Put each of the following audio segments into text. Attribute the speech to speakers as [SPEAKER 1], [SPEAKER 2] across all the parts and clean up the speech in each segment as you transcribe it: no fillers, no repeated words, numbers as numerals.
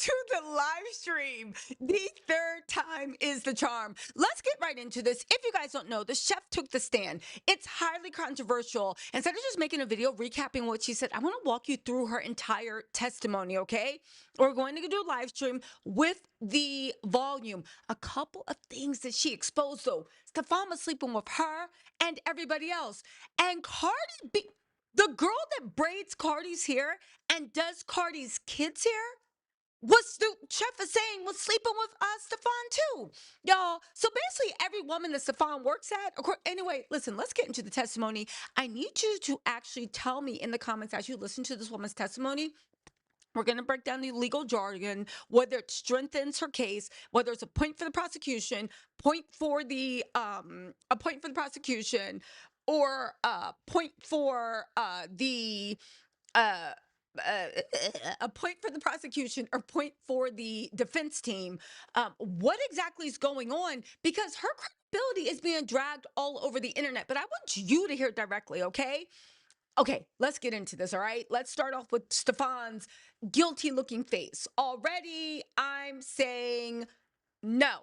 [SPEAKER 1] to the live stream. The third time is the charm. Let's get right into this. If you guys don't know, the chef took the stand. It's highly controversial. Instead of just making a video recapping what she said, I want to walk you through her entire testimony, okay? We're going to do a live stream with the volume. A couple of things that she exposed, though. Stefon was sleeping with her and everybody else. And Cardi B, the girl that braids Cardi's hair and does Cardi's kids' hair, was the chef is saying was sleeping with Stefon too, y'all. So basically, every woman that Stefon works at. Anyway, listen. Let's get into the testimony. I need you to actually tell me in the comments as you listen to this woman's testimony. We're going to break down the legal jargon, whether it strengthens her case, whether it's a point for the prosecution, a point for the prosecution, or point for the uh, uh, a point for the prosecution or point for the defense team. What exactly is going on? Because her credibility is being dragged all over the internet. But I want you to hear it directly, okay? Okay, let's get into this, all right? Let's start off with Stefon's guilty looking face. Already, I'm saying no.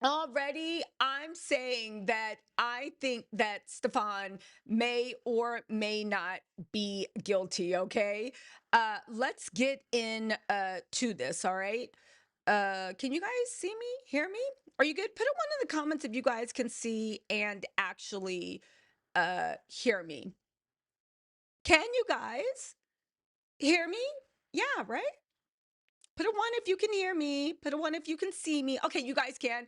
[SPEAKER 1] Already, I'm saying that I think that Stefon may or may not be guilty, okay? Let's get in to this, all right? Can you guys see me, hear me? Are you good? Put a one in the comments if you guys can see and actually hear me. Can you guys hear me? Yeah, right? Put a one if you can hear me. Put a one if you can see me. Okay, you guys can.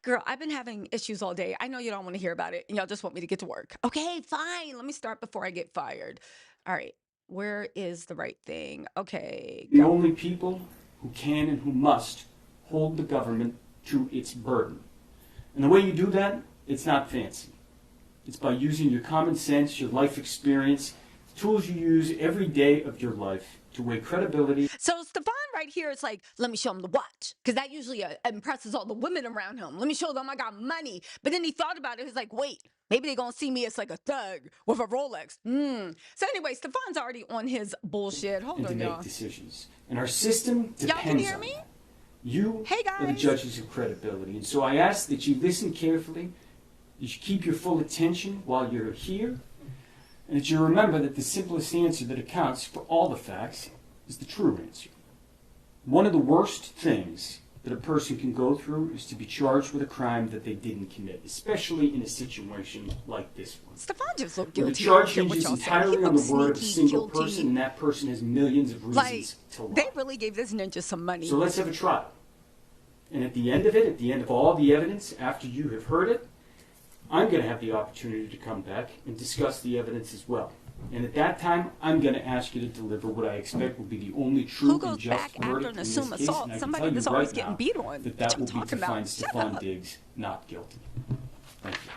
[SPEAKER 1] Girl, I've been having issues all day. I know you don't want to hear about it, and y'all just want me to get to work. Okay, fine. Let me start before I get fired. All right, where is the right thing? Okay,
[SPEAKER 2] The
[SPEAKER 1] go.
[SPEAKER 2] only people who can and who must hold the government to its burden. And the way you do that, it's not fancy. It's by using your common sense, your life experience, tools you use every day of your life to weigh credibility.
[SPEAKER 1] So Stefon right here is like, let me show him the watch, because that usually impresses all the women around him. Let me show them I got money. But then he thought about it. He's like, wait, maybe they're going to see me as like a thug with a Rolex. So anyway, Stefon's already on his bullshit. Hold
[SPEAKER 2] And to
[SPEAKER 1] on,
[SPEAKER 2] make
[SPEAKER 1] y'all.
[SPEAKER 2] decisions. And our system
[SPEAKER 1] Y'all can
[SPEAKER 2] depends
[SPEAKER 1] hear
[SPEAKER 2] on
[SPEAKER 1] me?
[SPEAKER 2] that. You
[SPEAKER 1] Hey,
[SPEAKER 2] are the
[SPEAKER 1] guys.
[SPEAKER 2] judges of credibility. And so I ask that you listen carefully, that you keep your full attention while you're here, and that you remember that the simplest answer that accounts for all the facts is the true answer. One of the worst things that a person can go through is to be charged with a crime that they didn't commit, especially in a situation like this one.
[SPEAKER 1] Stefon just looked
[SPEAKER 2] Where the
[SPEAKER 1] guilty.
[SPEAKER 2] charge
[SPEAKER 1] I don't care what
[SPEAKER 2] hinges
[SPEAKER 1] y'all say. He
[SPEAKER 2] entirely on the
[SPEAKER 1] looks
[SPEAKER 2] word of a
[SPEAKER 1] sneaky,
[SPEAKER 2] single
[SPEAKER 1] guilty.
[SPEAKER 2] person, and that person has millions of
[SPEAKER 1] Like,
[SPEAKER 2] reasons to lie.
[SPEAKER 1] they really gave this ninja some money.
[SPEAKER 2] So let's have a trial. And at the end of it, at the end of all the evidence, after you have heard it, I'm going to have the opportunity to come back and discuss the evidence as well. And at that time, I'm going to ask you to deliver what I expect will be the only true
[SPEAKER 1] Who
[SPEAKER 2] and
[SPEAKER 1] goes
[SPEAKER 2] just
[SPEAKER 1] back after
[SPEAKER 2] verdict
[SPEAKER 1] an
[SPEAKER 2] in this
[SPEAKER 1] assumed
[SPEAKER 2] case.
[SPEAKER 1] assault?
[SPEAKER 2] And I can
[SPEAKER 1] Somebody
[SPEAKER 2] tell you
[SPEAKER 1] that's always
[SPEAKER 2] right
[SPEAKER 1] getting
[SPEAKER 2] now
[SPEAKER 1] beat on.
[SPEAKER 2] that
[SPEAKER 1] What
[SPEAKER 2] will
[SPEAKER 1] you
[SPEAKER 2] be to
[SPEAKER 1] talking about?
[SPEAKER 2] find
[SPEAKER 1] Shut
[SPEAKER 2] Stefon
[SPEAKER 1] up.
[SPEAKER 2] Diggs not guilty. Thank you.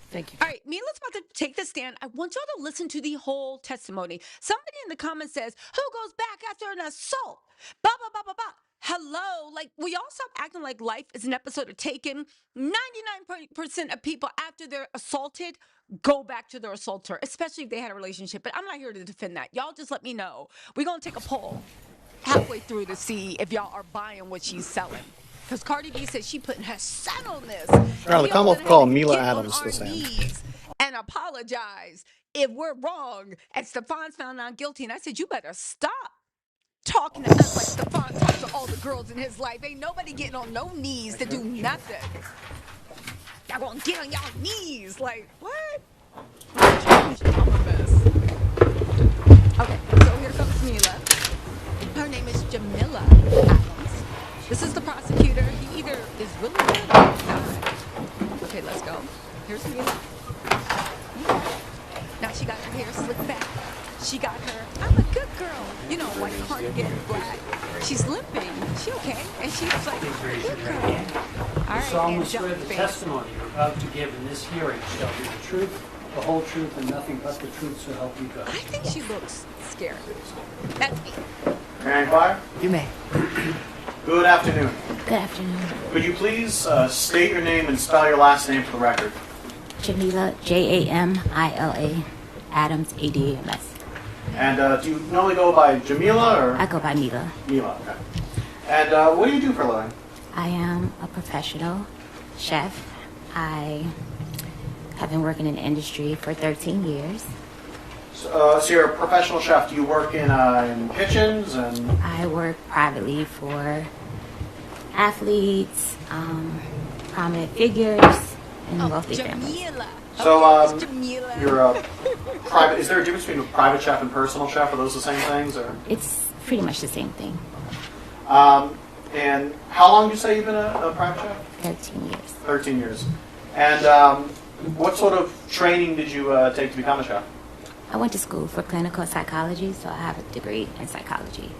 [SPEAKER 3] Thank you.
[SPEAKER 1] All right, Mila's about to take the stand. I want y'all to listen to the whole testimony. Somebody in the comments says, who goes back after an assault? Blah, blah, blah, blah, blah. Hello, like, will y'all stop acting like life is an episode of Taken? 99% of people, after they're assaulted, go back to their assaulter, especially if they had a relationship. But I'm not here to defend that. Y'all just let me know. We're going to take a poll halfway through to see if y'all are buying what she's selling. Because Cardi B says she putting her son on this.
[SPEAKER 4] Charlie,
[SPEAKER 1] And we all
[SPEAKER 4] come
[SPEAKER 1] gonna
[SPEAKER 4] call
[SPEAKER 1] have to
[SPEAKER 4] Mila
[SPEAKER 1] get on
[SPEAKER 4] Adams to
[SPEAKER 1] our
[SPEAKER 4] the stand.
[SPEAKER 1] knees and apologize if we're wrong. And Stefon's found not guilty. And I said, you better stop talking to us like Stefon talks to all the girls in his life. Ain't nobody getting on no knees to do nothing. Y'all gonna get on y'all knees. Like, what? Change all of this. Okay, so here comes Mila. Her name is Jamila Adams. This is the prosecutor. He either is really good or he's not. Okay, let's go. Here's Mila. Now she got her hair slicked back. She got her, I'm a good girl. You know, white cardigan, black. She's limping. She okay? And she's like, good girl. All right,
[SPEAKER 5] solemnly
[SPEAKER 1] and
[SPEAKER 5] swear
[SPEAKER 1] jump
[SPEAKER 5] the
[SPEAKER 1] face.
[SPEAKER 5] testimony you're about to give in this hearing shall be the truth, the whole truth, and nothing but the truth, so help you God.
[SPEAKER 1] I think she looks scared. That's me.
[SPEAKER 6] May I inquire?
[SPEAKER 3] You may.
[SPEAKER 6] Good afternoon.
[SPEAKER 3] Good afternoon.
[SPEAKER 6] Could you please state your name and spell your last name for the record?
[SPEAKER 3] Jamila, Jamila, Adams, ADAMS.
[SPEAKER 6] And do you normally go by Jamila or?
[SPEAKER 3] I go by Mila.
[SPEAKER 6] Mila, okay. And what do you do for a living?
[SPEAKER 3] I am a professional chef. I have been working in the industry for 13 years.
[SPEAKER 6] So you're a professional chef. Do you work in kitchens and?
[SPEAKER 3] I work privately for athletes, prominent figures, and wealthy families.
[SPEAKER 1] Jamila.
[SPEAKER 6] So
[SPEAKER 1] It's Jamila.
[SPEAKER 6] you're a private. Is there a difference between a private chef and personal chef? Are those the same things, or?
[SPEAKER 3] It's pretty much the same thing.
[SPEAKER 6] And how long do you say you've been a private chef?
[SPEAKER 3] 13 years.
[SPEAKER 6] 13 years. And what sort of training did you take to become a chef?
[SPEAKER 3] I went to school for clinical psychology, so I have a degree in psychology.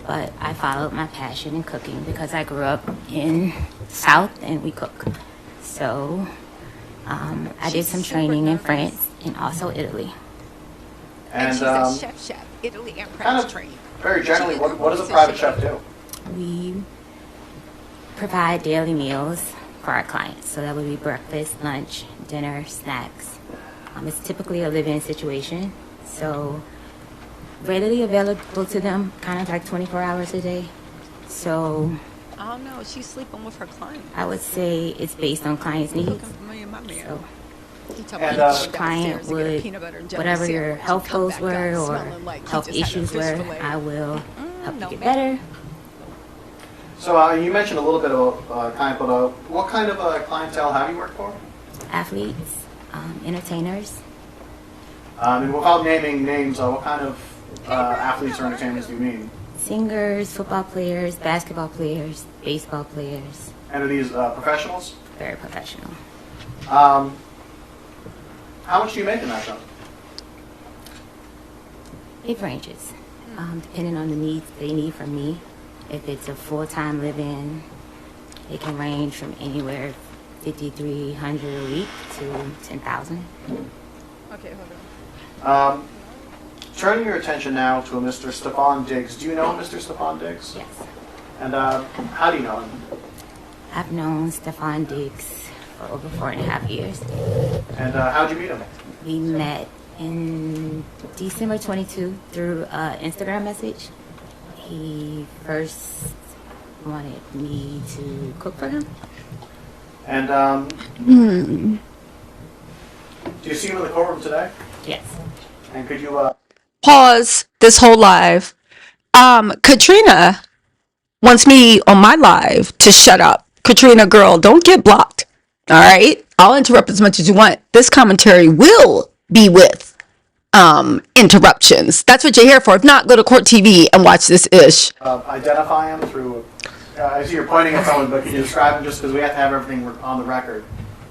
[SPEAKER 3] But I followed my passion in cooking because I grew up in the South and we cook. So I did some training in France and also Italy.
[SPEAKER 1] And she's a chef, Italy and
[SPEAKER 6] kind
[SPEAKER 1] France
[SPEAKER 6] of
[SPEAKER 1] trained.
[SPEAKER 6] very generally, what does a private chef do?
[SPEAKER 3] We provide daily meals for our clients. So that would be breakfast, lunch, dinner, snacks. It's typically a live-in situation. So readily available to them, kind of like 24 hours a day. So
[SPEAKER 1] I don't know. She's sleeping with her client.
[SPEAKER 3] I would say it's based on clients' needs.
[SPEAKER 1] Cooking for me and my man.
[SPEAKER 3] So
[SPEAKER 1] He told
[SPEAKER 6] And,
[SPEAKER 1] me to go
[SPEAKER 3] each client
[SPEAKER 1] downstairs and get a
[SPEAKER 3] would,
[SPEAKER 1] peanut butter and jelly
[SPEAKER 3] whatever your
[SPEAKER 1] sandwich and
[SPEAKER 3] health
[SPEAKER 1] come
[SPEAKER 3] goals
[SPEAKER 1] back
[SPEAKER 3] were
[SPEAKER 1] up
[SPEAKER 3] or
[SPEAKER 1] smelling like he
[SPEAKER 3] health
[SPEAKER 1] just had a
[SPEAKER 3] issues
[SPEAKER 1] fish
[SPEAKER 3] were,
[SPEAKER 1] fillet.
[SPEAKER 3] I will help
[SPEAKER 1] no
[SPEAKER 3] you get
[SPEAKER 1] man.
[SPEAKER 3] better.
[SPEAKER 6] So you mentioned a little bit about client, but what kind of clientele have you worked for?
[SPEAKER 3] Athletes, entertainers,
[SPEAKER 6] And without naming names, what kind of athletes or entertainers do you mean?
[SPEAKER 3] singers, football players, basketball players, baseball players,
[SPEAKER 6] And are these professionals?
[SPEAKER 3] very professional.
[SPEAKER 6] How much do you make in that job?
[SPEAKER 3] It ranges, depending on the needs they need from me. If it's a full-time live-in, it can range from anywhere $5,300 a week to $10,000.
[SPEAKER 1] Okay, hold on.
[SPEAKER 6] Turning your attention now to a Mr. Stefon Diggs. Do you know Mr. Stefon Diggs?
[SPEAKER 3] Yes.
[SPEAKER 6] And how do you know him?
[SPEAKER 3] I've known Stefon Diggs for over 4.5 years.
[SPEAKER 6] And how'd you meet him?
[SPEAKER 3] We met in December 22 through an Instagram message. He first wanted me to cook for him.
[SPEAKER 6] And do you see him in the courtroom today?
[SPEAKER 3] Yes.
[SPEAKER 6] And could you
[SPEAKER 1] Pause this whole live. Katrina wants me on my live to shut up. Katrina, girl, don't get blocked. All right? I'll interrupt as much as you want. This commentary will be with interruptions. That's what you're here for. If not, go to Court TV and watch this ish.
[SPEAKER 6] identify him through? I see you're pointing at someone, but can you describe him just because we have to have everything on the record?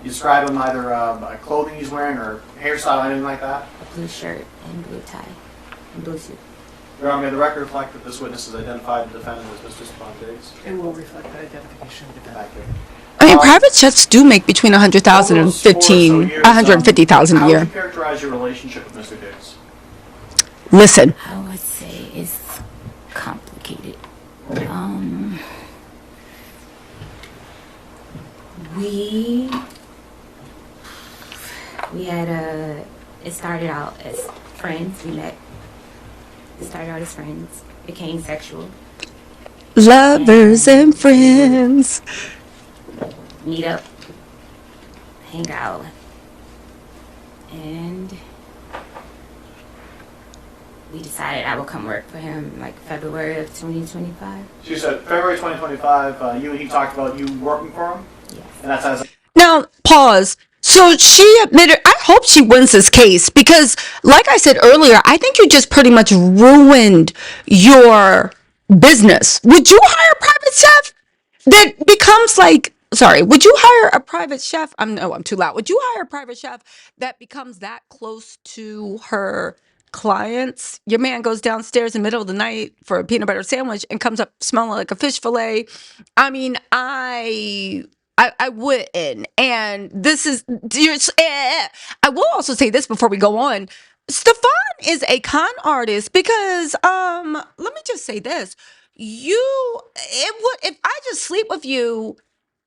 [SPEAKER 6] You describe him either by clothing he's wearing or hairstyle, anything like that?
[SPEAKER 3] A blue shirt and blue tie and blue suit.
[SPEAKER 6] Your Honor, may the record reflect that this witness has identified the defendant as Mr. Stefon Diggs?
[SPEAKER 5] It will reflect the identification of the defendant.
[SPEAKER 6] Thank you.
[SPEAKER 1] I mean, private chefs do make between 100,000 and
[SPEAKER 6] Almost 4 or so years,
[SPEAKER 1] 150,000 a
[SPEAKER 6] How
[SPEAKER 1] year.
[SPEAKER 6] would you characterize your relationship with Mr. Diggs?
[SPEAKER 1] Listen,
[SPEAKER 3] I would say it's complicated. We had it started out as friends. We met. It started out as friends, became sexual.
[SPEAKER 1] lovers and friends.
[SPEAKER 3] Meet up, hang out, and we decided I would come work for him like February of 2025.
[SPEAKER 6] So you said February 2025, you and he talked about you working for him?
[SPEAKER 3] Yes.
[SPEAKER 6] And that's as
[SPEAKER 1] Now, pause. So she admitted, I hope she wins this case because, like I said earlier, I think you just pretty much ruined your business. Would you hire a private chef that becomes like, sorry, would you hire a private chef? I'm too loud. Would you hire a private chef that becomes that close to her clients? Your man goes downstairs in the middle of the night for a peanut butter sandwich and comes up smelling like a fish fillet. I mean, I wouldn't. And this is, I will also say this before we go on. Stefon is a con artist because, let me just say this. It would, if I just sleep with you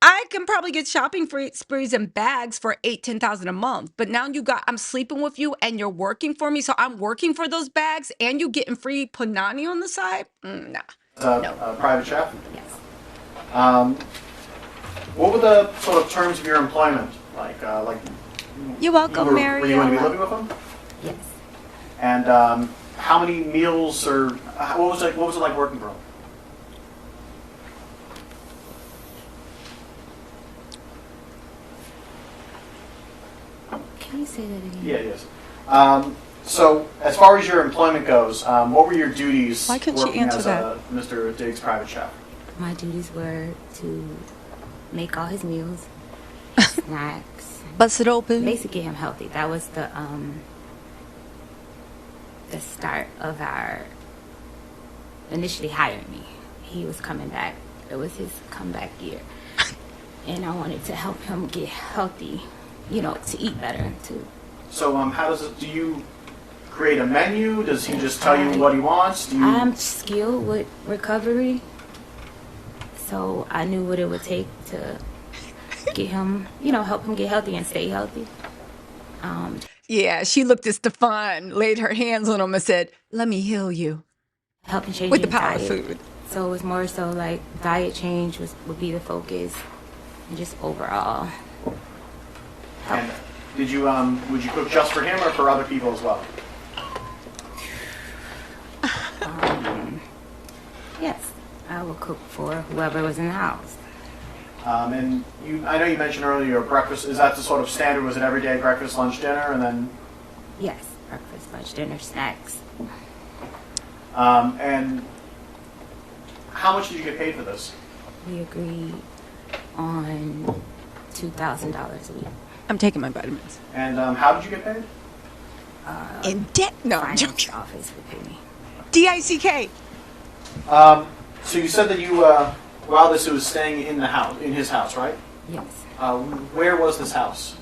[SPEAKER 1] I can probably get shopping free sprees and bags for 8, 10,000 a month. But now I'm sleeping with you and you're working for me. So I'm working for those bags and you getting free punani on the side? Nah. No.
[SPEAKER 6] A private chef.
[SPEAKER 3] Yes.
[SPEAKER 6] Um, what were the sort of terms of your employment? Like
[SPEAKER 1] You're welcome,
[SPEAKER 6] were
[SPEAKER 1] Mary.
[SPEAKER 6] you going to be living with them?
[SPEAKER 3] Yes.
[SPEAKER 6] And how many meals or what was it like working for them?
[SPEAKER 3] Can you say that again?
[SPEAKER 6] Yeah, yes. So as far as your employment goes, what were your duties
[SPEAKER 1] Why couldn't she
[SPEAKER 6] working
[SPEAKER 1] answer
[SPEAKER 6] as
[SPEAKER 1] that?
[SPEAKER 6] a Mr. Diggs private chef?
[SPEAKER 3] My duties were to make all his meals, his snacks,
[SPEAKER 1] Bust it open.
[SPEAKER 3] basically get him healthy. That was the start of our initially hiring me. He was coming back. It was his comeback year. And I wanted to help him get healthy, to eat better, to
[SPEAKER 6] So how does it? Do you create a menu? Does he just tell you what he wants? Do you?
[SPEAKER 3] I'm skilled with recovery, so I knew what it would take to get him, help him get healthy and stay healthy.
[SPEAKER 1] Yeah, she looked at Stefon, laid her hands on him and said, let me heal you.
[SPEAKER 3] Help him change
[SPEAKER 1] With the
[SPEAKER 3] his
[SPEAKER 1] power of
[SPEAKER 3] diet.
[SPEAKER 1] food.
[SPEAKER 3] So it was more so like diet change would be the focus, and just overall help.
[SPEAKER 6] And did you would you cook just for him or for other people as well?
[SPEAKER 3] Yes, I would cook for whoever was in the house.
[SPEAKER 6] And I know you mentioned earlier your breakfast. Is that the sort of standard? Was it every day breakfast, lunch, dinner, and then?
[SPEAKER 3] Yes, breakfast, lunch, dinner, snacks.
[SPEAKER 6] And how much did you get paid for this?
[SPEAKER 3] We agreed on $2,000 a week.
[SPEAKER 1] I'm taking my vitamins.
[SPEAKER 6] And how did you get paid?
[SPEAKER 1] In debt? No, I'm
[SPEAKER 3] Finance
[SPEAKER 1] joking.
[SPEAKER 3] office would pay me.
[SPEAKER 1] DICK.
[SPEAKER 6] So you said that you while this was staying in his house, right?
[SPEAKER 3] Yes.
[SPEAKER 6] Where was this house?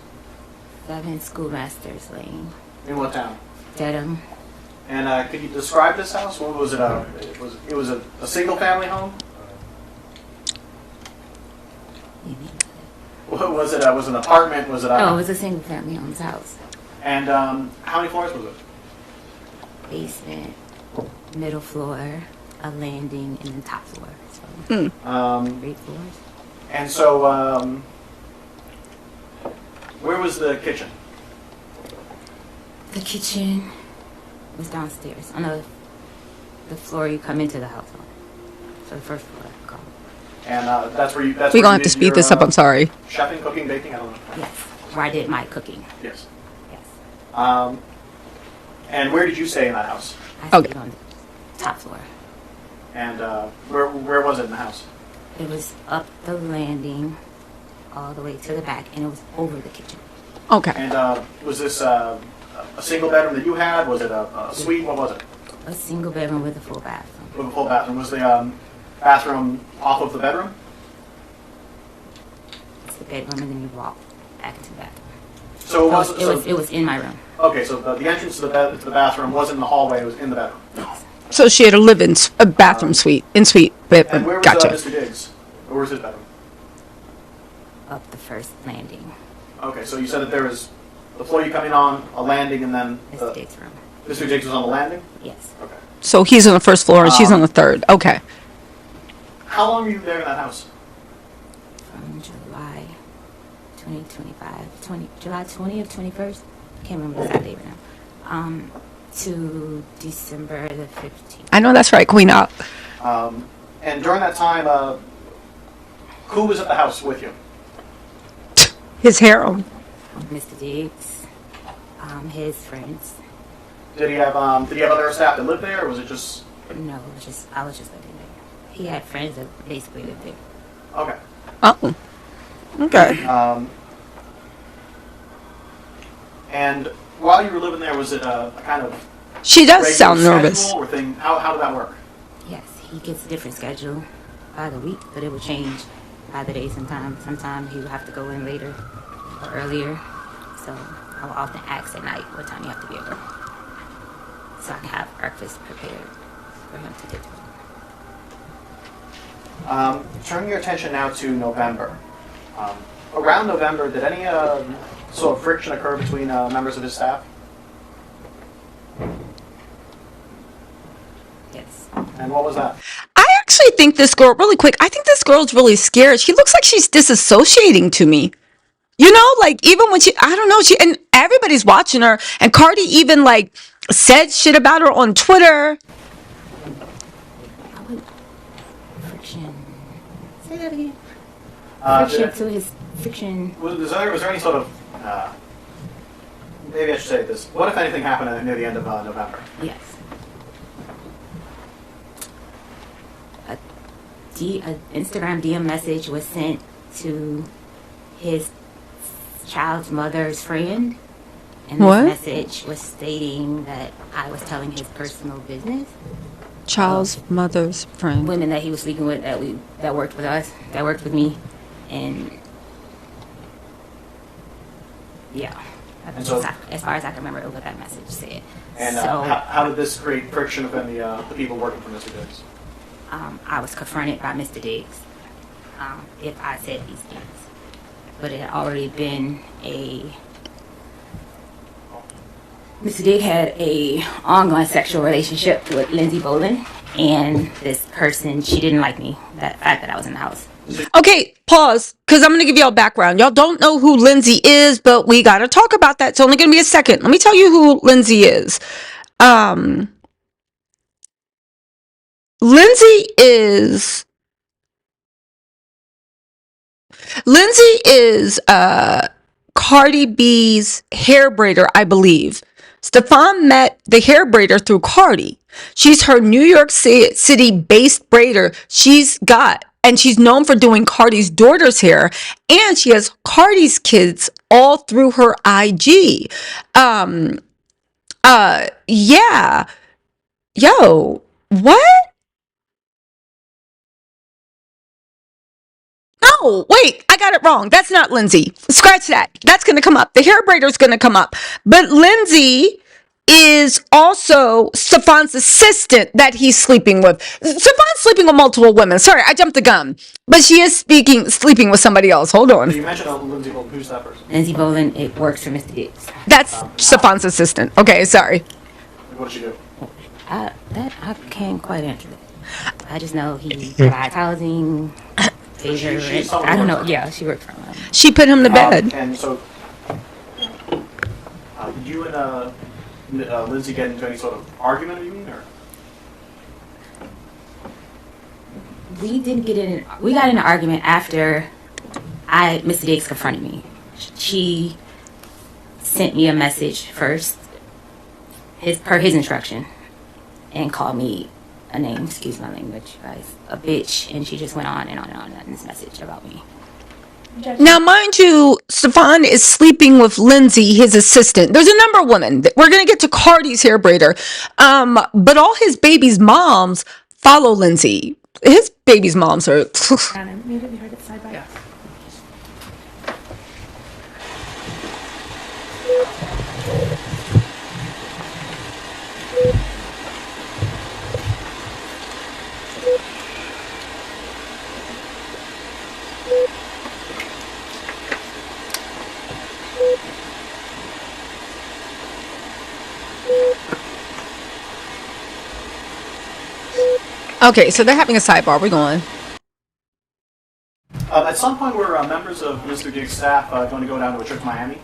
[SPEAKER 3] 7 Schoolmasters Lane,
[SPEAKER 6] In what town?
[SPEAKER 3] Dedham.
[SPEAKER 6] And could you describe this house? What was it? It was a single family home. What was it? Was it an apartment? Was it?
[SPEAKER 3] Oh, it was a single family home's house.
[SPEAKER 6] And how many floors was it?
[SPEAKER 3] Basement, middle floor, a landing, and then top floor. So 3 floors.
[SPEAKER 6] And so, where was the kitchen?
[SPEAKER 3] The kitchen was downstairs on the floor you come into the house on. So the first floor. Called.
[SPEAKER 6] And that's where you. That's
[SPEAKER 1] We're
[SPEAKER 6] where
[SPEAKER 1] going
[SPEAKER 6] you
[SPEAKER 1] to
[SPEAKER 6] did
[SPEAKER 1] speed
[SPEAKER 6] your,
[SPEAKER 1] this up. I'm sorry.
[SPEAKER 6] Chefing, cooking, baking. I don't know.
[SPEAKER 3] Yes, where I did my cooking.
[SPEAKER 6] Yes.
[SPEAKER 3] Yes.
[SPEAKER 6] And where did you stay in that house?
[SPEAKER 3] I
[SPEAKER 1] Okay.
[SPEAKER 3] stayed on the top floor.
[SPEAKER 6] And where was it in the house?
[SPEAKER 3] It was up the landing all the way to the back, and it was over the kitchen.
[SPEAKER 1] Okay.
[SPEAKER 6] And was this a single bedroom that you had? Was it a suite? What was it?
[SPEAKER 3] A single bedroom with a full bathroom.
[SPEAKER 6] With a full bathroom. Was the bathroom off of the bedroom?
[SPEAKER 3] It's the bedroom, and then you walk back into the bathroom.
[SPEAKER 6] So
[SPEAKER 3] It was in my room.
[SPEAKER 6] Okay, so the entrance to the bathroom wasn't in the hallway; it was in the bedroom.
[SPEAKER 1] So she had a bathroom suite, in-suite
[SPEAKER 6] And
[SPEAKER 1] bedroom.
[SPEAKER 6] where was
[SPEAKER 1] Gotcha.
[SPEAKER 6] Mr. Diggs? Where was his bedroom?
[SPEAKER 3] Up the first landing.
[SPEAKER 6] Okay, so you said that there was the floor you come in on, a landing, and then
[SPEAKER 3] Mr. Diggs' room.
[SPEAKER 6] Mr. Diggs was on the landing?
[SPEAKER 3] Yes.
[SPEAKER 6] Okay.
[SPEAKER 1] So he's on the first floor and she's on the third. Okay.
[SPEAKER 6] How long were you there in that house?
[SPEAKER 3] From July 2025, July 20th, 21st, can't remember the exact date right now, to December the 15th.
[SPEAKER 1] I know that's right, Queen Up.
[SPEAKER 6] And during that time, who was at the house with you?
[SPEAKER 1] His harem.
[SPEAKER 3] Mr. Diggs, his friends.
[SPEAKER 6] Did he have other staff that lived there, or was it just?
[SPEAKER 3] No, I was just living there. He had friends that basically lived there.
[SPEAKER 6] Okay.
[SPEAKER 1] Oh. Okay.
[SPEAKER 6] And while you were living there, was it a kind of
[SPEAKER 1] She does
[SPEAKER 6] regular
[SPEAKER 1] sound nervous.
[SPEAKER 6] schedule or thing? How did that work?
[SPEAKER 3] Yes, he gets a different schedule by the week, but it would change by the day sometimes. Sometimes he would have to go in later or earlier. So I would often ask at night what time you have to be at work, so I can have breakfast prepared for him to get to work.
[SPEAKER 6] Turning your attention now to November. Around November, did any sort of friction occur between members of his staff?
[SPEAKER 3] Yes.
[SPEAKER 6] And what was that?
[SPEAKER 1] I actually think this girl, really quick, I think this girl's really scared. She looks like she's disassociating to me. You know, like even when I don't know, and everybody's watching her, and Cardi even like said shit about her on Twitter.
[SPEAKER 3] I would friction. Say that again.
[SPEAKER 6] Did-
[SPEAKER 3] To his fiction.
[SPEAKER 6] was there any sort of, maybe I should say this, what if anything happened near the end of November?
[SPEAKER 3] Yes. An Instagram DM message was sent to his child's mother's friend, and this
[SPEAKER 1] What?
[SPEAKER 3] message was stating that I was telling his personal business.
[SPEAKER 1] Child's mother's friend.
[SPEAKER 3] Women that he was sleeping with that worked with us, that worked with me, and yeah.
[SPEAKER 6] And so-
[SPEAKER 3] As far as I can remember what that message said.
[SPEAKER 6] And
[SPEAKER 3] So
[SPEAKER 6] how did this create friction within the people working for Mr. Diggs?
[SPEAKER 3] I was confronted by Mr. Diggs if I said these things. But it had already been Mr. Diggs had a ongoing sexual relationship with Lindsay Bolin, and this person, she didn't like me, that fact that I was in the house.
[SPEAKER 1] Okay, pause, because I'm going to give y'all background. Y'all don't know who Lindsay is, but we got to talk about that. It's only going to be a second. Let me tell you who Lindsay is. Lindsay is Cardi B's hair braider, I believe. Stefon met the hair braider through Cardi. She's her New York City based braider. She's known for doing Cardi's daughter's hair, and she has Cardi's kids all through her IG. Yeah. Yo, what? No, wait, I got it wrong. That's not Lindsay. Scratch that. That's going to come up. The hair braider's going to come up. But Lindsay is also Stefon's assistant that he's sleeping with. Stefon's sleeping with multiple women. Sorry, I jumped the gun. But she is sleeping with somebody else. Hold on.
[SPEAKER 6] You mentioned Lindsay Bolin. Who's that person?
[SPEAKER 3] Lindsay Bolin, it works for Mr. Diggs.
[SPEAKER 1] That's Stefon's assistant. Okay, sorry.
[SPEAKER 6] What did she do?
[SPEAKER 3] I can't quite answer that. I just know he provides housing, favor,
[SPEAKER 6] she's someone
[SPEAKER 3] I don't
[SPEAKER 6] who
[SPEAKER 3] know.
[SPEAKER 6] works for
[SPEAKER 3] Yeah, she worked for him.
[SPEAKER 1] She put him to bed.
[SPEAKER 6] And so, did you and Lindsay get into any sort of argument, you mean, or?
[SPEAKER 3] We got in an argument after Mr. Diggs confronted me. She sent me a message first, per his instruction, and called me a name, excuse my language, guys, a bitch, and she just went on and on and on in this message about me.
[SPEAKER 1] Now, mind you, Stefon is sleeping with Lindsay, his assistant. There's a number of women. We're going to get to Cardi's hair braider. But all his baby's moms follow Lindsay. His baby's moms are... Okay, so they're having a sidebar. We're going.
[SPEAKER 6] At some point, were members of Mr. Diggs' staff going to go down to a trip to Miami?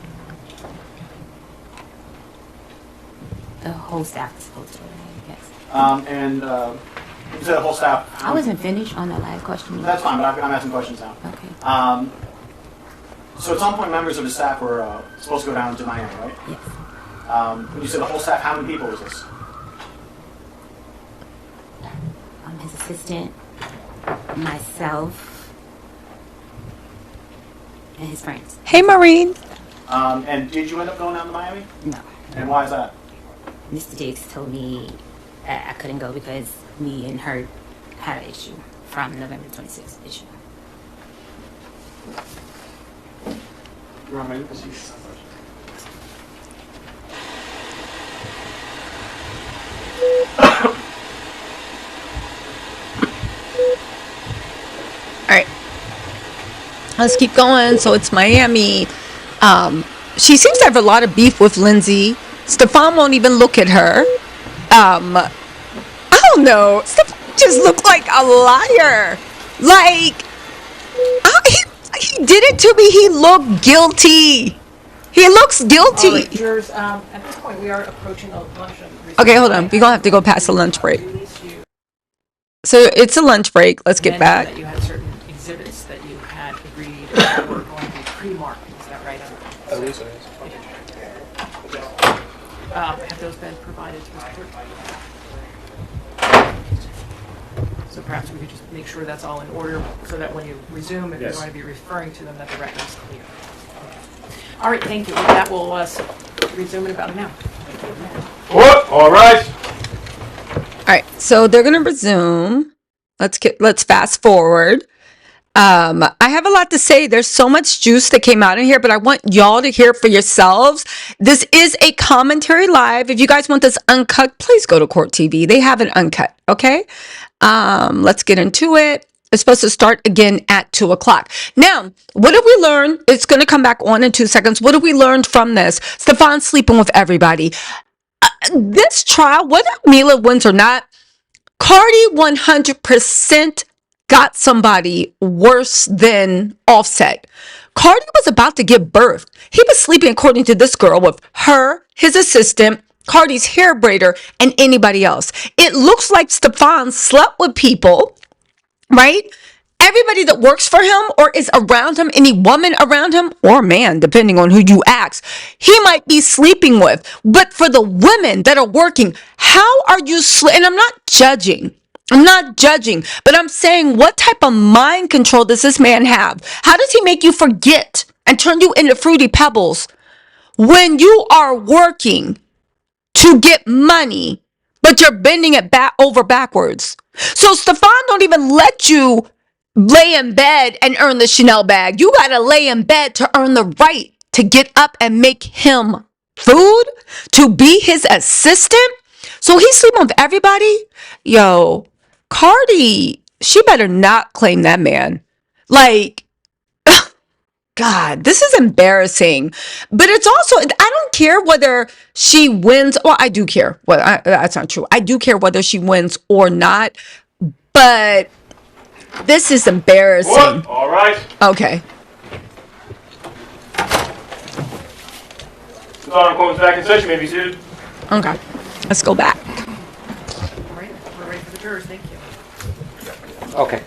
[SPEAKER 3] The whole staff is supposed to, yes.
[SPEAKER 6] And you said the whole staff.
[SPEAKER 3] I wasn't finished on that last question.
[SPEAKER 6] That's fine, but I'm asking questions now.
[SPEAKER 3] Okay.
[SPEAKER 6] So at some point, members of the staff were supposed to go down to Miami, right?
[SPEAKER 3] Yes.
[SPEAKER 6] When you said the whole staff, how many people was this?
[SPEAKER 3] His assistant, myself, and his friends.
[SPEAKER 1] Hey, Maureen.
[SPEAKER 6] And did you end up going down to Miami?
[SPEAKER 3] No.
[SPEAKER 6] And why is that?
[SPEAKER 3] Mr. Diggs told me that I couldn't go because me and her had an issue from November 26th issue.
[SPEAKER 6] You want me to proceed?
[SPEAKER 1] All right. Let's keep going. So it's Miami. She seems to have a lot of beef with Lindsay. Stefon won't even look at her. I don't know. Stefon just looked like a liar. Like, he did it to me. He looked guilty. He looks guilty.
[SPEAKER 4] All right, jurors, at this point, we are approaching a luncheon.
[SPEAKER 1] Okay, hold on. We're going to have to go past the lunch break. So it's a lunch break. Let's get back.
[SPEAKER 4] That you had certain exhibits that you had agreed were going to be pre-marked. Is that right?
[SPEAKER 7] I believe so, yes.
[SPEAKER 4] Have those been provided to Mr. Clerk? So perhaps we could just make sure that's all in order so that when you resume, if you're
[SPEAKER 2] Yes.
[SPEAKER 4] going to be referring to them, that the record is clear. All right, thank you. With that, we'll resume in about an hour.
[SPEAKER 7] What? All right.
[SPEAKER 1] All right, so they're gonna resume. Let's fast forward. I have a lot to say. There's so much juice that came out in here, but I want y'all to hear it for yourselves. This is a commentary live. If you guys want this uncut, please go to Court TV. They have it uncut. Okay. Let's get into it. It's supposed to start again at 2:00. Now, what did we learn? It's going to come back on in 2 seconds. What did we learn from this? Stefon sleeping with everybody. This trial, whether Mila wins or not, Cardi 100% got somebody worse than Offset. Cardi was about to give birth. He was sleeping, according to this girl, with her, his assistant, Cardi's hair braider, and anybody else. It looks like Stefon slept with people, right? Everybody that works for him or is around him, any woman around him or man, depending on who you ask, he might be sleeping with. But for the women that are working, how are you and I'm not judging. But I'm saying, what type of mind control does this man have? How does he make you forget and turn you into fruity pebbles when you are working to get money, but you're bending it back over backwards? So Stefon don't even let you lay in bed and earn the Chanel bag. You gotta lay in bed to earn the right to get up and make him food, to be his assistant. So he's sleeping with everybody. Yo, Cardi, she better not claim that man. Like, God, this is embarrassing. But it's also, I don't care whether she wins. Well, I do care. Well, that's not true. I do care whether she wins or not. But this is embarrassing.
[SPEAKER 7] What? All right.
[SPEAKER 1] Okay.
[SPEAKER 7] The Honor Court is back in session. May be seated.
[SPEAKER 1] Okay. Let's go back.
[SPEAKER 4] All right, we're ready for the jurors. Thank you.
[SPEAKER 7] Okay.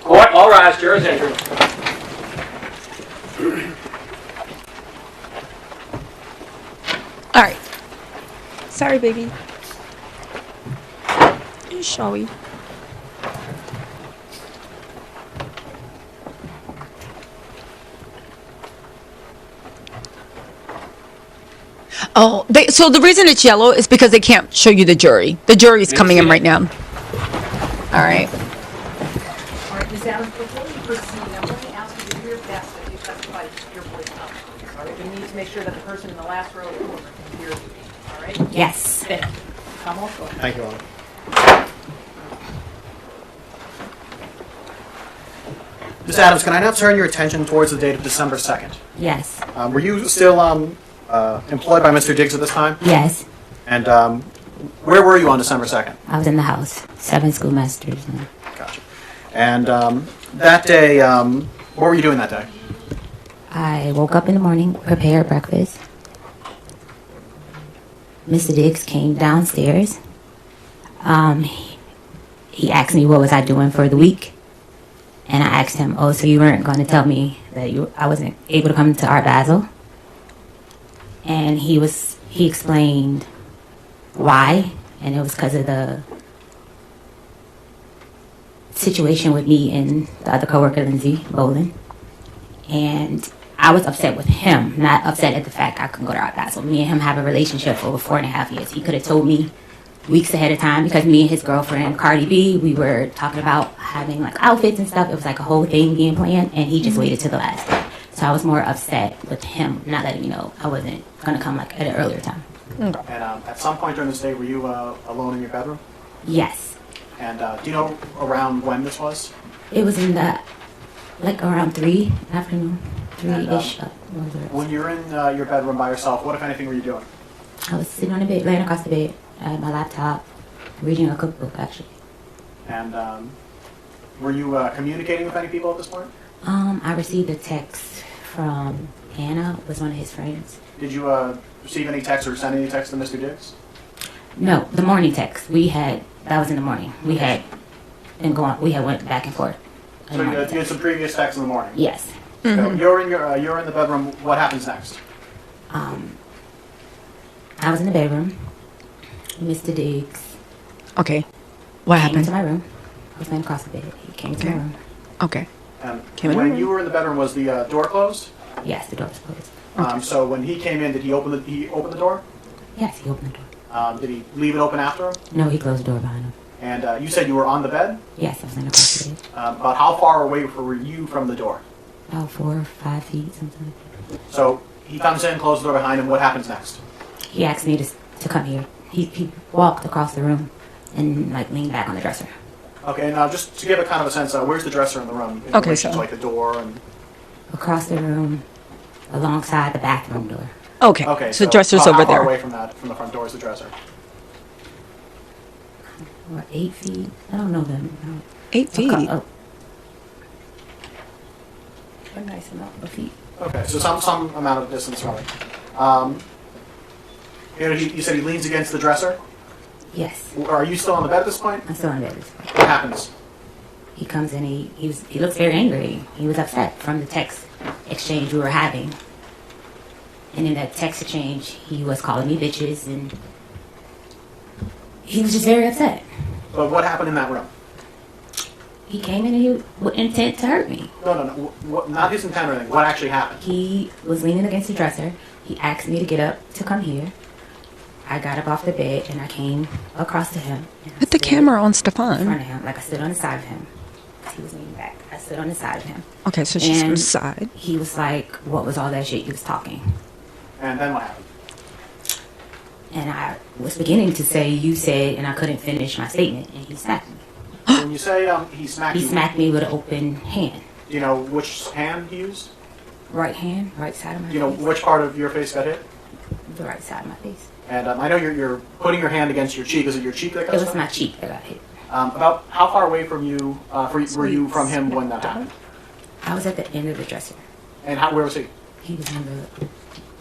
[SPEAKER 7] Court, all rise. Jurors enter.
[SPEAKER 1] All right. Sorry, baby. Shall we? Oh, so the reason it's yellow is because they can't show you the jury. The jury is coming in right now. All right.
[SPEAKER 4] All right, Ms. Adams, before you proceed, I'm going to ask you to do your best as you testify to keep your voice up. All right, we need to make sure that the person in the last row of the courtroom can hear you. All right?
[SPEAKER 3] Yes.
[SPEAKER 4] Finish. Come on, go ahead.
[SPEAKER 6] Thank you, Honor. Ms. Adams, can I now turn your attention towards the date of December 2nd?
[SPEAKER 3] Yes.
[SPEAKER 6] Were you still employed by Mr. Diggs at this time?
[SPEAKER 3] Yes.
[SPEAKER 6] And where were you on December 2nd?
[SPEAKER 3] I was in the house. 7 schoolmasters.
[SPEAKER 6] Gotcha. And that day, what were you doing that day?
[SPEAKER 3] I woke up in the morning, prepared breakfast. Mr. Diggs came downstairs. He asked me what was I doing for the week. And I asked him, "Oh, so you weren't going to tell me that I wasn't able to come to Art Basel?" And he explained why, and it was because of the situation with me and the other coworker, Lindsay Bolin. And I was upset with him, not upset at the fact I couldn't go to Art Basel. Me and him have a relationship for over 4.5 years. He could have told me weeks ahead of time, because me and his girlfriend, Cardi B, we were talking about having like outfits and stuff. It was like a whole thing being planned, and he just waited till the last day. So I was more upset with him, not letting me know I wasn't going to come like at an earlier time.
[SPEAKER 6] And at some point during this day, were you alone in your bedroom?
[SPEAKER 3] Yes.
[SPEAKER 6] And do you know around when this was?
[SPEAKER 3] It was in the, like around 3 afternoon, 3-ish.
[SPEAKER 6] When you're in your bedroom by yourself, what, if anything, were you doing?
[SPEAKER 3] I was sitting on the bed, laying across the bed, at my laptop, reading a cookbook, actually.
[SPEAKER 6] And were you communicating with any people at this point?
[SPEAKER 3] I received a text from Anna, was one of his friends.
[SPEAKER 6] Did you receive any text or send any text to Mr. Diggs?
[SPEAKER 3] No, the morning text. That was in the morning. We had went back and forth.
[SPEAKER 6] So you had some previous texts in the morning?
[SPEAKER 3] Yes.
[SPEAKER 6] So you're in the bedroom. What happens next?
[SPEAKER 3] I was in the bedroom. Mr. Diggs
[SPEAKER 1] Okay. What
[SPEAKER 3] came
[SPEAKER 1] happened?
[SPEAKER 3] into my room. I was laying across the bed. He came into my room.
[SPEAKER 1] Okay.
[SPEAKER 6] When you were in the bedroom, was the door closed?
[SPEAKER 3] Yes, the door was closed.
[SPEAKER 6] So when he came in, did he open the door?
[SPEAKER 3] Yes, he opened the door.
[SPEAKER 6] Did he leave it open after him?
[SPEAKER 3] No, he closed the door behind him.
[SPEAKER 6] And you said you were on the bed?
[SPEAKER 3] Yes, I was laying across the bed.
[SPEAKER 6] About how far away were you from the door?
[SPEAKER 3] About 4 or 5 feet, something like that.
[SPEAKER 6] So he comes in, closes the door behind him. What happens next?
[SPEAKER 3] He asked me to come here. He walked across the room and like leaned back on the dresser.
[SPEAKER 6] Okay, now just to give it kind of a sense, where's the dresser in the room? In
[SPEAKER 1] Okay,
[SPEAKER 6] relation
[SPEAKER 1] so-
[SPEAKER 6] to, like the door and.
[SPEAKER 3] Across the room, alongside the bathroom door.
[SPEAKER 1] Okay.
[SPEAKER 6] Okay,
[SPEAKER 1] So dresser's
[SPEAKER 6] how
[SPEAKER 1] over
[SPEAKER 6] far
[SPEAKER 1] there.
[SPEAKER 6] away from the front door is the dresser?
[SPEAKER 3] Or 8 feet. I don't know them.
[SPEAKER 1] 8 feet.
[SPEAKER 3] Oh. A nice amount of feet.
[SPEAKER 6] Okay, so some amount of distance from it. You said he leans against the dresser.
[SPEAKER 3] Yes.
[SPEAKER 6] Are you still on the bed at this point?
[SPEAKER 3] I'm still on bed at this point.
[SPEAKER 6] What happens?
[SPEAKER 3] He comes in, he looks very angry. He was upset from the text exchange we were having. And in that text exchange, he was calling me bitches, and he was just very upset.
[SPEAKER 6] But what happened in that room?
[SPEAKER 3] He came in and he with intent to hurt me.
[SPEAKER 6] No. Not his intent or anything. What actually happened?
[SPEAKER 3] He was leaning against the dresser. He asked me to get up to come here. I got up off the bed and I came across to him.
[SPEAKER 1] Put the camera on
[SPEAKER 3] in front
[SPEAKER 1] Stefon.
[SPEAKER 3] of him, like I stood on the side of him. He was leaning back. I stood on the side of him.
[SPEAKER 1] Okay, so she's on
[SPEAKER 3] And
[SPEAKER 1] the side.
[SPEAKER 3] he was like, "What was all that shit you was talking?"
[SPEAKER 6] And then what happened?
[SPEAKER 3] And I was beginning to say, "You said," and I couldn't finish my statement, and he smacked me.
[SPEAKER 6] When you say he smacked
[SPEAKER 3] He
[SPEAKER 6] you,
[SPEAKER 3] smacked me with an open hand.
[SPEAKER 6] do you know which hand he used?
[SPEAKER 3] Right hand, right side of my
[SPEAKER 6] Do you know
[SPEAKER 3] face.
[SPEAKER 6] which part of your face got hit?
[SPEAKER 3] The right side of my face.
[SPEAKER 6] And I know you're putting your hand against your cheek. Is it your cheek that got
[SPEAKER 3] It was
[SPEAKER 6] struck?
[SPEAKER 3] my cheek that got hit.
[SPEAKER 6] About how far away from you were you from him when that happened?
[SPEAKER 3] I was at the end of the dresser.
[SPEAKER 6] And where was he?
[SPEAKER 3] He was on the,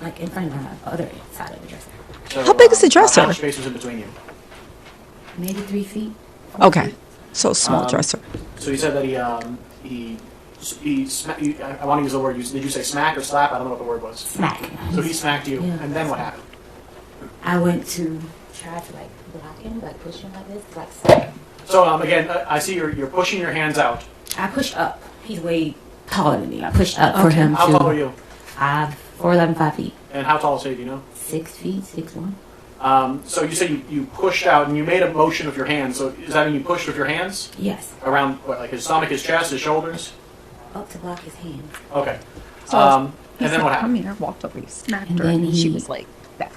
[SPEAKER 3] like in front of my other side of the dresser.
[SPEAKER 6] So,
[SPEAKER 1] How big is the dresser?
[SPEAKER 6] How much space was in between you?
[SPEAKER 3] Maybe 3 feet.
[SPEAKER 1] Okay. So small
[SPEAKER 6] Um,
[SPEAKER 1] dresser.
[SPEAKER 6] So you said that he I want to use the word. Did you say smack or slap? I don't know what the word was.
[SPEAKER 3] Smack.
[SPEAKER 6] So he smacked you,
[SPEAKER 3] Yeah.
[SPEAKER 6] and then what happened?
[SPEAKER 3] I went to try to like block him, like push him like this, like slap him.
[SPEAKER 6] So again, I see you're pushing your hands out.
[SPEAKER 3] I pushed up. He's way taller than me. I pushed up for him
[SPEAKER 6] How
[SPEAKER 3] to
[SPEAKER 6] tall are you?
[SPEAKER 3] 4'11", 5 feet.
[SPEAKER 6] And how tall is he? Do you know?
[SPEAKER 3] 6 feet, 6'1".
[SPEAKER 6] So you said you pushed out and you made a motion with your hands. So does that mean you pushed with your hands
[SPEAKER 3] Yes,
[SPEAKER 6] around what, like his stomach, his chest, his shoulders?
[SPEAKER 3] up to block his hand.
[SPEAKER 6] Okay.
[SPEAKER 1] So
[SPEAKER 6] And
[SPEAKER 1] He
[SPEAKER 6] then
[SPEAKER 1] said,
[SPEAKER 6] what
[SPEAKER 1] "Come
[SPEAKER 6] happened?
[SPEAKER 1] here," walked over, he smacked
[SPEAKER 3] And
[SPEAKER 1] her,
[SPEAKER 3] then
[SPEAKER 1] and she
[SPEAKER 3] he-
[SPEAKER 1] was like that.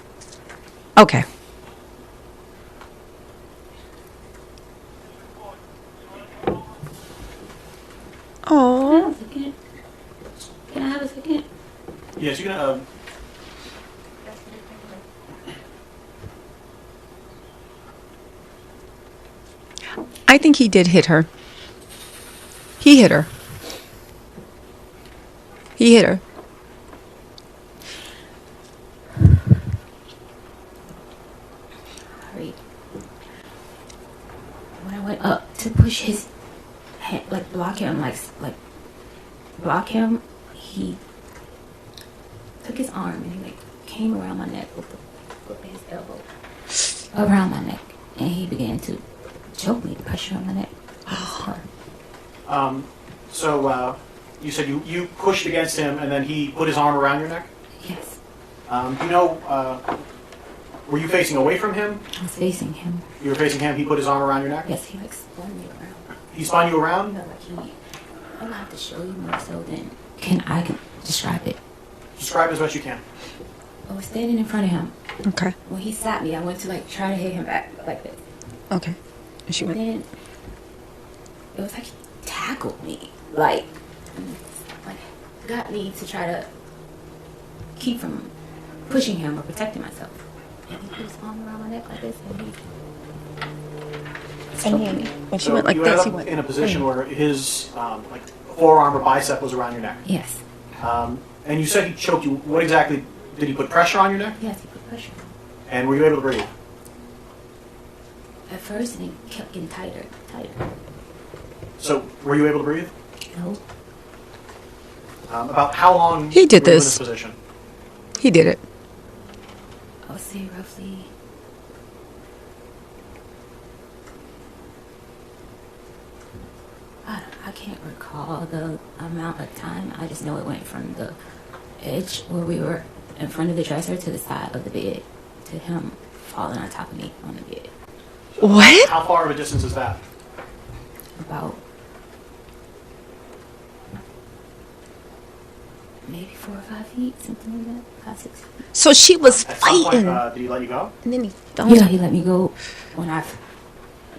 [SPEAKER 1] Okay. Oh.
[SPEAKER 3] Second. Can I have a second?
[SPEAKER 6] Yes, you can.
[SPEAKER 1] I think he did hit her. He hit her. He hit her.
[SPEAKER 3] Hurry. When I went up to push his hand, like block him, like like block him, he took his arm and he like came around my neck with his elbow around my neck, and he began to choke me, pressure on my neck.
[SPEAKER 6] So you said you pushed against him, and then he put his arm around your neck?
[SPEAKER 3] Yes.
[SPEAKER 6] Do you know, were you facing away from him?
[SPEAKER 3] I was facing him.
[SPEAKER 6] You were facing him, he put his arm around your neck?
[SPEAKER 3] Yes, he like spun me around.
[SPEAKER 6] He spun you around?
[SPEAKER 3] No, like he, I'm gonna have to show you more so than I can describe it.
[SPEAKER 6] Describe as best you can.
[SPEAKER 3] I was standing in front of him.
[SPEAKER 1] Okay.
[SPEAKER 3] When he slapped me, I went to like try to hit him back like this.
[SPEAKER 1] Okay. And she
[SPEAKER 3] And
[SPEAKER 1] went.
[SPEAKER 3] then it was like he tackled me, like got me to try to keep from pushing him or protecting myself. And he put his arm around my neck like this, and he
[SPEAKER 1] When she
[SPEAKER 6] So
[SPEAKER 1] went like
[SPEAKER 6] you ended
[SPEAKER 1] this, he
[SPEAKER 6] up
[SPEAKER 1] went.
[SPEAKER 6] in a position where his like forearm or bicep was around your neck.
[SPEAKER 3] yes,
[SPEAKER 6] And you said he choked you. What exactly, did he put pressure on your neck?
[SPEAKER 3] yes, he put pressure.
[SPEAKER 6] And were you able to breathe?
[SPEAKER 3] At first, and it kept getting tighter.
[SPEAKER 6] So were you able to breathe?
[SPEAKER 3] No,
[SPEAKER 6] About how long
[SPEAKER 1] He did
[SPEAKER 6] were you in
[SPEAKER 1] this.
[SPEAKER 6] this position?
[SPEAKER 1] He did it.
[SPEAKER 3] I would say roughly. I can't recall the amount of time. I just know it went from the edge where we were in front of the dresser to the side of the bed to him falling on top of me on the bed.
[SPEAKER 1] What?
[SPEAKER 6] How far of a distance is that?
[SPEAKER 3] About maybe 4 or 5 feet, something like that. 5, 6 feet.
[SPEAKER 1] So she was
[SPEAKER 6] At some point,
[SPEAKER 1] fighting.
[SPEAKER 6] did he let you go?
[SPEAKER 1] And then he
[SPEAKER 3] Yeah, he let me go. When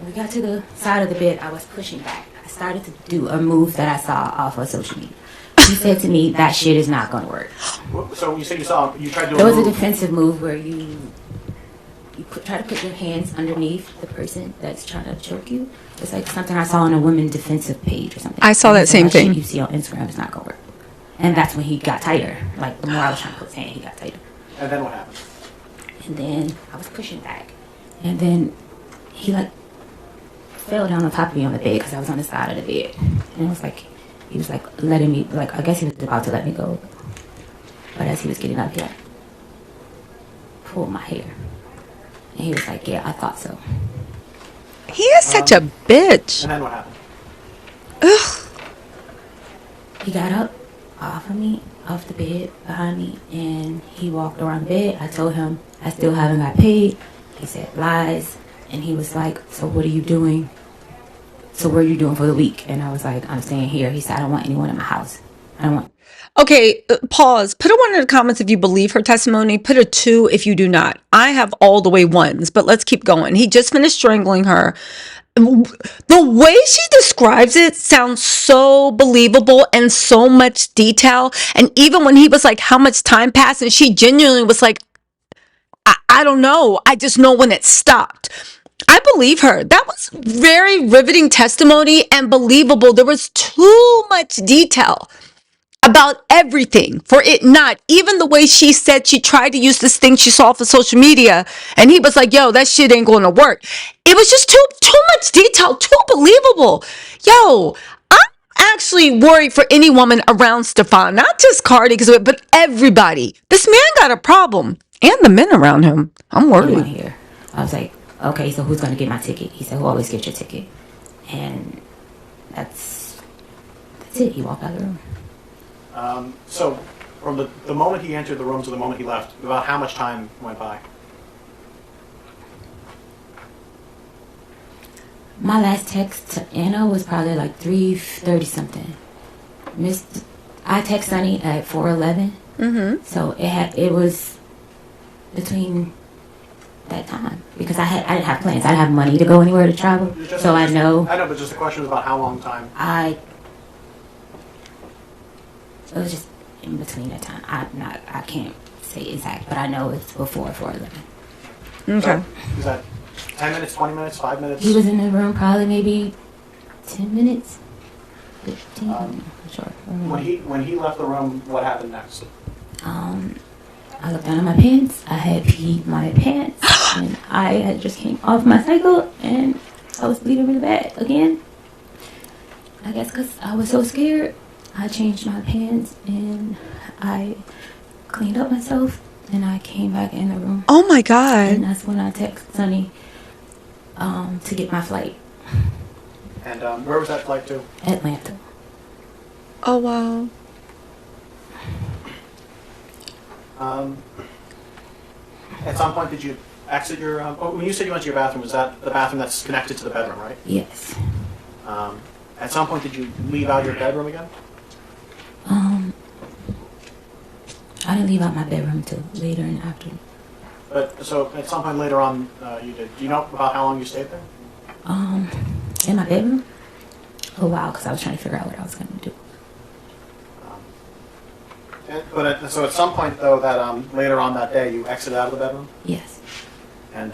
[SPEAKER 3] we got to the side of the bed, I was pushing back. I started to do a move that I saw off of social media. He said to me, "That shit is not going to work."
[SPEAKER 6] So you said you tried to do
[SPEAKER 3] There was a
[SPEAKER 6] move.
[SPEAKER 3] defensive move where you try to put your hands underneath the person that's trying to choke you. It's like something I saw on a women's defensive page or something.
[SPEAKER 1] I saw that
[SPEAKER 3] He said,
[SPEAKER 1] same thing.
[SPEAKER 3] Shit you see on Instagram is not going to work. And that's when he got tighter. Like the more I was trying to put his hand, he got tighter.
[SPEAKER 6] And then what happened?
[SPEAKER 3] And then I was pushing back. And then he like fell down on top of me on the bed because I was on the side of the bed. And it was like, he was like letting me, like I guess he was about to let me go. But as he was getting up, he like pulled my hair. And he was like, "Yeah, I thought so."
[SPEAKER 1] He is such a bitch.
[SPEAKER 6] And then what happened?
[SPEAKER 1] Ugh.
[SPEAKER 3] He got up off of me, off the bed behind me, and he walked around the bed. I told him I still haven't got paid. He said lies. And he was like, "So what are you doing? So what are you doing for the week?" And I was like, "I'm staying here." He said, "I don't want anyone in my house. I don't want."
[SPEAKER 1] Okay, pause. Put a 1 in the comments if you believe her testimony. Put a 2 if you do not. I have all the way 1s, but let's keep going. He just finished strangling her. The way she describes it sounds so believable and so much detail. And even when he was like, "How much time passed?" and she genuinely was like, I don't know. I just know when it stopped. I believe her. That was very riveting testimony and believable. There was too much detail about everything for it not. Even the way she said she tried to use this thing she saw off of social media, and he was like, "Yo, that shit ain't going to work." It was just too much detail, too believable. Yo, I'm actually worried for any woman around Stefon, not just Cardi, but everybody. This man got a problem, and the men around him. I'm
[SPEAKER 3] Anyone
[SPEAKER 1] worried.
[SPEAKER 3] here. I was like, "Okay, so who's going to get my ticket?" He said, "Who always gets your ticket?" And that's it. He walked out of the room.
[SPEAKER 6] So from the moment he entered the room to the moment he left, about how much time went by?
[SPEAKER 3] My last text to Anna was probably like 3:30 something. I text Sunny at 4:11.
[SPEAKER 1] Mm-hmm.
[SPEAKER 3] So it was between that time because I didn't have plans. I didn't have money to go anywhere to travel. So I know
[SPEAKER 6] I know, but just the question was about how long time.
[SPEAKER 3] it was just in between that time. I can't say exact, but I know it's before 4:11.
[SPEAKER 1] Okay.
[SPEAKER 6] So, is that 10 minutes, 20 minutes, 5 minutes?
[SPEAKER 3] He was in the room probably maybe 10 minutes, 15. I'm not sure.
[SPEAKER 6] When he left the room, what happened next?
[SPEAKER 3] I looked down at my pants. I had peed my pants, and I had just came off my cycle, and I was bleeding really bad again. I guess because I was so scared, I changed my pants and I cleaned up myself and I came back in the room.
[SPEAKER 1] Oh my
[SPEAKER 3] And
[SPEAKER 1] God.
[SPEAKER 3] that's when I texted Sonny to get my flight,
[SPEAKER 6] And where was that flight to?
[SPEAKER 3] Atlanta.
[SPEAKER 1] Oh wow.
[SPEAKER 6] At some point, did you exit your? When you said you went to your bathroom, was that the bathroom that's connected to the bedroom, right?
[SPEAKER 3] Yes.
[SPEAKER 6] At some point, did you leave out your bedroom again?
[SPEAKER 3] I didn't leave out my bedroom till later in the afternoon.
[SPEAKER 6] But so at some point later on, you did. Do you know about how long you stayed there?
[SPEAKER 3] In my bedroom? A while, because I was trying to figure out what I was going to do.
[SPEAKER 6] So at some point though, that later on that day, you exited out of the bedroom.
[SPEAKER 3] Yes.
[SPEAKER 6] And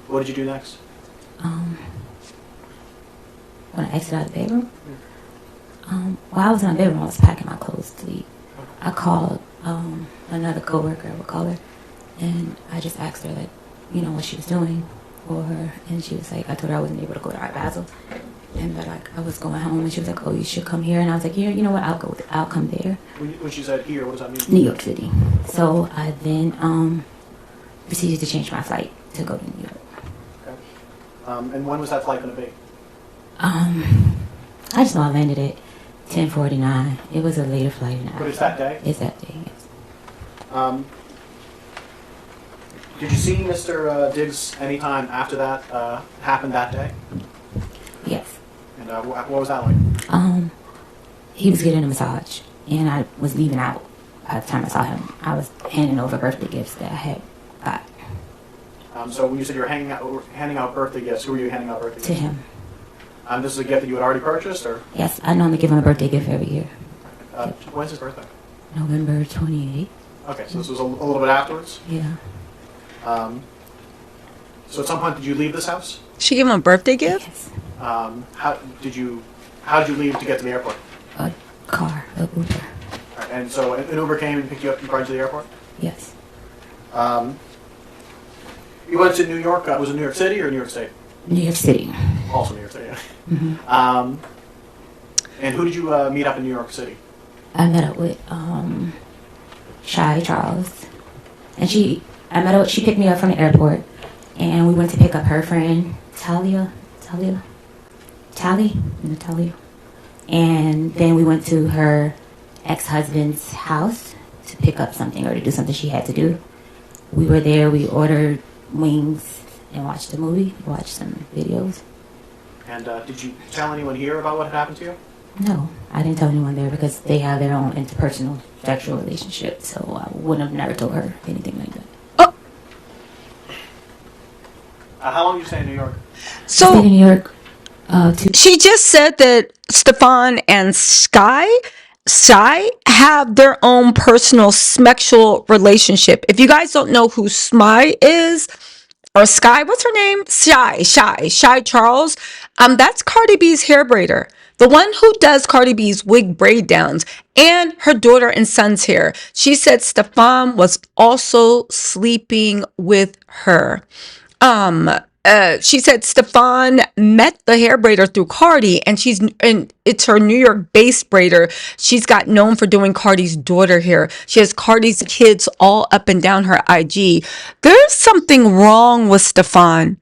[SPEAKER 6] what did you do next?
[SPEAKER 3] When I exited out of the bedroom, while I was in my bedroom, I was packing my clothes to leave. I called another coworker, I would call her, and I just asked her, like, you know, what she was doing for her, and she was like, I told her I wasn't able to go to Art Basel, and that like I was going home, and she was like, oh, you should come here, and I was like, yeah, you know what, I'll come there.
[SPEAKER 6] When she said here, what does that mean?
[SPEAKER 3] New York City. So I then proceeded to change my flight to go to New York.
[SPEAKER 6] Okay. And when was that flight going to be?
[SPEAKER 3] I just know I landed at 10:49. It was a later flight.
[SPEAKER 6] But it's that day?
[SPEAKER 3] It's that day, yes.
[SPEAKER 6] Did you see Mr. Diggs anytime after that happened that day?
[SPEAKER 3] Yes.
[SPEAKER 6] And what was that like?
[SPEAKER 3] He was getting a massage, and I was leaving out. By the time I saw him, I was handing over birthday gifts that I had got
[SPEAKER 6] So when you said you were handing out birthday gifts, who were you handing out birthday gifts
[SPEAKER 3] to him.
[SPEAKER 6] This is a gift that you had already purchased, or
[SPEAKER 3] Yes, I normally give him a birthday gift every year.
[SPEAKER 6] when's his birthday?
[SPEAKER 3] November 28th.
[SPEAKER 6] Okay, so this was a little bit afterwards.
[SPEAKER 3] Yeah.
[SPEAKER 6] So at some point, did you leave this house?
[SPEAKER 1] She gave him a birthday gift?
[SPEAKER 3] Yes.
[SPEAKER 6] How did you leave to get to the airport?
[SPEAKER 3] A car, a Uber.
[SPEAKER 6] All right, and so an Uber came and picked you up and brought you to the airport.
[SPEAKER 3] Yes.
[SPEAKER 6] You went to New York. Was it New York City or New York State?
[SPEAKER 3] New York City.
[SPEAKER 6] Also New York City. Yeah. And who did you meet up in New York City?
[SPEAKER 3] I met up with Shy Charles, and she picked me up from the airport, and we went to pick up her friend Natalia, and then we went to her ex-husband's house to pick up something or to do something she had to do. We were there. We ordered wings and watched a movie. Watched some videos.
[SPEAKER 6] And did you tell anyone here about what had happened to you?
[SPEAKER 3] No, I didn't tell anyone there because they have their own interpersonal sexual relationship, so I wouldn't have never told her anything like that.
[SPEAKER 6] How long did you stay in New York?
[SPEAKER 3] I stayed in New York.
[SPEAKER 1] She just said that Stefon and Sky have their own personal sexual relationship. If you guys don't know who Smy is, or Sky, what's her name? Shy Charles. That's Cardi B's hair braider. The one who does Cardi B's wig braid downs and her daughter and son's hair. She said Stefon was also sleeping with her. She said Stefon met the hair braider through Cardi, and it's her New York based braider. She's got known for doing Cardi's daughter hair. She has Cardi's kids all up and down her IG. There's something wrong with Stefon.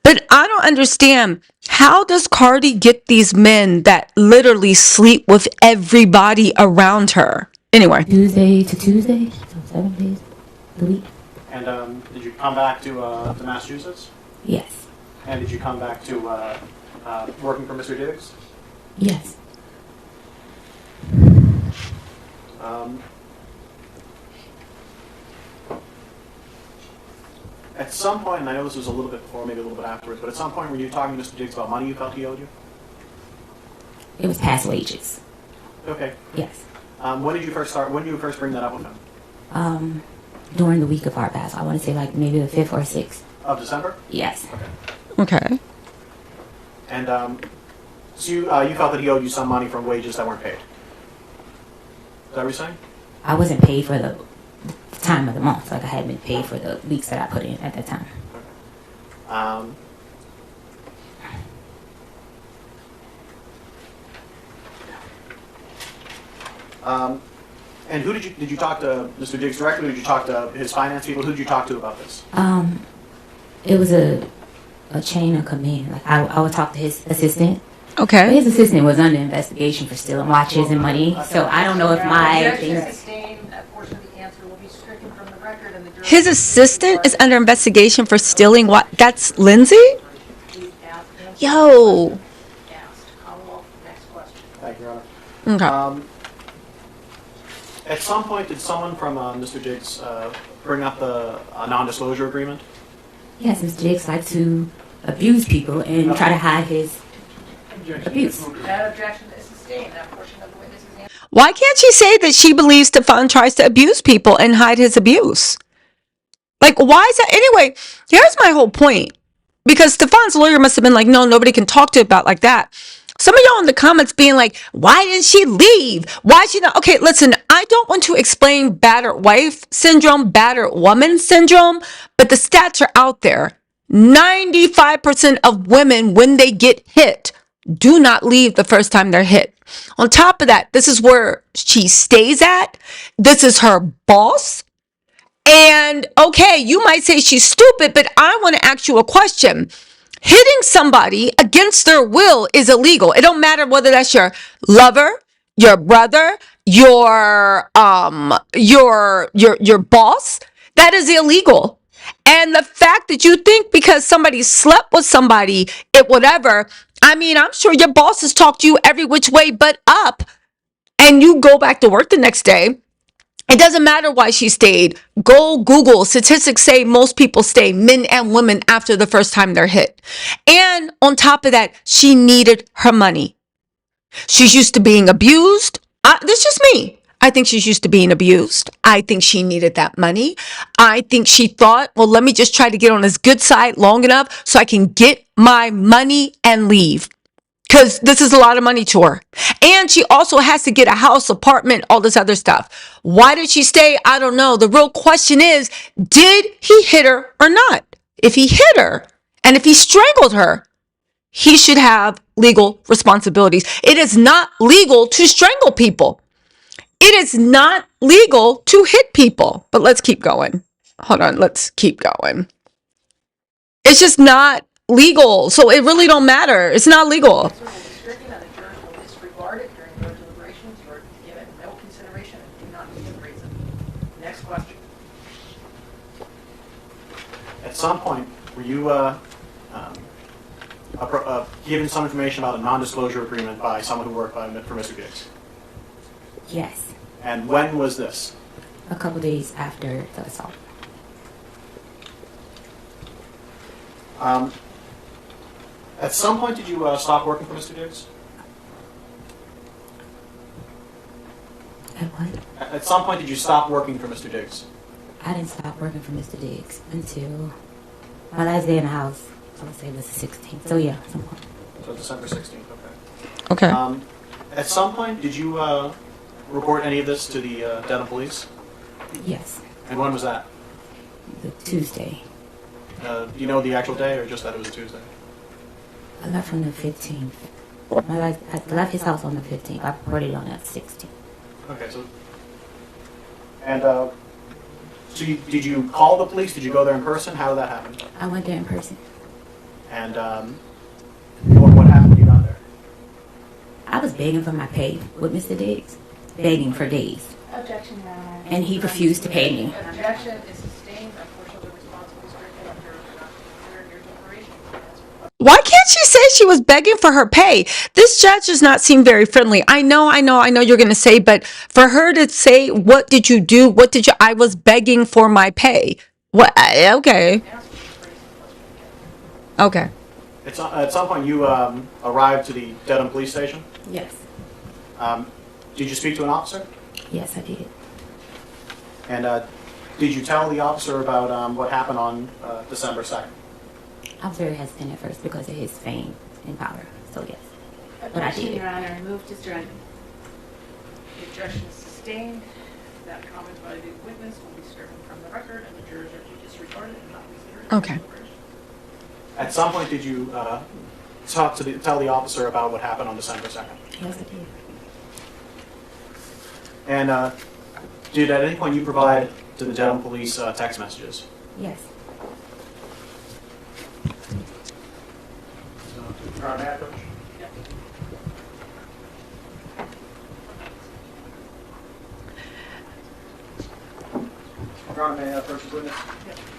[SPEAKER 1] But I don't understand. How does Cardi get these men that literally sleep with everybody around her? Anyway.
[SPEAKER 3] Tuesday to Tuesday, so 7 days a week.
[SPEAKER 6] And did you come back to Massachusetts?
[SPEAKER 3] Yes.
[SPEAKER 6] And did you come back to working for Mr. Diggs?
[SPEAKER 3] Yes.
[SPEAKER 6] At some point, and I know this was a little bit before, maybe a little bit afterwards, but at some point, were you talking to Mr. Diggs about money you felt he owed you?
[SPEAKER 3] It was past wages.
[SPEAKER 6] Okay.
[SPEAKER 3] Yes.
[SPEAKER 6] When did you first start? When did you first bring that up with him?
[SPEAKER 3] During the week of Art Basel. I want to say like maybe the 5th or 6th.
[SPEAKER 6] Of December?
[SPEAKER 3] Yes.
[SPEAKER 1] Okay.
[SPEAKER 6] And so you felt that he owed you some money from wages that weren't paid. Is that what you're saying?
[SPEAKER 3] I wasn't paid for the time of the month. Like I hadn't been paid for the weeks that I put in at that time.
[SPEAKER 6] And who did you talk to Mr. Diggs directly, or did you talk to his finance people? Who did you talk to about this?
[SPEAKER 3] It was a chain of command. Like I would talk to his assistant. But
[SPEAKER 1] Okay.
[SPEAKER 3] his assistant was under investigation for stealing watches and money. So I don't know if my
[SPEAKER 4] Objection
[SPEAKER 3] things.
[SPEAKER 4] sustained. That portion of the answer will be stricken from the record, and the jury.
[SPEAKER 1] His assistant is under investigation for stealing what? That's Lindsay?
[SPEAKER 4] Please ask him.
[SPEAKER 1] Yo.
[SPEAKER 4] Asked. Commonwealth, next question.
[SPEAKER 6] Thank you, Your Honor.
[SPEAKER 1] Okay.
[SPEAKER 6] At some point, did someone from Mr. Diggs bring up the non-disclosure agreement?
[SPEAKER 3] Yes, Mr. Diggs liked to abuse people and try to hide his abuse.
[SPEAKER 4] That objection is sustained. That portion of the witness's answer.
[SPEAKER 1] Why can't she say that she believes Stefon tries to abuse people and hide his abuse? Like, why is that? Anyway, here's my whole point. Because Stefon's lawyer must have been like, no, nobody can talk to about like that. Some of y'all in the comments being like, why didn't she leave? Why is she not? Okay, listen, I don't want to explain battered wife syndrome, battered woman syndrome, but the stats are out there. 95% of women, when they get hit, do not leave the first time they're hit. On top of that, this is where she stays at. This is her boss. And okay, you might say she's stupid, but I want to ask you a question. Hitting somebody against their will is illegal. It don't matter whether that's your lover, your brother, your boss. That is illegal. And the fact that you think because somebody slept with somebody, it whatever. I mean, I'm sure your boss has talked to you every which way but up, and you go back to work the next day. It doesn't matter why she stayed. Go Google. Statistics say most people stay, men and women, after the first time they're hit. And on top of that, she needed her money. She's used to being abused. This is just me. I think she's used to being abused. I think she needed that money. I think she thought, well, let me just try to get on his good side long enough so I can get my money and leave. Because this is a lot of money to her. And she also has to get a house, apartment, all this other stuff. Why did she stay? I don't know. The real question is, did he hit her or not? If he hit her and if he strangled her, he should have legal responsibilities. It is not legal to strangle people. It is not legal to hit people. But let's keep going. Hold on. Let's keep going. It's just not legal. So it really don't matter. It's not legal.
[SPEAKER 4] Answer will be stricken, and the jurors will disregard it during their deliberations or give it no consideration and do not even raise it. Next question.
[SPEAKER 6] At some point, were you given some information about a non-disclosure agreement by someone who worked for Mr. Diggs?
[SPEAKER 3] Yes,
[SPEAKER 6] And when was this?
[SPEAKER 3] a couple days after the assault.
[SPEAKER 6] At some point, did you stop working for Mr. Diggs?
[SPEAKER 3] At what?
[SPEAKER 6] At some point, did you stop working for Mr. Diggs?
[SPEAKER 3] I didn't stop working for Mr. Diggs until my last day in the house. I would say it was the 16th. So yeah, some point.
[SPEAKER 6] So December 16th, okay.
[SPEAKER 1] Okay.
[SPEAKER 6] At some point, did you report any of this to the Dedham police?
[SPEAKER 3] Yes,
[SPEAKER 6] And when was that?
[SPEAKER 3] the Tuesday.
[SPEAKER 6] Do you know the actual day, or just that it was a Tuesday?
[SPEAKER 3] I left on the 15th. I left his house on the 15th. I reported on the 16th.
[SPEAKER 6] Okay, so... And, so did you call the police? Did you go there in person? How did that happen?
[SPEAKER 3] I went there in person.
[SPEAKER 6] And what happened when you got there?
[SPEAKER 3] I was begging for my pay with Mr. Diggs, begging for days,
[SPEAKER 4] Objection, Your Honor.
[SPEAKER 3] and he refused to pay me.
[SPEAKER 4] Objection is sustained. That portion of the response will be stricken, and jurors are not considered your deliberation.
[SPEAKER 1] Why can't she say she was begging for her pay? This judge does not seem very friendly. I know you're going to say, but for her to say, what did you do? I was begging for my pay. What? Okay. Okay.
[SPEAKER 6] At some point, you arrived to the Dedham police station.
[SPEAKER 3] Yes,
[SPEAKER 6] Did you speak to an officer?
[SPEAKER 3] yes, I did.
[SPEAKER 6] And did you tell the officer about what happened on December 2nd?
[SPEAKER 3] I was very hesitant at first because of his fame and power. So yes, but I
[SPEAKER 4] Objection,
[SPEAKER 3] did.
[SPEAKER 4] Your Honor. Move to strike. The objection is sustained. That comment by the witness will be stricken from the record, and the jurors are to disregard it and not consider it.
[SPEAKER 1] Okay.
[SPEAKER 6] At some point, did you tell the officer about what happened on December 2nd?
[SPEAKER 3] Yes, I did.
[SPEAKER 6] And did at any point you provide to the Dedham Police text messages?
[SPEAKER 3] Yes.
[SPEAKER 6] Your Honor, may I approach? Your Honor, may I approach the witness?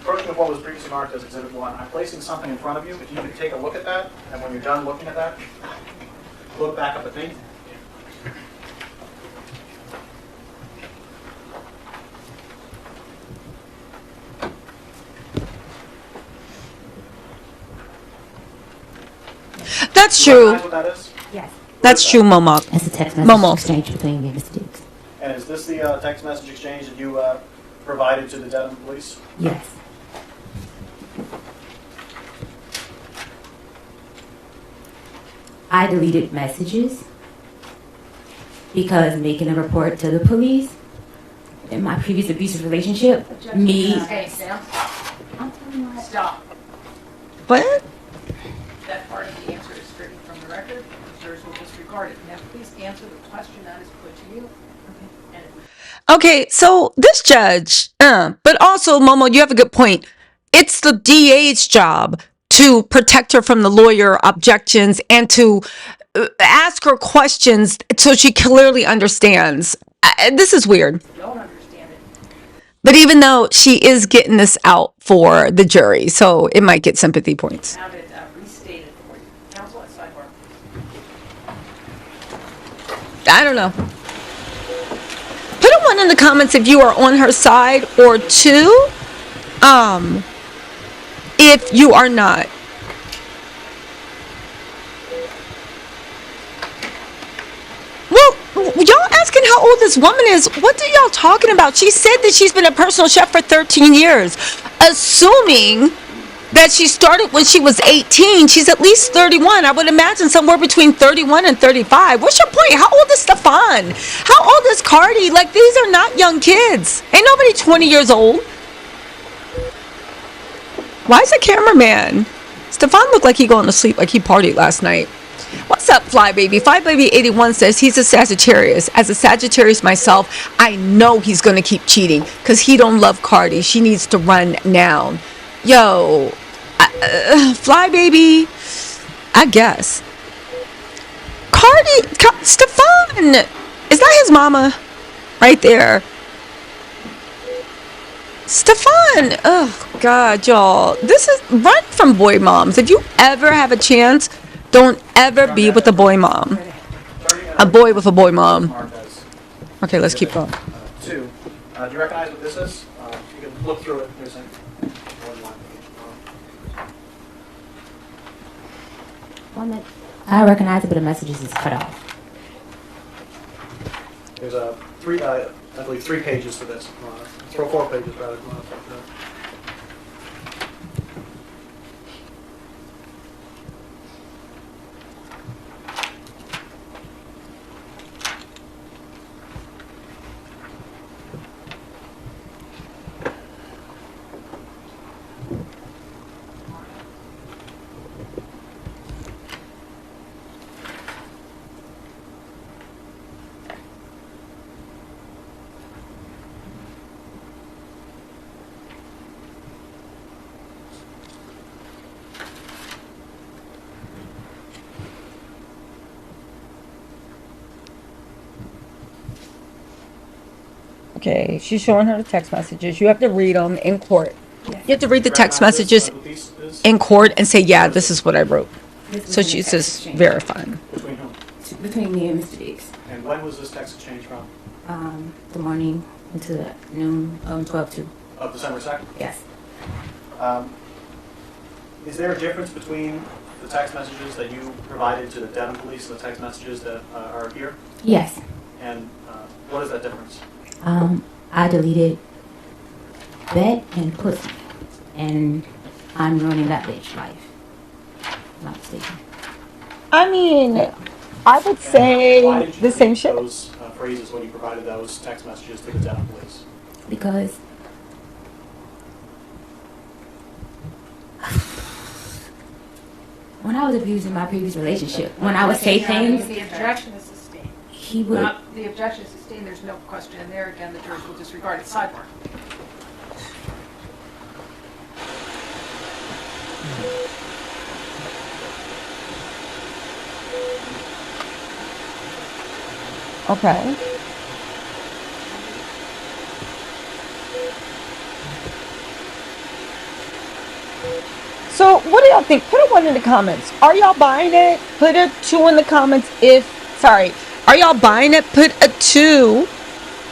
[SPEAKER 6] Approaching what was previously marked as Exhibit 1, I'm placing something in front of you. If you could take a look at that, and when you're done looking at that, look back up at me.
[SPEAKER 1] That's true.
[SPEAKER 6] Recognize what that is?
[SPEAKER 3] Yes.
[SPEAKER 1] That's true, Momo.
[SPEAKER 3] That's a text message
[SPEAKER 1] Momo.
[SPEAKER 3] exchange between me and Mr. Dukes.
[SPEAKER 6] And is this the text message exchange that you provided to the Dedham Police?
[SPEAKER 3] Yes. I deleted messages because making a report to the police in my previous abusive relationship, me.
[SPEAKER 4] Okay, Sam. Stop.
[SPEAKER 1] What?
[SPEAKER 4] That part of the answer is stricken from the record. Jurors will disregard it. Now, please answer the question that is put to you. And if
[SPEAKER 1] Okay, so this judge, but also, Momo, you have a good point. It's the DA's job to protect her from the lawyer objections and to ask her questions so she clearly understands. This is weird.
[SPEAKER 4] you don't understand it,
[SPEAKER 1] But even though she is getting this out for the jury, so it might get sympathy points.
[SPEAKER 4] have it restated for you. Counsel at sidebar.
[SPEAKER 1] I don't know. Put a 1 in the comments if you are on her side, or 2 if you are not. Well, y'all asking how old this woman is. What are y'all talking about? She said that she's been a personal chef for 13 years. Assuming that she started when she was 18, she's at least 31. I would imagine somewhere between 31 and 35. What's your point? How old is Stefon? How old is Cardi? Like, these are not young kids. Ain't nobody 20 years old. Why is the cameraman? Stefon looked like he going to sleep, like he partied last night. What's up, Fly Baby? Fly Baby 81 says he's a Sagittarius. As a Sagittarius myself, I know he's going to keep cheating because he don't love Cardi. She needs to run now. Yo, Fly Baby, I guess. Cardi, Stefon, is that his mama? Right there. Stefon, oh God, y'all. This is, run from boy moms. If you ever have a chance, don't ever be with a boy mom. A boy with a boy mom. Okay, let's keep going.
[SPEAKER 6] 2. Do you recognize what this is? You can look through it. There's a
[SPEAKER 3] I recognize it, but the messages is cut off.
[SPEAKER 6] There's a 3, I believe 3 pages to this. 4 pages rather.
[SPEAKER 1] Okay, she's showing her the text messages. You have to read them in court. You have to read the text messages in court and say, yeah, this is what I wrote. So she's just verifying.
[SPEAKER 6] Between whom?
[SPEAKER 3] Between me and Mr. Dukes.
[SPEAKER 6] And when was this text exchange from?
[SPEAKER 3] The morning into noon, 12
[SPEAKER 6] Of December 2nd?
[SPEAKER 3] Yes.
[SPEAKER 6] Is there a difference between the text messages that you provided to the Dedham Police and the text messages that are here?
[SPEAKER 3] Yes.
[SPEAKER 6] And what is that difference?
[SPEAKER 3] I deleted bet and pussy, and I'm ruining that bitch life. Not mistaken.
[SPEAKER 1] I mean, I would say
[SPEAKER 6] Why did you
[SPEAKER 1] the same
[SPEAKER 6] delete
[SPEAKER 1] shit.
[SPEAKER 6] those phrases when you provided those text messages to the Dedham Police?
[SPEAKER 3] Because when I was abusing my previous relationship, when I would say things,
[SPEAKER 4] The objection is sustained.
[SPEAKER 3] He would.
[SPEAKER 4] The objection is sustained, there's no question in there. Again, the jurors will disregard it. Sidebar.
[SPEAKER 8] Okay. So what do y'all think? Put a 1 in the comments. Are y'all buying it? Put a 2 in the comments are y'all buying it? Put a 2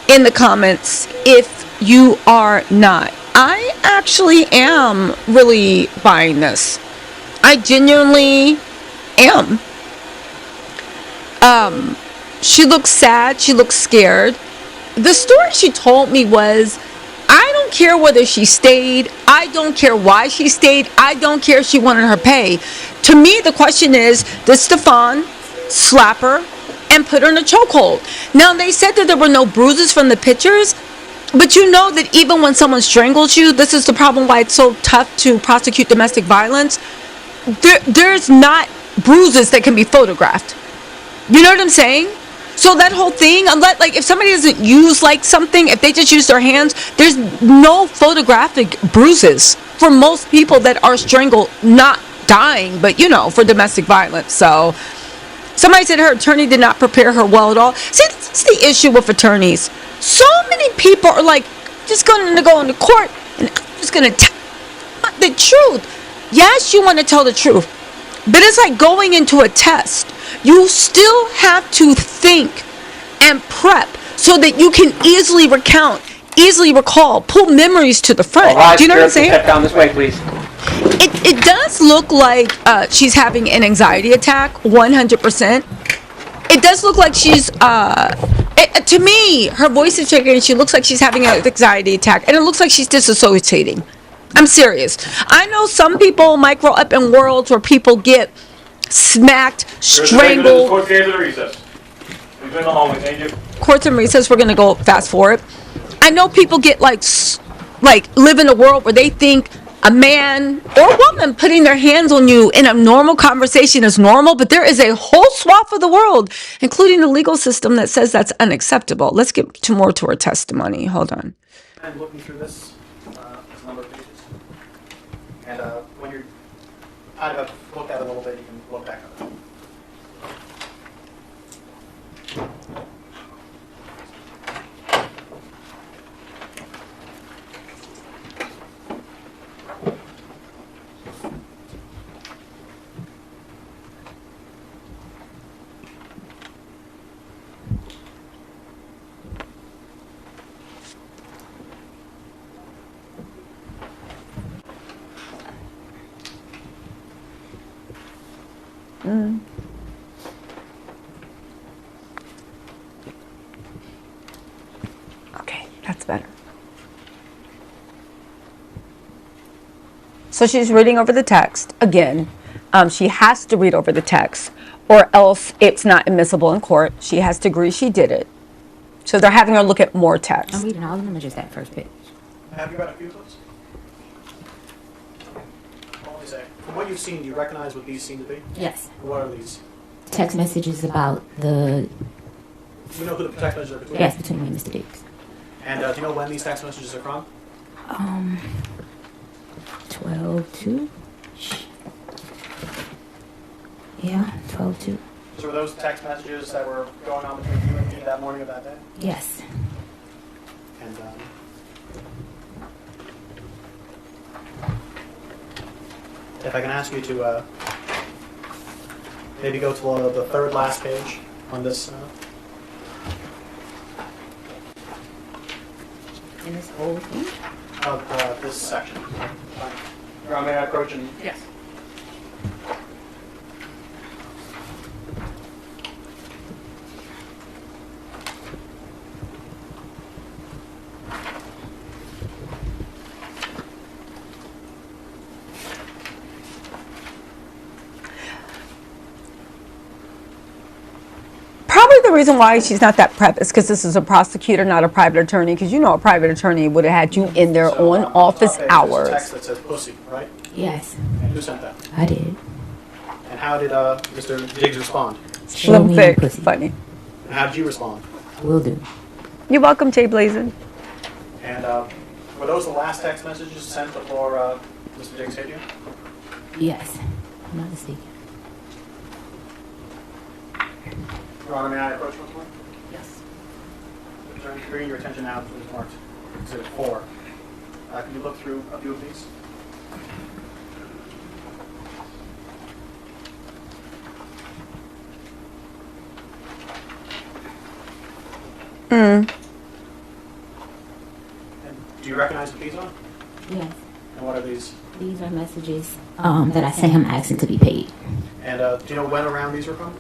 [SPEAKER 8] in the comments if you are not. I actually am really buying this. I genuinely am. She looks sad. She looks scared. The story she told me was, I don't care whether she stayed. I don't care why she stayed. I don't care if she wanted her pay. To me, the question is, did Stefon slap her and put her in a chokehold? Now, they said that there were no bruises from the pictures, but you know that even when someone strangles you, this is the problem why it's so tough to prosecute domestic violence. There's not bruises that can be photographed. You know what I'm saying? So that whole thing, unless, like, if somebody doesn't use, like, something, if they just use their hands, there's no photographic bruises for most people that are strangled, not dying, but, you know, for domestic violence. So somebody said her attorney did not prepare her well at all. See, that's the issue with attorneys. So many people are like, just going to go into court and I'm just going to tell the truth. Yes, you want to tell the truth, but it's like going into a test. You still have to think and prep so that you can easily recount, easily recall, pull memories to the front.
[SPEAKER 7] All right,
[SPEAKER 8] Do you know what I'm saying?
[SPEAKER 7] Step down this way, please.
[SPEAKER 8] It does look like she's having an anxiety attack, 100%. It does look like she's, to me, her voice is shaking and she looks like she's having an anxiety attack. And it looks like she's disassociating. I'm serious. I know some people might grow up in worlds where people get smacked, strangled.
[SPEAKER 7] Court stands at recess. We've been in the hallway, thank you.
[SPEAKER 8] Courts and recess, we're going to go fast forward. I know people get like live in a world where they think a man or a woman putting their hands on you in a normal conversation is normal, but there is a whole swath of the world, including the legal system, that says that's unacceptable. Let's get to more to her testimony. Hold on.
[SPEAKER 6] I'm looking through this, there's a number of pages. And when you're kind of looked at it a little bit, you can look back on it.
[SPEAKER 8] Okay, that's better. So she's reading over the text again. She has to read over the text, or else it's not admissible in court. She has to agree she did it. So they're having her look at more text.
[SPEAKER 3] I'm reading all of them or just that first page?
[SPEAKER 6] Have you read a few of those? Well, let me say, from what you've seen, do you recognize what these seem to be?
[SPEAKER 3] Yes.
[SPEAKER 6] What are these?
[SPEAKER 3] Text messages about the,
[SPEAKER 6] Do you know who the text messages are between?
[SPEAKER 3] yes, between me and Mr. Diggs.
[SPEAKER 6] And do you know when these text messages are from?
[SPEAKER 3] 12-2. Yeah, 12-2.
[SPEAKER 6] So were those text messages that were going on between you and me that morning of that day?
[SPEAKER 3] Yes.
[SPEAKER 6] And if I can ask you to maybe go to the third last page on this.
[SPEAKER 3] In this whole thing?
[SPEAKER 6] Of this section. May I approach and
[SPEAKER 4] Yes.
[SPEAKER 8] Probably the reason why she's not that prepped is because this is a prosecutor, not a private attorney. Because you know a private attorney would have had you in there
[SPEAKER 6] so,
[SPEAKER 8] on office
[SPEAKER 6] there's a
[SPEAKER 8] hours.
[SPEAKER 6] text that says pussy, right?
[SPEAKER 3] Yes,
[SPEAKER 6] And who sent that?
[SPEAKER 3] I did.
[SPEAKER 6] And how did Mr. Diggs respond?
[SPEAKER 3] Show
[SPEAKER 8] Slim
[SPEAKER 3] me
[SPEAKER 8] thick,
[SPEAKER 3] pussy.
[SPEAKER 8] funny.
[SPEAKER 6] And how did you respond?
[SPEAKER 3] Will do.
[SPEAKER 8] You're welcome, Jay Blazin.
[SPEAKER 6] And were those the last text messages sent before Mr. Diggs hit you?
[SPEAKER 3] Yes. I'm not mistaken.
[SPEAKER 6] Your Honor, may I approach once more?
[SPEAKER 4] Yes.
[SPEAKER 6] Bringing your attention now to this marked Exhibit 4. Can you look through a few of these? And do you recognize what these are?
[SPEAKER 3] Yes.
[SPEAKER 6] And what are these?
[SPEAKER 3] These are messages that I sent him asking to be paid.
[SPEAKER 6] And do you know when around these were from?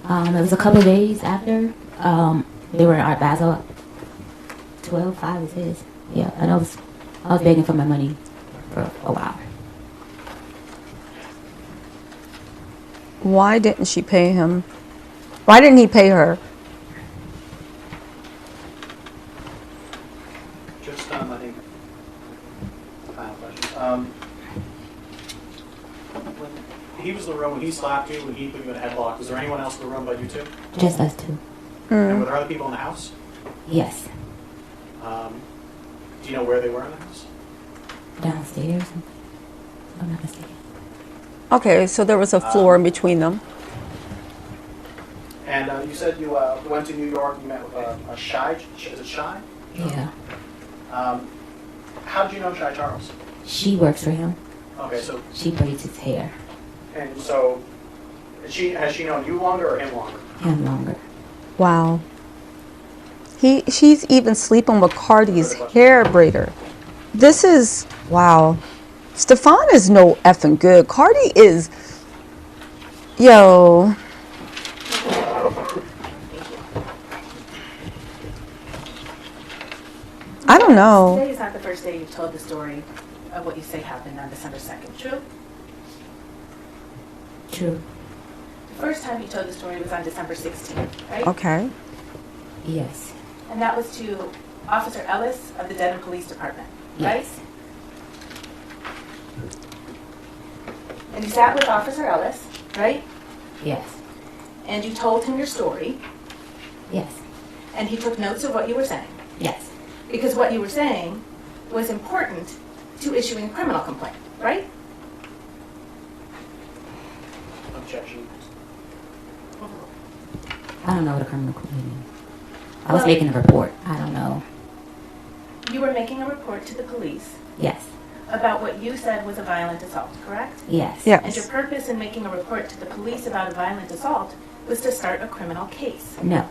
[SPEAKER 3] It was a couple of days after. They were in Art Basel. 12/5 is his. Yeah, and I was begging for my money for a while.
[SPEAKER 8] Why didn't she pay him? Why didn't he pay her?
[SPEAKER 6] Just, I think, final question. When he was in the room, when he slapped you, when he put you in a headlock, was there anyone else in the room but you two?
[SPEAKER 3] Just us two.
[SPEAKER 6] And were there other people in the house?
[SPEAKER 3] Yes.
[SPEAKER 6] Do you know where they were in the house?
[SPEAKER 3] Downstairs. I'm not mistaken.
[SPEAKER 8] Okay, so there was a floor in between them.
[SPEAKER 6] And you said you went to New York, you met with a Shy, is it Shy?
[SPEAKER 3] Yeah.
[SPEAKER 6] How did you know Shy Charles?
[SPEAKER 3] She works for him.
[SPEAKER 6] Okay, so,
[SPEAKER 3] She braids his hair.
[SPEAKER 6] and so, has she known you longer or him longer?
[SPEAKER 3] Him longer.
[SPEAKER 8] Wow. She's even sleeping with Cardi's hair braider. This is, wow. Stefon is no effing good. Cardi is, yo. I don't know.
[SPEAKER 4] Today is not the first day you've told the story of what you say happened on December 2nd, true?
[SPEAKER 3] True.
[SPEAKER 4] The first time you told the story was on December 16th, right?
[SPEAKER 8] Okay.
[SPEAKER 3] Yes.
[SPEAKER 4] And that was to Officer Ellis of the Dedham Police Department, right?
[SPEAKER 3] Yes.
[SPEAKER 4] And you sat with Officer Ellis, right?
[SPEAKER 3] Yes.
[SPEAKER 4] And you told him your story,
[SPEAKER 3] Yes.
[SPEAKER 4] and he took notes of what you were saying.
[SPEAKER 3] Yes.
[SPEAKER 4] Because what you were saying was important to issuing a criminal complaint, right?
[SPEAKER 6] Objection.
[SPEAKER 3] I don't know what a criminal complaint is. I was
[SPEAKER 4] Well-
[SPEAKER 3] making a report. I don't know.
[SPEAKER 4] You were making a report to the police
[SPEAKER 3] Yes.
[SPEAKER 4] about what you said was a violent assault, correct?
[SPEAKER 3] Yes.
[SPEAKER 4] And your
[SPEAKER 8] Yes.
[SPEAKER 4] purpose in making a report to the police about a violent assault was to start a criminal case.
[SPEAKER 3] No.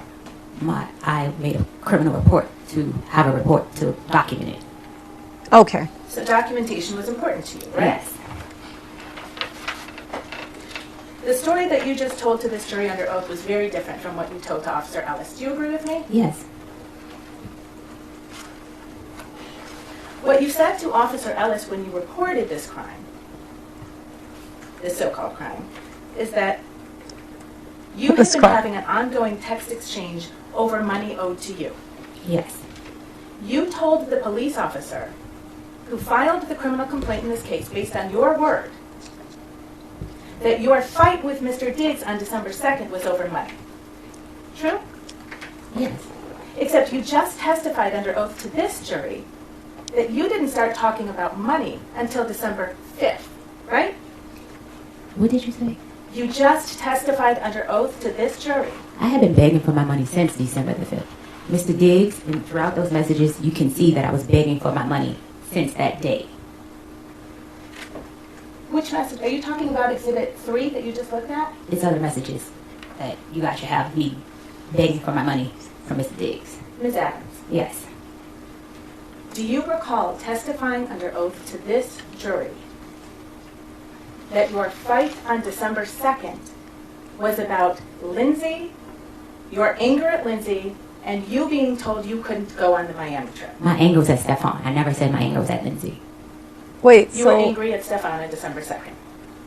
[SPEAKER 3] I made a criminal report to have a report to document it.
[SPEAKER 8] Okay.
[SPEAKER 4] So documentation was important to you, right?
[SPEAKER 3] Yes.
[SPEAKER 4] The story that you just told to this jury under oath was very different from what you told to Officer Ellis. Do you agree with me?
[SPEAKER 3] Yes.
[SPEAKER 4] What you said to Officer Ellis when you reported this crime, this so-called crime, is that you had
[SPEAKER 8] This
[SPEAKER 4] been
[SPEAKER 8] crime.
[SPEAKER 4] having an ongoing text exchange over money owed to you.
[SPEAKER 3] Yes.
[SPEAKER 4] You told the police officer who filed the criminal complaint in this case, based on your word, that your fight with Mr. Diggs on December 2nd was over money. True?
[SPEAKER 3] Yes.
[SPEAKER 4] Except you just testified under oath to this jury that you didn't start talking about money until December 5th, right?
[SPEAKER 3] What did you say?
[SPEAKER 4] You just testified under oath to this jury.
[SPEAKER 3] I have been begging for my money since December the 5th. Mr. Diggs, and throughout those messages, you can see that I was begging for my money since that day.
[SPEAKER 4] Which message? Are you talking about Exhibit 3 that you just looked at?
[SPEAKER 3] It's other messages that you guys should have me begging for my money from Mr. Diggs.
[SPEAKER 4] Ms. Adams,
[SPEAKER 3] Yes.
[SPEAKER 4] do you recall testifying under oath to this jury that your fight on December 2nd was about Lindsay, your anger at Lindsay, and you being told you couldn't go on the Miami trip?
[SPEAKER 3] My anger was at Steffon. I never said my anger was at Lindsay.
[SPEAKER 8] Wait,
[SPEAKER 4] You were
[SPEAKER 8] so
[SPEAKER 4] angry at Stefon on December 2nd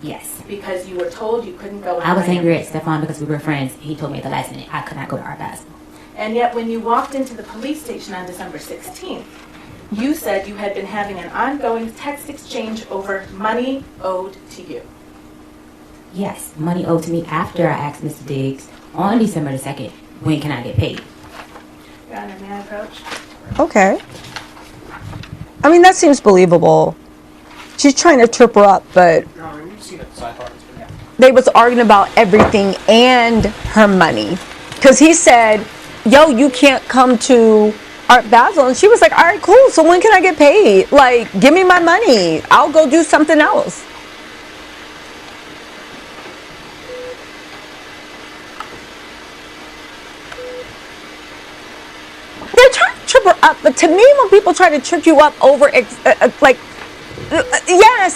[SPEAKER 3] Yes.
[SPEAKER 4] because you were told you couldn't go on
[SPEAKER 3] I was
[SPEAKER 4] Miami.
[SPEAKER 3] angry at Stefon because we were friends. He told me at the last minute I could not go to Art Basel.
[SPEAKER 4] And yet when you walked into the police station on December 16th, you said you had been having an ongoing text exchange over money owed to you.
[SPEAKER 3] Yes, money owed to me after I asked Mr. Diggs on December the 2nd when can I get paid?
[SPEAKER 4] Your Honor, may I approach?
[SPEAKER 8] Okay. I mean, that seems believable. She's trying to trip her up, but
[SPEAKER 6] Your Honor, you've seen it sidebar. Yeah.
[SPEAKER 8] they was arguing about everything and her money. Because he said, yo, you can't come to Art Basel. And she was like, all right, cool. So when can I get paid? Like, give me my money. I'll go do something else. They're trying to trip her up. But to me, when people try to trick you up over, yes,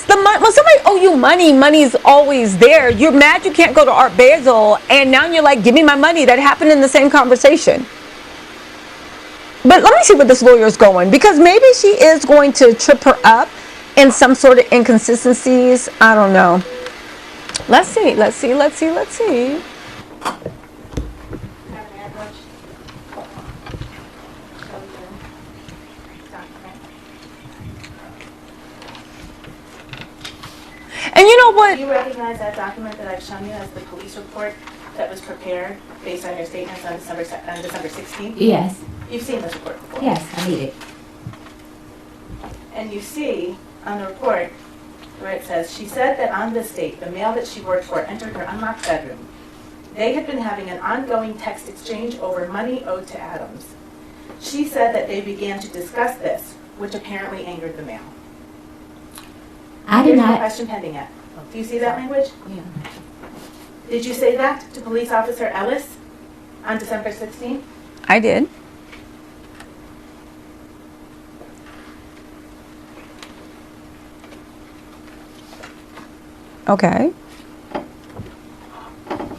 [SPEAKER 8] the money. When somebody owe you money, money's always there. You're mad you can't go to Art Basel, and now you're like, give me my money. That happened in the same conversation. But let me see where this lawyer is going, because maybe she is going to trip her up in some sort of inconsistencies. I don't know. Let's see. And you know what?
[SPEAKER 4] Do you recognize that document that I've shown you as the police report that was prepared based on your statements on December 16th?
[SPEAKER 3] Yes.
[SPEAKER 4] You've seen this report before?
[SPEAKER 3] Yes, I need it.
[SPEAKER 4] And you see on the report where it says, she said that on this date, the male that she worked for entered her unlocked bedroom. They had been having an ongoing text exchange over money owed to Adams. She said that they began to discuss this, which apparently angered the male.
[SPEAKER 3] I did
[SPEAKER 4] Here's the
[SPEAKER 3] not.
[SPEAKER 4] question pending it. Do you see that language?
[SPEAKER 3] Yeah.
[SPEAKER 4] Did you say that to Police Officer Ellis on December 16th?
[SPEAKER 8] I did. Okay.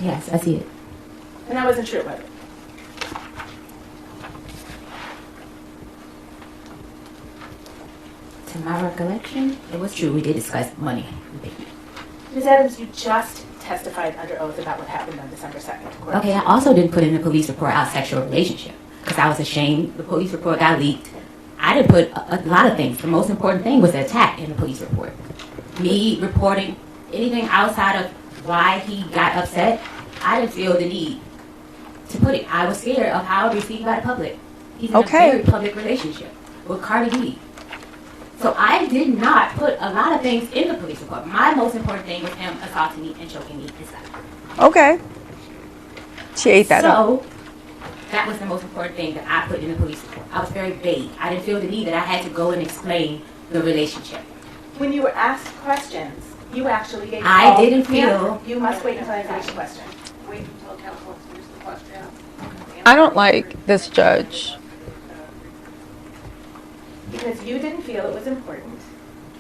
[SPEAKER 3] Yes, I see it.
[SPEAKER 4] And that wasn't true, was it?
[SPEAKER 3] To my recollection, it was true. We did discuss money.
[SPEAKER 4] Ms. Adams, you just testified under oath about what happened on December 2nd. correct?
[SPEAKER 3] Okay, I also didn't put in the police report our sexual relationship because I was ashamed. The police report got leaked. I didn't put a lot of things. The most important thing was the attack in the police report. Me reporting anything outside of why he got upset, I didn't feel the need to put it. I was scared of how it was received by the public. He's in a very public relationship with Cardi B. So I did not put a lot of things in the police report. My most important thing was him assaulting me and choking me and stuff.
[SPEAKER 8] Okay. She ate that up.
[SPEAKER 3] So that was the most important thing that I put in the police report. I was very vague. I didn't feel the need that I had to go and explain the relationship.
[SPEAKER 4] When you were asked questions, you actually gave
[SPEAKER 3] I
[SPEAKER 4] all
[SPEAKER 3] didn't
[SPEAKER 4] the
[SPEAKER 3] feel-
[SPEAKER 4] answer. You must wait until I finish the question.
[SPEAKER 9] Wait until counsel finishes the question.
[SPEAKER 8] I don't like this judge.
[SPEAKER 4] Because you didn't feel it was important.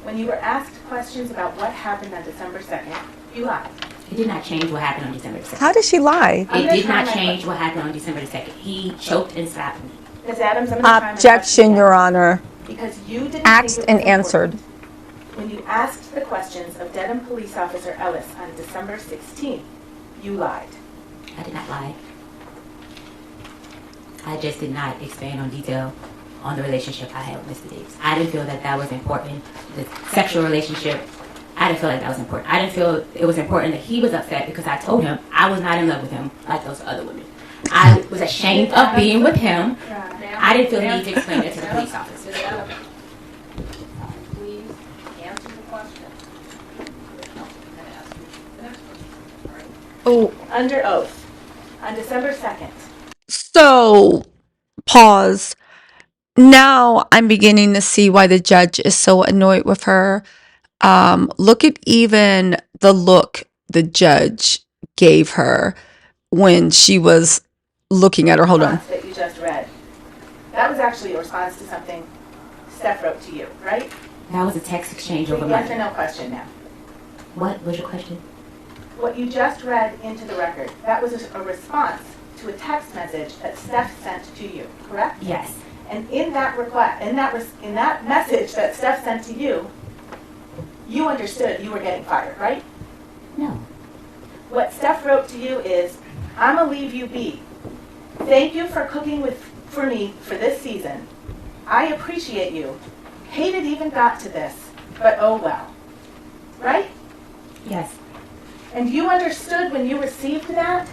[SPEAKER 4] When you were asked questions about what happened on December 2nd, you lied.
[SPEAKER 3] It did not change what happened on December 2nd.
[SPEAKER 8] How did she lie?
[SPEAKER 3] It did not change what happened on December 2nd. He choked and slapped me.
[SPEAKER 4] Ms. Adams, I'm going to try my
[SPEAKER 8] Objection,
[SPEAKER 4] question
[SPEAKER 8] Your
[SPEAKER 4] again.
[SPEAKER 8] Honor.
[SPEAKER 4] Because you didn't
[SPEAKER 8] Asked
[SPEAKER 4] think it
[SPEAKER 8] and
[SPEAKER 4] was
[SPEAKER 8] answered.
[SPEAKER 4] important. When you asked the questions of Dedham Police Officer Ellis on December 16th, you lied.
[SPEAKER 3] I did not lie. I just did not expand on detail on the relationship I had with Mr. Davis. I didn't feel that that was important. The sexual relationship, I didn't feel like that was important. I didn't feel it was important that he was upset because I told him I was not in love with him like those other women. I was ashamed of being with him. I didn't feel the need to explain it to the police officer.
[SPEAKER 9] Please answer the question. And ask the next question. All right.
[SPEAKER 8] Oh,
[SPEAKER 4] Under oath, on December 2nd,
[SPEAKER 8] so pause. Now I'm beginning to see why the judge is so annoyed with her. Look at even the look the judge gave her when she was looking at her. Hold on.
[SPEAKER 4] response that you just read, that was actually a response to something Steph wrote to you, right?
[SPEAKER 3] That was a text exchange over
[SPEAKER 4] Yes or
[SPEAKER 3] money.
[SPEAKER 4] no question now.
[SPEAKER 3] What was your question?
[SPEAKER 4] What you just read into the record, that was a response to a text message that Steph sent to you, correct?
[SPEAKER 3] Yes.
[SPEAKER 4] And in that request, in that message that Steph sent to you, you understood you were getting fired, right?
[SPEAKER 3] No.
[SPEAKER 4] What Steph wrote to you is, "I'ma leave you be. Thank you for cooking for me for this season. I appreciate you. Hate it even got to this, but oh well." Right?
[SPEAKER 3] Yes.
[SPEAKER 4] And you understood when you received that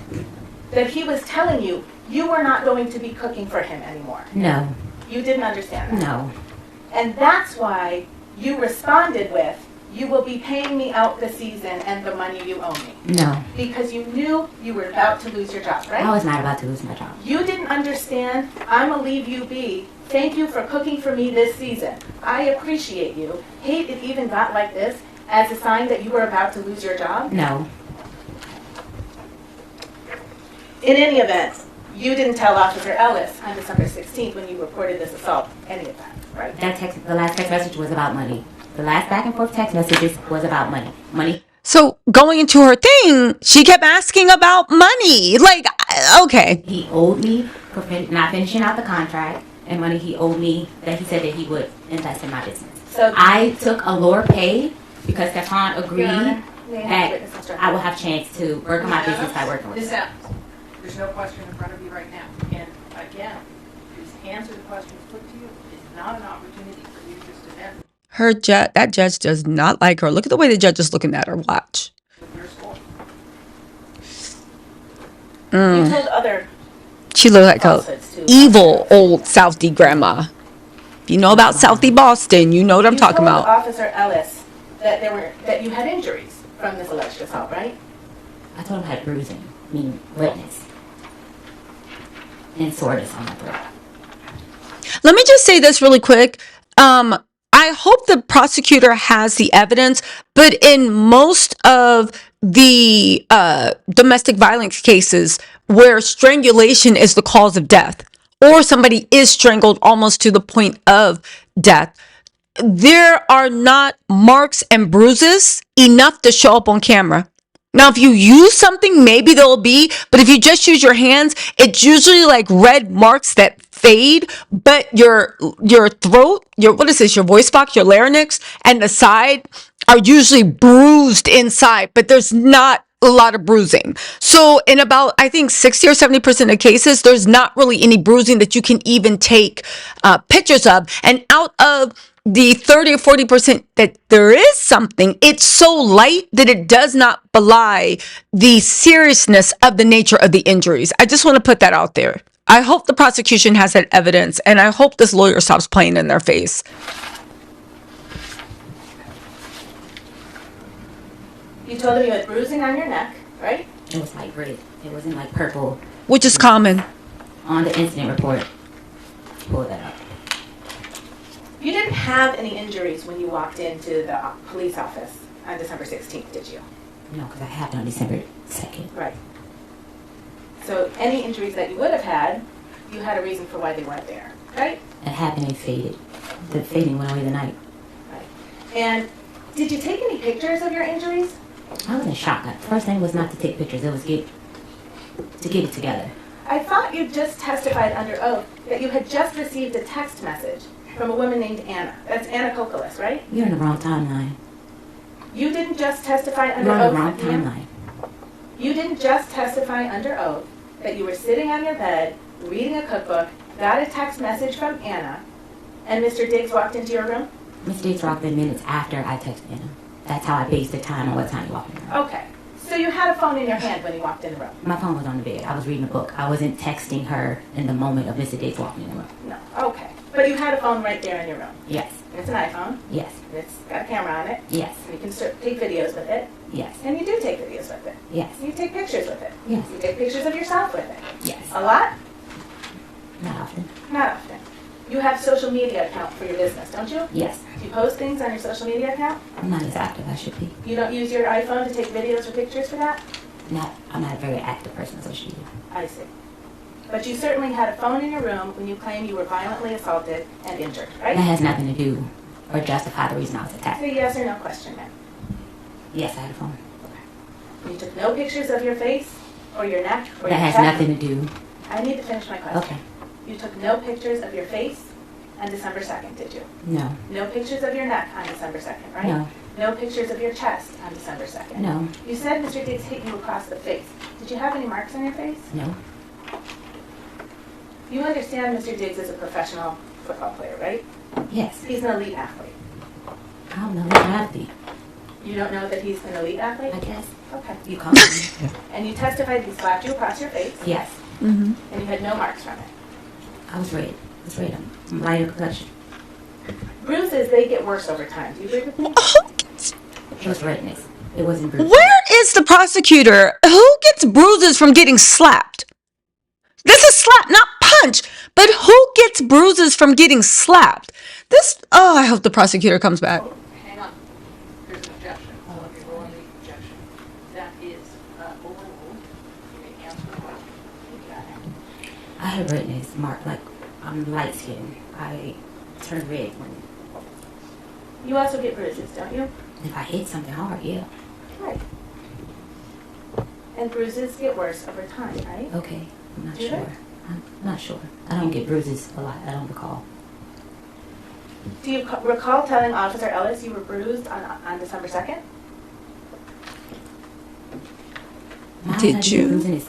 [SPEAKER 4] he was telling you, you were not going to be cooking for him anymore.
[SPEAKER 3] No.
[SPEAKER 4] You didn't understand that.
[SPEAKER 3] No.
[SPEAKER 4] And that's why you responded with, you will be paying me out the season and the money you owe me.
[SPEAKER 3] No.
[SPEAKER 4] Because you knew you were about to lose your job, right?
[SPEAKER 3] I was not about to lose my job.
[SPEAKER 4] You didn't understand, I'm gonna leave you be. Thank you for cooking for me this season. I appreciate you. Hate it even got like this as a sign that you were about to lose your job.
[SPEAKER 3] No.
[SPEAKER 4] In any event, you didn't tell Officer Ellis on December 16th when you reported this assault any of that, right?
[SPEAKER 3] The last text message was about money. The last back and forth text messages was about money. Money.
[SPEAKER 8] So going into her thing, she kept asking about money. Like, okay.
[SPEAKER 3] He owed me for not finishing out the contract, and money he owed me that he said that he would invest in my business.
[SPEAKER 4] So
[SPEAKER 3] I took a lower pay because Stefon agreed
[SPEAKER 4] Your Honor, may I have
[SPEAKER 3] that
[SPEAKER 4] witness instruction?
[SPEAKER 3] I will have a chance to work on my business by working with
[SPEAKER 9] This
[SPEAKER 3] him.
[SPEAKER 9] happens. There's no question in front of you right now. And again, just answer the questions put to you. It's not an opportunity for you just to vent
[SPEAKER 8] That judge does not like her. Look at the way the judge is looking at her. Watch.
[SPEAKER 9] with your score.
[SPEAKER 4] You told other
[SPEAKER 8] She looked like a
[SPEAKER 4] falsehoods too.
[SPEAKER 8] evil old Southie grandma. If you know about Southie Boston, you know what I'm talking
[SPEAKER 4] You told
[SPEAKER 8] about.
[SPEAKER 4] Officer Ellis that you had injuries from this alleged assault, right?
[SPEAKER 3] I told him I had bruising, meaning redness, and soreness on my throat.
[SPEAKER 8] Let me just say this really quick. I hope the prosecutor has the evidence, but in most of the domestic violence cases where strangulation is the cause of death, or somebody is strangled almost to the point of death, there are not marks and bruises enough to show up on camera. Now, if you use something, maybe there'll be, but if you just use your hands, it's usually like red marks that fade, but your throat, your voice box, your larynx, and the side are usually bruised inside, but there's not a lot of bruising. So in about, I think 60 or 70% of cases, there's not really any bruising that you can even take pictures of. And out of the 30 or 40% that there is something, it's so light that it does not belie the seriousness of the nature of the injuries. I just want to put that out there. I hope the prosecution has that evidence, and I hope this lawyer stops playing in their face.
[SPEAKER 4] You told him you had bruising on your neck, right?
[SPEAKER 3] It was like red. It wasn't like purple.
[SPEAKER 8] Which is common.
[SPEAKER 3] On the incident report, pull that up.
[SPEAKER 4] You didn't have any injuries when you walked into the police office on December 16th, did you?
[SPEAKER 3] No, because I happened on December 2nd.
[SPEAKER 4] Right. So any injuries that you would have had, you had a reason for why they weren't there, right?
[SPEAKER 3] It happened and faded. The fading went away the night.
[SPEAKER 4] Right. And did you take any pictures of your injuries?
[SPEAKER 3] I was in shock. The first thing was not to take pictures. It was to get it together.
[SPEAKER 4] I thought you just testified under oath that you had just received a text message from a woman named Anna. That's Anna Kokolis, right?
[SPEAKER 3] You're in the wrong timeline.
[SPEAKER 4] You didn't just testify under
[SPEAKER 3] You're on
[SPEAKER 4] oath.
[SPEAKER 3] the wrong
[SPEAKER 4] ma'am?
[SPEAKER 3] timeline.
[SPEAKER 4] You didn't just testify under oath that you were sitting on your bed, reading a cookbook, got a text message from Anna, and Mr. Diggs walked into your room?
[SPEAKER 3] Miss Diggs walked in minutes after I texted him. That's how I based the time on what time he walked in the room.
[SPEAKER 4] Okay. So you had a phone in your hand when you walked in the room?
[SPEAKER 3] My phone was on the bed. I was reading a book. I wasn't texting her in the moment of Mr. Diggs walking in the room.
[SPEAKER 4] No. Okay. But you had a phone right there in your room?
[SPEAKER 3] Yes.
[SPEAKER 4] It's an iPhone.
[SPEAKER 3] Yes.
[SPEAKER 4] It's got a camera on it.
[SPEAKER 3] Yes.
[SPEAKER 4] And you can take videos with it.
[SPEAKER 3] Yes.
[SPEAKER 4] And you do take videos with it.
[SPEAKER 3] Yes.
[SPEAKER 4] You take pictures with it.
[SPEAKER 3] Yes.
[SPEAKER 4] You take pictures of yourself with it.
[SPEAKER 3] Yes.
[SPEAKER 4] A lot?
[SPEAKER 3] Not often.
[SPEAKER 4] Not often. You have social media account for your business, don't you?
[SPEAKER 3] Yes.
[SPEAKER 4] Do you post things on your social media account?
[SPEAKER 3] I'm not as active as I should be.
[SPEAKER 4] You don't use your iPhone to take videos or pictures for that?
[SPEAKER 3] I'm not a very active person on social media.
[SPEAKER 4] I see. But you certainly had a phone in your room when you claim you were violently assaulted and injured, right?
[SPEAKER 3] That has nothing to do or justify the reason I was attacked.
[SPEAKER 4] It's a yes or no question, ma'am.
[SPEAKER 3] Yes, I had a phone.
[SPEAKER 4] You took no pictures of your face or your neck or
[SPEAKER 3] That
[SPEAKER 4] your
[SPEAKER 3] has
[SPEAKER 4] chest?
[SPEAKER 3] nothing to do.
[SPEAKER 4] I need to finish my question.
[SPEAKER 3] Okay.
[SPEAKER 4] You took no pictures of your face on December 2nd, did you?
[SPEAKER 3] No.
[SPEAKER 4] No pictures of your neck on December 2nd, right?
[SPEAKER 3] No.
[SPEAKER 4] No pictures of your chest on December 2nd?
[SPEAKER 3] No.
[SPEAKER 4] You said Mr. Diggs hit you across the face. Did you have any marks on your face?
[SPEAKER 3] No.
[SPEAKER 4] You understand Mr. Diggs is a professional football player, right?
[SPEAKER 3] Yes.
[SPEAKER 4] He's an elite athlete.
[SPEAKER 3] I don't know what athlete.
[SPEAKER 4] You don't know that he's an elite athlete?
[SPEAKER 3] I guess.
[SPEAKER 4] Okay.
[SPEAKER 3] You called me.
[SPEAKER 4] And you testified he slapped you across your face?
[SPEAKER 3] Yes.
[SPEAKER 8] Mm-hmm.
[SPEAKER 4] And you had no marks from it.
[SPEAKER 3] I was red. I'm lighter complexion.
[SPEAKER 4] Bruises, they get worse over time. Do you agree with me?
[SPEAKER 3] It was redness. It wasn't bruising.
[SPEAKER 8] Where is the prosecutor? Who gets bruises from getting slapped? This is slap, not punch. But who gets bruises from getting slapped? I hope the prosecutor comes back.
[SPEAKER 9] Hang on. There's an objection. Let me roll on the objection. That is overruled. You may answer the question.
[SPEAKER 3] I had redness, mark, like, I'm light skinned. I turn red when,
[SPEAKER 4] You also get bruises, don't you?
[SPEAKER 3] if I hit something hard, yeah.
[SPEAKER 4] Right. And bruises get worse over time, right?
[SPEAKER 3] Okay, I'm not
[SPEAKER 4] Do
[SPEAKER 3] sure.
[SPEAKER 4] they?
[SPEAKER 3] I'm not sure. I don't get bruises a lot. I don't recall.
[SPEAKER 4] Do you recall telling Officer Ellis you were bruised on December 2nd?
[SPEAKER 3] My
[SPEAKER 8] Did
[SPEAKER 3] idea
[SPEAKER 8] you?
[SPEAKER 3] of bruising is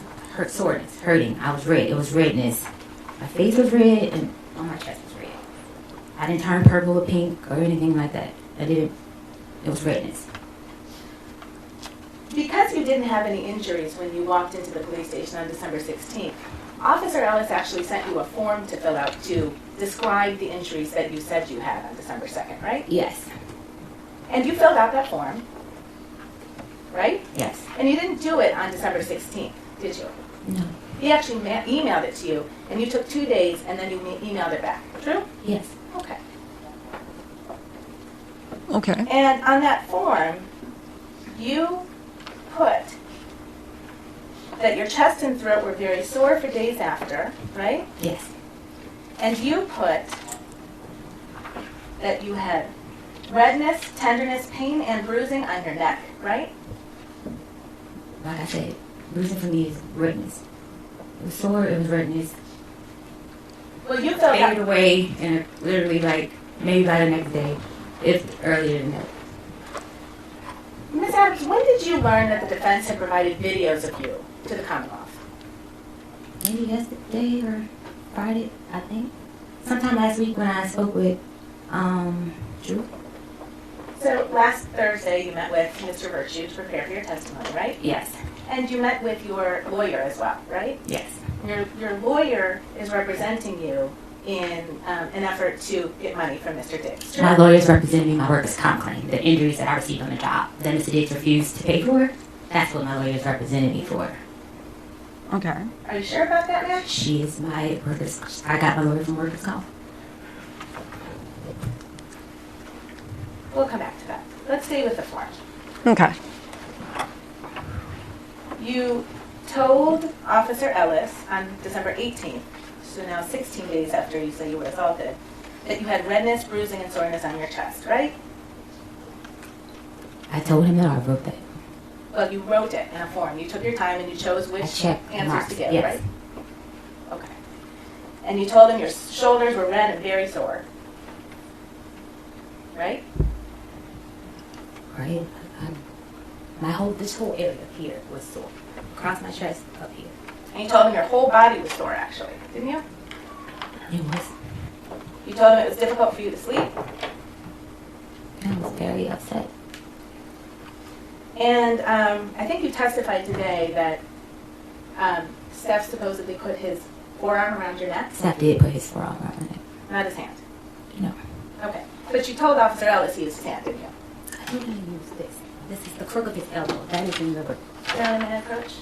[SPEAKER 3] soreness, hurting. I was red. It was redness. My face was red and on my chest was red. I didn't turn purple or pink or anything like that. It was redness.
[SPEAKER 4] Because you didn't have any injuries when you walked into the police station on December 16th, Officer Ellis actually sent you a form to fill out to describe the injuries that you said you had on December 2nd, right?
[SPEAKER 3] Yes.
[SPEAKER 4] And you filled out that form, right?
[SPEAKER 3] Yes.
[SPEAKER 4] And you didn't do it on December 16th, did you?
[SPEAKER 3] No.
[SPEAKER 4] He actually emailed it to you, and you took 2 days, and then you emailed it back. True?
[SPEAKER 3] Yes.
[SPEAKER 4] Okay.
[SPEAKER 8] Okay.
[SPEAKER 4] And on that form, you put that your chest and throat were very sore for days after, right?
[SPEAKER 3] Yes.
[SPEAKER 4] And you put that you had redness, tenderness, pain, and bruising on your neck, right?
[SPEAKER 3] Like I said, bruising for me is redness. It was sore, it was redness.
[SPEAKER 4] Well, you felt
[SPEAKER 3] Faded
[SPEAKER 4] that.
[SPEAKER 3] away and literally like maybe by the next day, if earlier than that.
[SPEAKER 4] Ms. Adams, when did you learn that the defense had provided videos of you to the Commonwealth?
[SPEAKER 3] Maybe yesterday or Friday, I think. Sometime last week when I spoke with Drew.
[SPEAKER 4] So last Thursday, you met with Mr. Virtue to prepare for your testimony, right?
[SPEAKER 3] Yes.
[SPEAKER 4] And you met with your lawyer as well, right?
[SPEAKER 3] Yes.
[SPEAKER 4] Your lawyer is representing you in an effort to get money from Mr. Diggs. True?
[SPEAKER 3] My lawyer's representing my workers' comp claim, the injuries that I received on the job that Mr. Diggs refused to pay for. That's what my lawyer's representing me for.
[SPEAKER 8] Okay.
[SPEAKER 4] Are you sure about that, ma'am?
[SPEAKER 3] She is my workers. I got my lawyer from workers' comp.
[SPEAKER 4] We'll come back to that. Let's stay with the form.
[SPEAKER 8] Okay.
[SPEAKER 4] You told Officer Ellis on December 18th, so now 16 days after you say you were assaulted, that you had redness, bruising, and soreness on your chest, right?
[SPEAKER 3] I told him that I wrote that.
[SPEAKER 4] Well, you wrote it in a form. You took your time and you chose which
[SPEAKER 3] I checked the
[SPEAKER 4] answers
[SPEAKER 3] marks,
[SPEAKER 4] to give,
[SPEAKER 3] yes.
[SPEAKER 4] right? Okay. And you told him your shoulders were red and very sore, right?
[SPEAKER 3] Right? This whole area here was sore. Across my chest, up here.
[SPEAKER 4] And you told him your whole body was sore, actually, didn't you?
[SPEAKER 3] It was.
[SPEAKER 4] You told him it was difficult for you to sleep.
[SPEAKER 3] I was very upset.
[SPEAKER 4] And I think you testified today that Steph supposedly put his forearm around your neck,
[SPEAKER 3] Steph did put his forearm around my neck.
[SPEAKER 4] not his hand.
[SPEAKER 3] No.
[SPEAKER 4] Okay. But you told Officer Ellis he used his hand, didn't you?
[SPEAKER 3] I think I used this. This is the crook of his elbow. That is in the rubber.
[SPEAKER 4] Gentleman approach.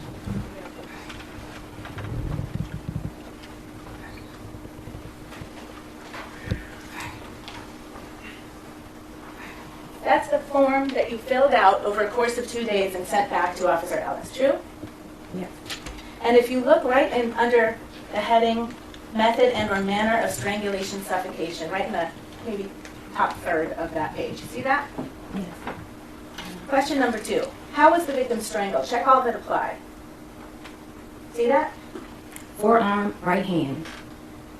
[SPEAKER 4] That's the form that you filled out over a course of 2 days and sent back to Officer Ellis, true?
[SPEAKER 3] Yeah.
[SPEAKER 4] And if you look right in under the heading, method and or manner of strangulation suffocation, right in the maybe top third of that page. You see that?
[SPEAKER 3] Yes.
[SPEAKER 4] Question number 2. How was the victim strangled? Check all that apply. See that?
[SPEAKER 3] Forearm, right hand.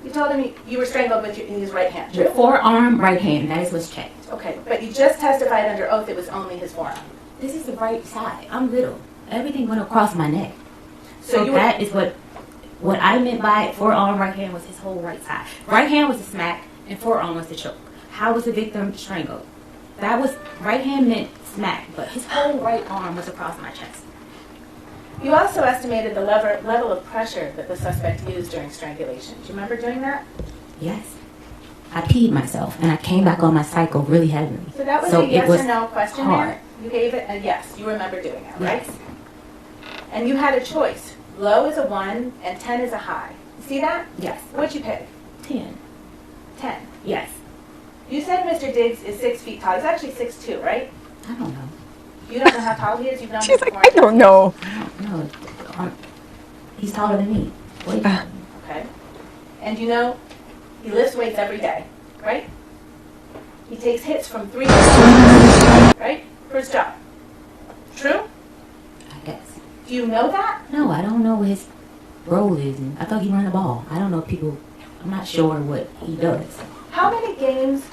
[SPEAKER 4] You told him you were strangled with his right hand, true?
[SPEAKER 3] The forearm, right hand. That is what's checked.
[SPEAKER 4] Okay, but you just testified under oath it was only his forearm.
[SPEAKER 3] This is the right side. I'm little. Everything went across my neck.
[SPEAKER 4] So
[SPEAKER 3] So
[SPEAKER 4] you
[SPEAKER 3] that is what I meant by forearm, right hand was his whole right side. Right hand was the smack, and forearm was the choke. How was the victim strangled? That was, right hand meant smack, but his whole right arm was across my chest.
[SPEAKER 4] You also estimated the level of pressure that the suspect used during strangulation. Do you remember doing that?
[SPEAKER 3] Yes. I peed myself, and I came back on my cycle really heavily.
[SPEAKER 4] So that was a yes or no question there? You gave it a yes. You remember doing it, right?
[SPEAKER 3] Yes.
[SPEAKER 4] And you had a choice. Low is a 1 and 10 is a high. You see that?
[SPEAKER 3] Yes.
[SPEAKER 4] What'd you pick?
[SPEAKER 3] 10.
[SPEAKER 4] 10.
[SPEAKER 3] Yes.
[SPEAKER 4] You said Mr. Diggs is 6 feet tall. He's actually 6'2", right?
[SPEAKER 3] I don't know.
[SPEAKER 4] You don't know how tall he is? You've known him
[SPEAKER 1] She's
[SPEAKER 4] for
[SPEAKER 1] like,
[SPEAKER 4] 4
[SPEAKER 1] I don't know.
[SPEAKER 3] I don't know. He's taller than me. Way taller than me.
[SPEAKER 4] Okay. And you know he lifts weights every day, right? He takes hits from 3 right? For his job. True?
[SPEAKER 3] I guess.
[SPEAKER 4] Do you know that?
[SPEAKER 3] No, I don't know what his role is. And I thought he ran the ball. I don't know people. I'm not sure what he does.
[SPEAKER 4] How many games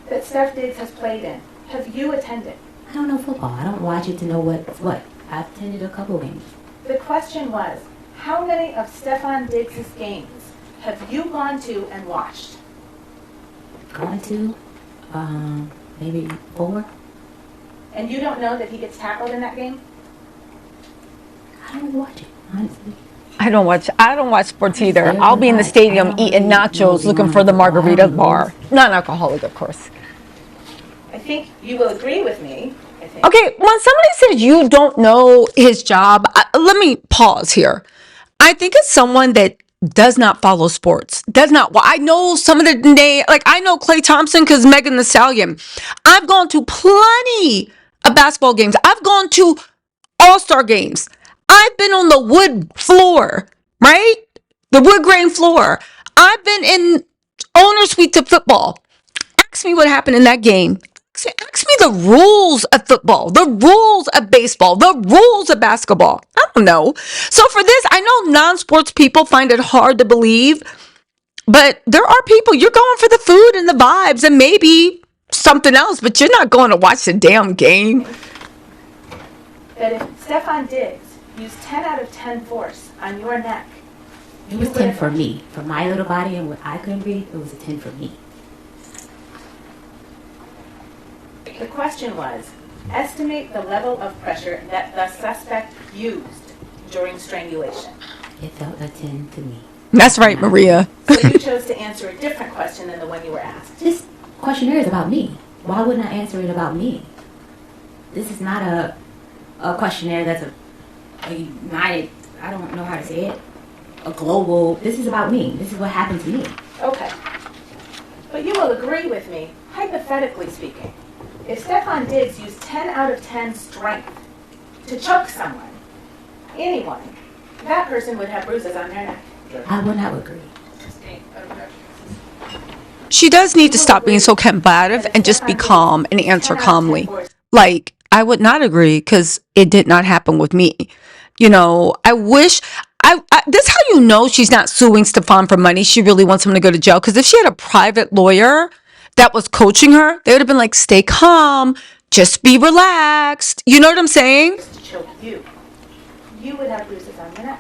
[SPEAKER 4] that Steph Diggs has played in have you attended?
[SPEAKER 3] I don't know football. I don't watch it to know what's what. I've attended a couple games.
[SPEAKER 4] The question was, how many of Stefon Diggs' games have you gone to and watched?
[SPEAKER 3] Gone to, maybe 4.
[SPEAKER 4] And you don't know that he gets tackled in that game?
[SPEAKER 3] I don't watch it, honestly.
[SPEAKER 1] I don't watch sports either. I'll be in the stadium eating nachos looking for the margarita bar. Non-alcoholic, of course.
[SPEAKER 4] I think you will agree with me.
[SPEAKER 1] Okay, when somebody says you don't know his job, let me pause here. I think it's someone that does not follow sports. Does not. Well, I know some of the name, like I know Klay Thompson because Megan Thee Stallion. I've gone to plenty of basketball games. I've gone to all-star games. I've been on the wood floor, right? The wood grain floor. I've been in owner suite to football. Ask me what happened in that game. Ask me the rules of football, the rules of baseball, the rules of basketball. I don't know. So for this, I know non-sports people find it hard to believe, but there are people, you're going for the food and the vibes and maybe something else, but you're not going to watch the damn game.
[SPEAKER 4] That if Stefon Diggs used 10 out of 10 force on your neck,
[SPEAKER 3] It was 10 for me. For my little body and what I couldn't breathe, it was a 10 for me.
[SPEAKER 4] the question was, estimate the level of pressure that the suspect used during strangulation.
[SPEAKER 3] It felt a 10 to me.
[SPEAKER 1] That's right, Maria.
[SPEAKER 4] So you chose to answer a different question than the one you were asked.
[SPEAKER 3] This questionnaire is about me. Why wouldn't I answer it about me? This is not a questionnaire that's a united, I don't know how to say it, a global, this is about me. This is what happened to me.
[SPEAKER 4] Okay. But you will agree with me, hypothetically speaking, if Stefon Diggs used 10 out of 10 strength to choke someone, anyone, that person would have bruises on their neck.
[SPEAKER 3] I would not agree.
[SPEAKER 1] She does need to stop being so combative and just be calm and answer calmly. Like, I would not agree because it did not happen with me. You know, I wish, this is how you know she's not suing Stefon for money. She really wants him to go to jail. Because if she had a private lawyer that was coaching her, they would have been like, stay calm, just be relaxed. You know what I'm saying?
[SPEAKER 4] To choke you, you would have bruises on your neck.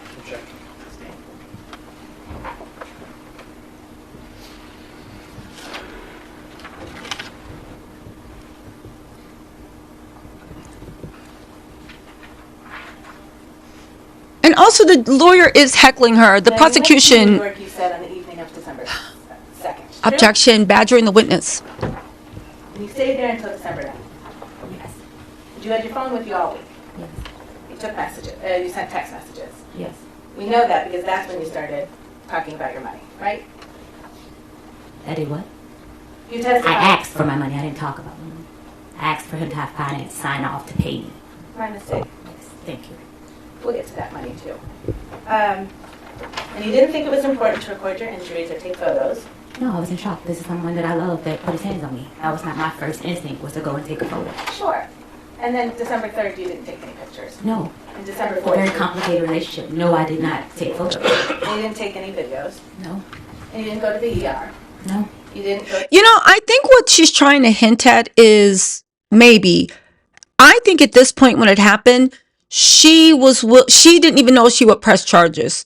[SPEAKER 1] And also the lawyer is heckling her. The
[SPEAKER 4] Now, you went to New
[SPEAKER 1] prosecution,
[SPEAKER 4] York, you said, on the evening of December 2nd. True?
[SPEAKER 1] objection, badgering the witness.
[SPEAKER 4] And you stayed there until December 9th.
[SPEAKER 3] Yes.
[SPEAKER 4] You had your phone with you all week.
[SPEAKER 3] Yes.
[SPEAKER 4] You took messages. You sent text messages.
[SPEAKER 3] Yes.
[SPEAKER 4] We know that because that's when you started talking about your money, right?
[SPEAKER 3] I did what?
[SPEAKER 4] You
[SPEAKER 3] I
[SPEAKER 4] testified.
[SPEAKER 3] asked for my money. I didn't talk about my money. I asked for him to have finance sign off to pay me.
[SPEAKER 4] My mistake.
[SPEAKER 3] Yes. Thank you.
[SPEAKER 4] We'll get to that money too. And you didn't think it was important to record your injuries or take photos.
[SPEAKER 3] No, I was in shock. This is someone that I love that put his hands on me. That was not my first instinct, was to go and take a photo.
[SPEAKER 4] Sure. And then December 3rd, you didn't take any pictures.
[SPEAKER 3] No.
[SPEAKER 4] And December
[SPEAKER 3] It's a very
[SPEAKER 4] 4th,
[SPEAKER 3] complicated relationship. No, I did not take photos.
[SPEAKER 4] you didn't take any videos.
[SPEAKER 3] No.
[SPEAKER 4] And you didn't go to the ER.
[SPEAKER 3] No.
[SPEAKER 4] You didn't go.
[SPEAKER 1] You know, I think what she's trying to hint at is maybe, I think at this point when it happened, she didn't even know she would press charges.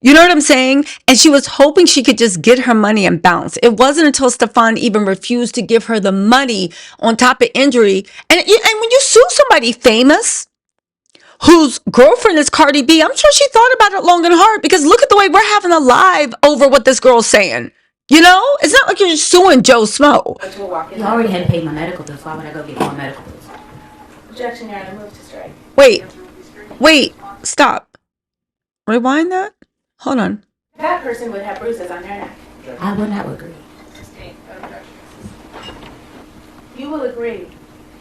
[SPEAKER 1] You know what I'm saying? And she was hoping she could just get her money and bounce. It wasn't until Stefon even refused to give her the money on top of injury. And when you sue somebody famous
[SPEAKER 8] whose girlfriend is Cardi B, I'm sure she thought about it long and hard, because look at the way we're having a live over what this girl's saying. You know, it's not like you're just suing Joe Smo.
[SPEAKER 3] You already had to pay my medical bills. Why would I go get more medical bills?
[SPEAKER 4] Objection, Your Honor, move to strike.
[SPEAKER 8] Wait, stop. Rewind that. Hold on.
[SPEAKER 4] That person would have bruises on their neck.
[SPEAKER 3] I would not agree.
[SPEAKER 9] Sustained. Objection.
[SPEAKER 4] You will agree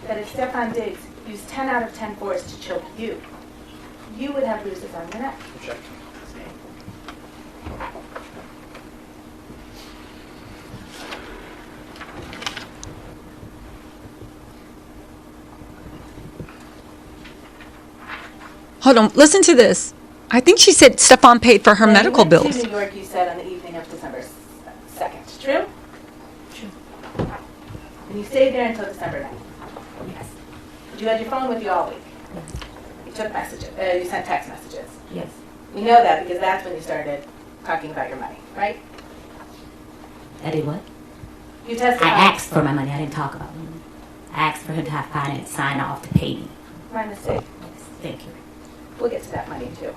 [SPEAKER 4] that if Stefon Diggs used 10 out of 10 force to choke you, you would have bruises on your neck.
[SPEAKER 6] Objection.
[SPEAKER 8] Hold on. Listen to this. I think she said Stefon paid for her
[SPEAKER 4] Now,
[SPEAKER 8] medical
[SPEAKER 4] you went
[SPEAKER 8] bills.
[SPEAKER 4] to New York, you said, on the evening of December 2nd. True?
[SPEAKER 3] True.
[SPEAKER 4] And you stayed there until December 9th.
[SPEAKER 3] Yes.
[SPEAKER 4] You had your phone with you all week.
[SPEAKER 3] Yes.
[SPEAKER 4] You took messages. You sent text messages.
[SPEAKER 3] Yes.
[SPEAKER 4] We know that because that's when you started talking about your money, right?
[SPEAKER 3] I did what?
[SPEAKER 4] You
[SPEAKER 3] I
[SPEAKER 4] testified.
[SPEAKER 3] asked for my money. I didn't talk about money. I asked for him to have finance sign off to pay me.
[SPEAKER 4] My mistake.
[SPEAKER 3] Yes. Thank you.
[SPEAKER 4] We'll get to that money too.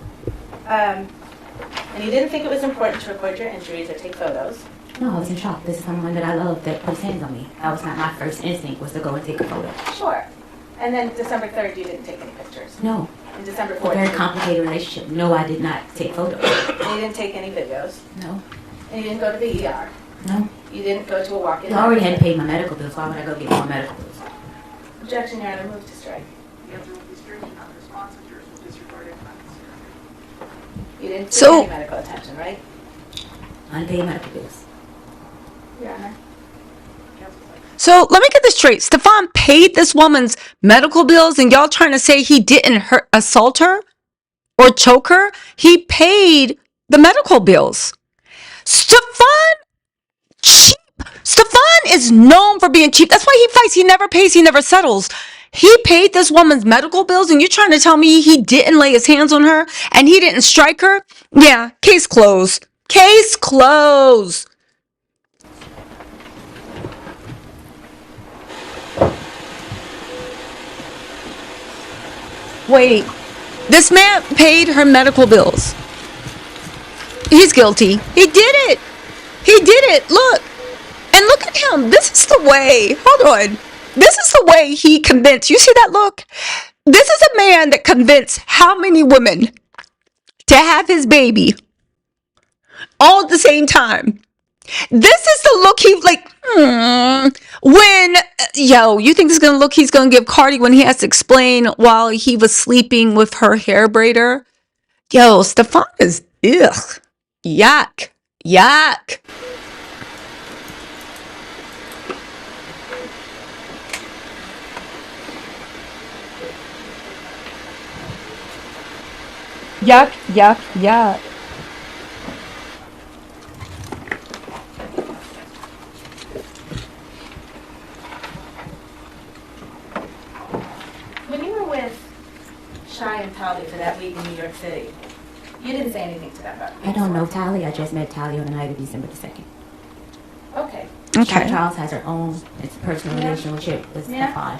[SPEAKER 4] And you didn't think it was important to record your injuries or take photos.
[SPEAKER 3] No, I was in shock. This is someone that I love that put his hands on me. That was not my first instinct, was to go and take a photo.
[SPEAKER 4] Sure. And then December 3rd, you didn't take any pictures.
[SPEAKER 3] No.
[SPEAKER 4] And December
[SPEAKER 3] It's a
[SPEAKER 4] 4th,
[SPEAKER 3] very
[SPEAKER 4] you
[SPEAKER 3] complicated relationship. No, I did not take photos.
[SPEAKER 4] didn't take any videos.
[SPEAKER 3] No.
[SPEAKER 4] And you didn't go to the ER.
[SPEAKER 3] No.
[SPEAKER 4] You didn't go to a walk-in.
[SPEAKER 3] You already had to pay my medical bills. Why would I go get more medical bills?
[SPEAKER 4] Objection, Your Honor, move to strike.
[SPEAKER 9] The answer will be stricken on the response of yours will disregard it.
[SPEAKER 4] You didn't
[SPEAKER 8] So-
[SPEAKER 4] take any medical attention, right?
[SPEAKER 3] Unpaid medical bills.
[SPEAKER 4] Your Honor.
[SPEAKER 8] So let me get this straight. Stefon paid this woman's medical bills, and y'all trying to say he didn't assault her or choke her? He paid the medical bills. Stefon, cheap. Stefon is known for being cheap. That's why he fights. He never pays. He never settles. He paid this woman's medical bills, and you're trying to tell me he didn't lay his hands on her and he didn't strike her? Yeah, case closed. Case closed. Wait, this man paid her medical bills. He's guilty. He did it. He did it. Look. And look at him. This is the way. Hold on. This is the way he convinced. You see that look? This is a man that convinced how many women to have his baby all at the same time. This is the look he like, when, you think this is going to look he's going to give Cardi when he has to explain while he was sleeping with her hair braider? Yo, Stefon is, ugh, yuck, yuck. Yuck, yuck, yuck.
[SPEAKER 4] When you were with Shy and Polly for that week in New York City, you didn't say anything to them about it.
[SPEAKER 3] I don't know Tally. I just met Tally on the night of December the 2nd.
[SPEAKER 4] Okay.
[SPEAKER 8] Okay.
[SPEAKER 3] Charles has her own personal
[SPEAKER 4] Yeah.
[SPEAKER 3] relationship with
[SPEAKER 4] Yeah.
[SPEAKER 3] Stefon.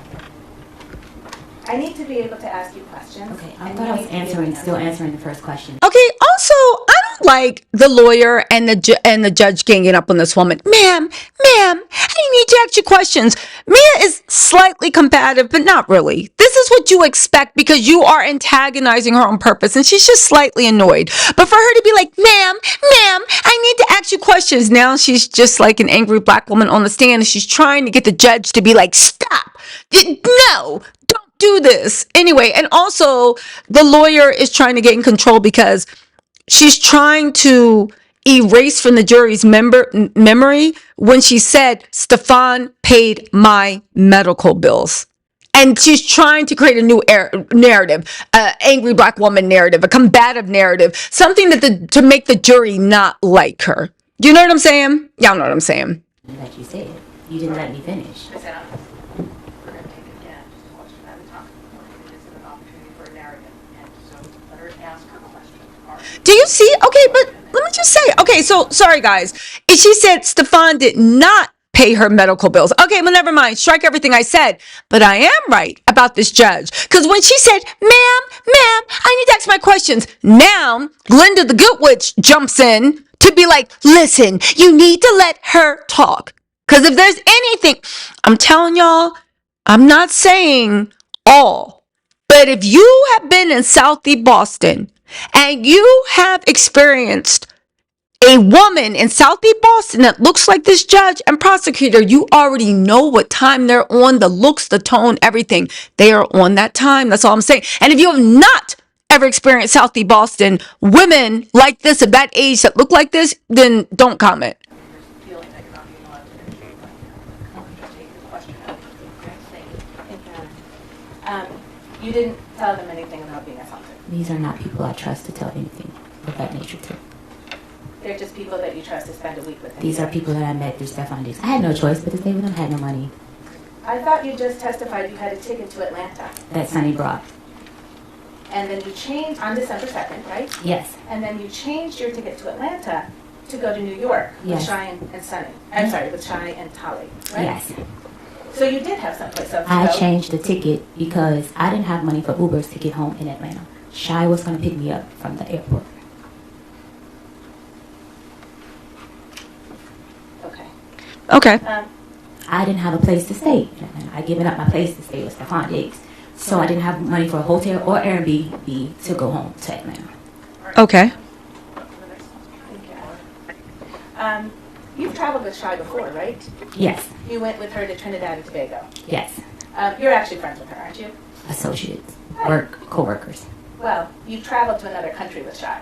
[SPEAKER 4] I need to be able to ask you questions.
[SPEAKER 3] Okay, I
[SPEAKER 4] and
[SPEAKER 3] thought
[SPEAKER 4] you
[SPEAKER 3] I was
[SPEAKER 4] need to be able to
[SPEAKER 3] still
[SPEAKER 4] answer.
[SPEAKER 3] answering the first question.
[SPEAKER 8] Okay. Also, I don't like the lawyer and the judge ganging up on this woman. Ma'am, I need to ask you questions. Mia is slightly combative, but not really. This is what you expect because you are antagonizing her on purpose, and she's just slightly annoyed. But for her to be like, ma'am, I need to ask you questions. Now she's just like an angry black woman on the stand, and she's trying to get the judge to be like, stop. No. Don't do this. Anyway, and also the lawyer is trying to get in control because she's trying to erase from the jury's memory when she said Stefon paid my medical bills. And she's trying to create a new narrative, angry black woman narrative, a combative narrative, something that to make the jury not like her. You know what I'm saying? Y'all know what I'm saying.
[SPEAKER 3] That you said. You didn't let me finish.
[SPEAKER 9] Ms. Adams, we're going to take it again, just a question at a time. It is an opportunity for a narrative, and so let her ask her question. All right.
[SPEAKER 8] Do you see? Okay, but let me just say. Okay, so sorry guys. If she said Stefon did not pay her medical bills. Okay, well, never mind. Strike everything I said. But I am right about this judge. Because when she said, ma'am, I need to ask my questions. Now, Linda the Good Witch jumps in to be like, listen, you need to let her talk. Because if there's anything, I'm telling y'all, I'm not saying all. But if you have been in Southeast Boston and you have experienced a woman in Southeast Boston that looks like this judge and prosecutor, you already know what time they're on, the looks, the tone, everything. They are on that time. That's all I'm saying. And if you have not ever experienced Southeast Boston, women like this at that age that look like this, then don't comment.
[SPEAKER 9] Feeling that you're not being allowed to finish your question. I'll just take the question out.
[SPEAKER 4] Thank you. You didn't tell them anything about being assaulted.
[SPEAKER 3] These are not people I trust to tell anything of that nature to.
[SPEAKER 4] They're just people that you trust to spend a week with.
[SPEAKER 3] These are people that I met through Stefon days. I had no choice but to stay with them. I had no money.
[SPEAKER 4] I thought you just testified you had a ticket to Atlanta.
[SPEAKER 3] That Sonny brought.
[SPEAKER 4] And then you changed on December 2nd, right?
[SPEAKER 3] Yes.
[SPEAKER 4] And then you changed your ticket to Atlanta to go to New York with
[SPEAKER 3] Yes.
[SPEAKER 4] Shy and Sonny. I'm sorry, with Shy and Tolly, right?
[SPEAKER 3] Yes.
[SPEAKER 4] So you did have someplace else to
[SPEAKER 3] I
[SPEAKER 4] go.
[SPEAKER 3] changed the ticket because I didn't have money for Ubers to get home in Atlanta. Shy was going to pick me up from the airport.
[SPEAKER 4] Okay.
[SPEAKER 8] Okay.
[SPEAKER 3] I didn't have a place to stay in Atlanta. I given up my place to stay with Stefon Diggs. So I didn't have money for a hotel or Airbnb to go home to Atlanta.
[SPEAKER 8] Okay.
[SPEAKER 4] You've traveled with Shy before, right?
[SPEAKER 3] Yes.
[SPEAKER 4] You went with her to Trinidad and Tobago.
[SPEAKER 3] Yes.
[SPEAKER 4] You're actually friends with her, aren't you?
[SPEAKER 3] Associates. Work. Co-workers.
[SPEAKER 4] Well, you traveled to another country with Shy.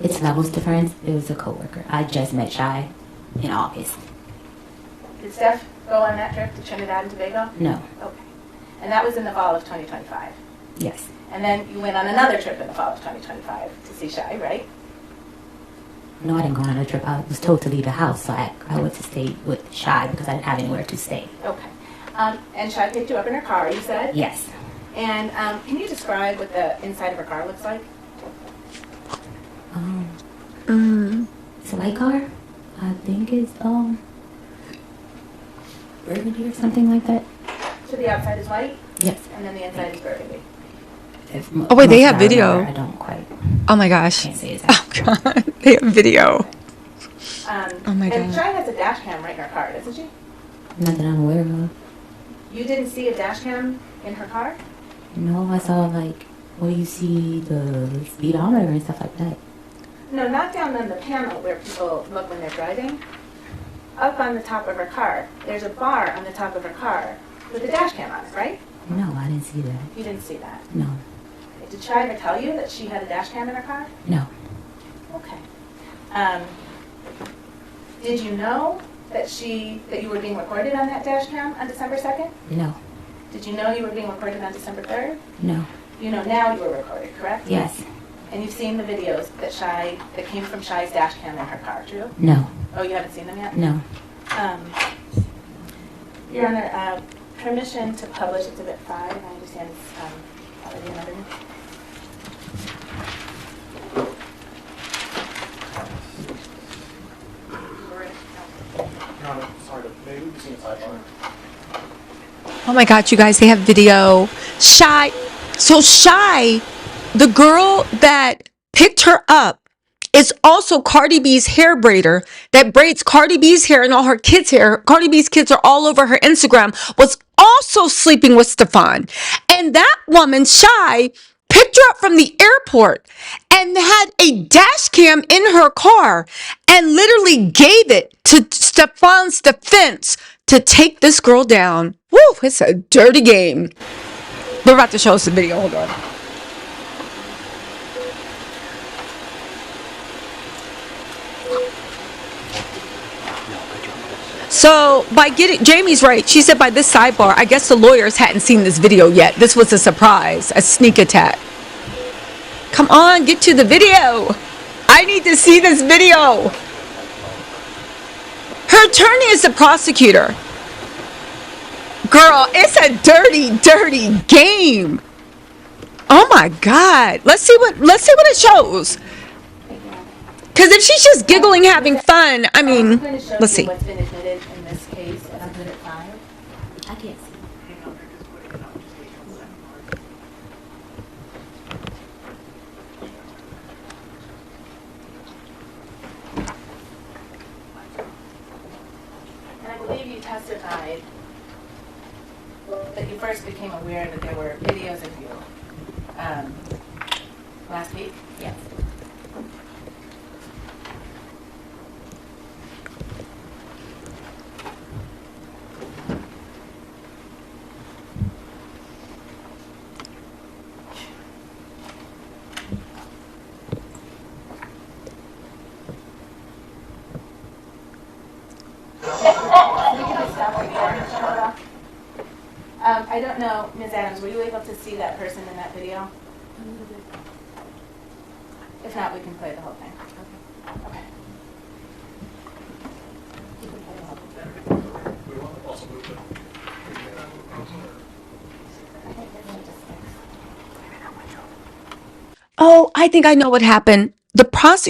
[SPEAKER 3] It's levels to friends. It was a co-worker. I just met Shy in August.
[SPEAKER 4] Did Steph go on that trip to Trinidad and Tobago?
[SPEAKER 3] No.
[SPEAKER 4] Okay. And that was in the fall of 2025.
[SPEAKER 3] Yes.
[SPEAKER 4] And then you went on another trip in the fall of 2025 to see Shy, right?
[SPEAKER 3] No, I didn't go on a trip. I was told to leave the house, so I went to stay with Shy because I didn't have anywhere to stay.
[SPEAKER 4] Okay. And Shy picked you up in her car, you said?
[SPEAKER 3] Yes.
[SPEAKER 4] And can you describe what the inside of her car looks like?
[SPEAKER 3] It's a white car. I think it's burgundy or something like that.
[SPEAKER 4] So the outside is white,
[SPEAKER 3] Yes.
[SPEAKER 4] and then the inside is burgundy.
[SPEAKER 8] Oh, wait, they
[SPEAKER 3] Most
[SPEAKER 8] have
[SPEAKER 3] of it I
[SPEAKER 8] video.
[SPEAKER 3] remember. I don't quite.
[SPEAKER 8] Oh my gosh.
[SPEAKER 3] Can't say exactly.
[SPEAKER 8] Oh God. They have video. Oh my
[SPEAKER 4] And
[SPEAKER 8] God.
[SPEAKER 4] Shy has a dash cam right in her car, doesn't she?
[SPEAKER 3] Not that I'm aware of.
[SPEAKER 4] You didn't see a dash cam in her car?
[SPEAKER 3] No, I saw like where you see the speedometer and stuff like that.
[SPEAKER 4] No, not down on the panel where people look when they're driving. Up on the top of her car. There's a bar on the top of her car with a dash cam on it, right?
[SPEAKER 3] No, I didn't see that.
[SPEAKER 4] You didn't see that.
[SPEAKER 3] No.
[SPEAKER 4] Did Shy ever tell you that she had a dash cam in her car?
[SPEAKER 3] No.
[SPEAKER 4] Okay. Did you know that you were being recorded on that dash cam on December 2nd?
[SPEAKER 3] No.
[SPEAKER 4] Did you know you were being recorded on December 3rd?
[SPEAKER 3] No.
[SPEAKER 4] You know now you were recorded, correct?
[SPEAKER 3] Yes.
[SPEAKER 4] And you've seen the videos that came from Shy's dash cam in her car, true?
[SPEAKER 3] No.
[SPEAKER 4] Oh, you haven't seen them yet?
[SPEAKER 3] No.
[SPEAKER 4] Your Honor, permission to publish Exhibit 5, I understand it's already in evidence.
[SPEAKER 6] Your Honor, sorry, maybe we can see inside.
[SPEAKER 8] Oh my God, you guys, they have video. Shy. So Shy, the girl that picked her up, is also Cardi B's hair braider that braids Cardi B's hair and all her kids' hair. Cardi B's kids are all over her Instagram, was also sleeping with Stefon. And that woman, Shy, picked her up from the airport and had a dash cam in her car and literally gave it to Stefon's defense to take this girl down. Woo, it's a dirty game. They're about to show us the video. Hold on. So by getting, Jamie's right. She said by this sidebar, I guess the lawyers hadn't seen this video yet. This was a surprise, a sneak attack. Come on, get to the video. I need to see this video. Her attorney is the prosecutor. Girl, it's a dirty, dirty game. Oh my God. Let's see what it shows. Because if she's just giggling, having fun, I mean, let's see.
[SPEAKER 4] What's been admitted in this case as Exhibit 5?
[SPEAKER 3] I can't see.
[SPEAKER 4] And I believe you testified that you first became aware that there were videos of you last week?
[SPEAKER 3] Yes.
[SPEAKER 4] I don't know, Ms. Adams, were you able to see that person in that video? If not, we can play the whole thing. Okay.
[SPEAKER 8] Oh, I think I know what happened.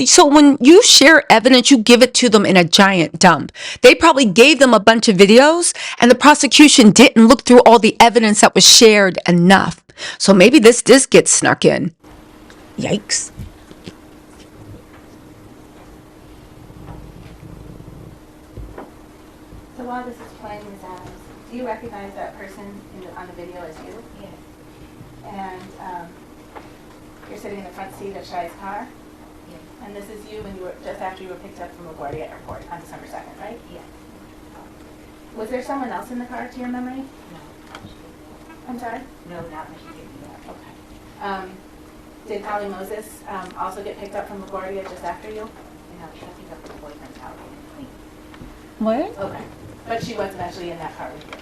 [SPEAKER 8] So when you share evidence, you give it to them in a giant dump. They probably gave them a bunch of videos and the prosecution didn't look through all the evidence that was shared enough. So maybe this disc gets snuck in. Yikes.
[SPEAKER 4] So while this is playing, Ms. Adams, do you recognize that person on the video as you?
[SPEAKER 3] Yes.
[SPEAKER 4] And you're sitting in the front seat of Shai's car?
[SPEAKER 3] Yes.
[SPEAKER 4] And this is you when you were just after you were picked up from LaGuardia Airport on December 2nd, right?
[SPEAKER 3] Yes.
[SPEAKER 4] Was there someone else in the car to your memory?
[SPEAKER 3] No.
[SPEAKER 4] I'm sorry?
[SPEAKER 3] No, not when she picked me up.
[SPEAKER 4] Okay. Did Holly Moses also get picked up from LaGuardia just after you?
[SPEAKER 3] No, she got picked up from her boyfriend's house in Queens.
[SPEAKER 8] What?
[SPEAKER 4] Okay. But she was eventually in that car with you?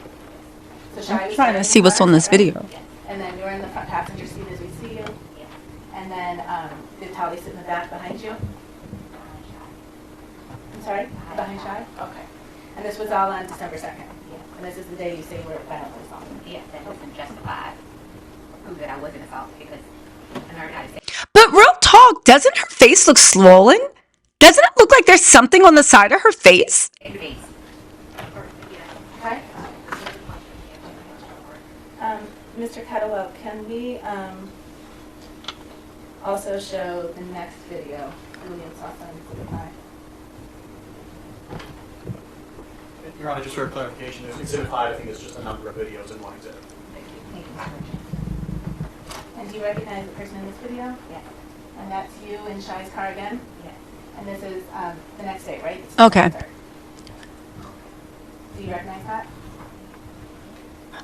[SPEAKER 4] So Shai
[SPEAKER 8] I'm
[SPEAKER 4] was
[SPEAKER 8] trying
[SPEAKER 4] there
[SPEAKER 8] to
[SPEAKER 4] in
[SPEAKER 8] see
[SPEAKER 4] the
[SPEAKER 8] what's
[SPEAKER 4] car,
[SPEAKER 8] on this
[SPEAKER 4] right?
[SPEAKER 8] video.
[SPEAKER 3] Yes.
[SPEAKER 4] And then you're in the front passenger seat as we see you?
[SPEAKER 3] Yes.
[SPEAKER 4] And then did Tali sit in the back behind you? I'm sorry? Behind Shai? Okay. And this was all on December 2nd?
[SPEAKER 3] Yes.
[SPEAKER 4] And this is the day you say you were violently assaulted?
[SPEAKER 3] Yes, that doesn't justify prove that I wasn't assaulted because I learned how to say.
[SPEAKER 8] But real talk, doesn't her face look swollen? Doesn't it look like there's something on the side of her face?
[SPEAKER 3] Face.
[SPEAKER 4] Okay. Mr. Kettlewell, can we also show the next video? William Stefon, Exhibit 5.
[SPEAKER 6] Your Honor, just for clarification, Exhibit 5, I think, is just a number of videos in one exhibit.
[SPEAKER 3] Thank you.
[SPEAKER 4] And do you recognize the person in this video?
[SPEAKER 3] Yes.
[SPEAKER 4] And that's you in Shai's car again?
[SPEAKER 3] Yes.
[SPEAKER 4] And this is the next day, right? It's
[SPEAKER 8] Okay.
[SPEAKER 4] the 3rd. Do you recognize that?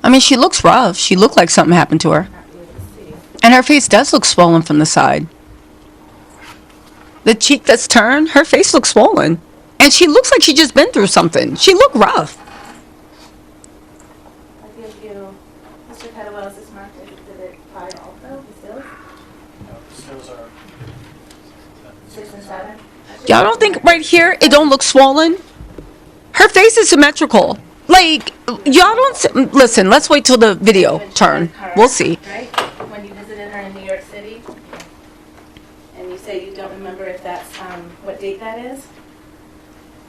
[SPEAKER 8] I mean, she looks rough. She looked like something happened to her.
[SPEAKER 4] Not really able to see.
[SPEAKER 8] And her face does look swollen from the side. The cheek that's turned, her face looks swollen. And she looks like she just been through something. She looked rough.
[SPEAKER 4] I'll give you, Mr. Kettlewell, is this marked as Exhibit 5 also, the stills?
[SPEAKER 6] The stills are
[SPEAKER 4] 6 and 7?
[SPEAKER 8] Y'all don't think right here it don't look swollen? Her face is symmetrical. Like, y'all don't... Listen, let's wait till the video turn. We'll see.
[SPEAKER 4] Right? When you visited her in New York City? And you say you don't remember if that's, what date that is?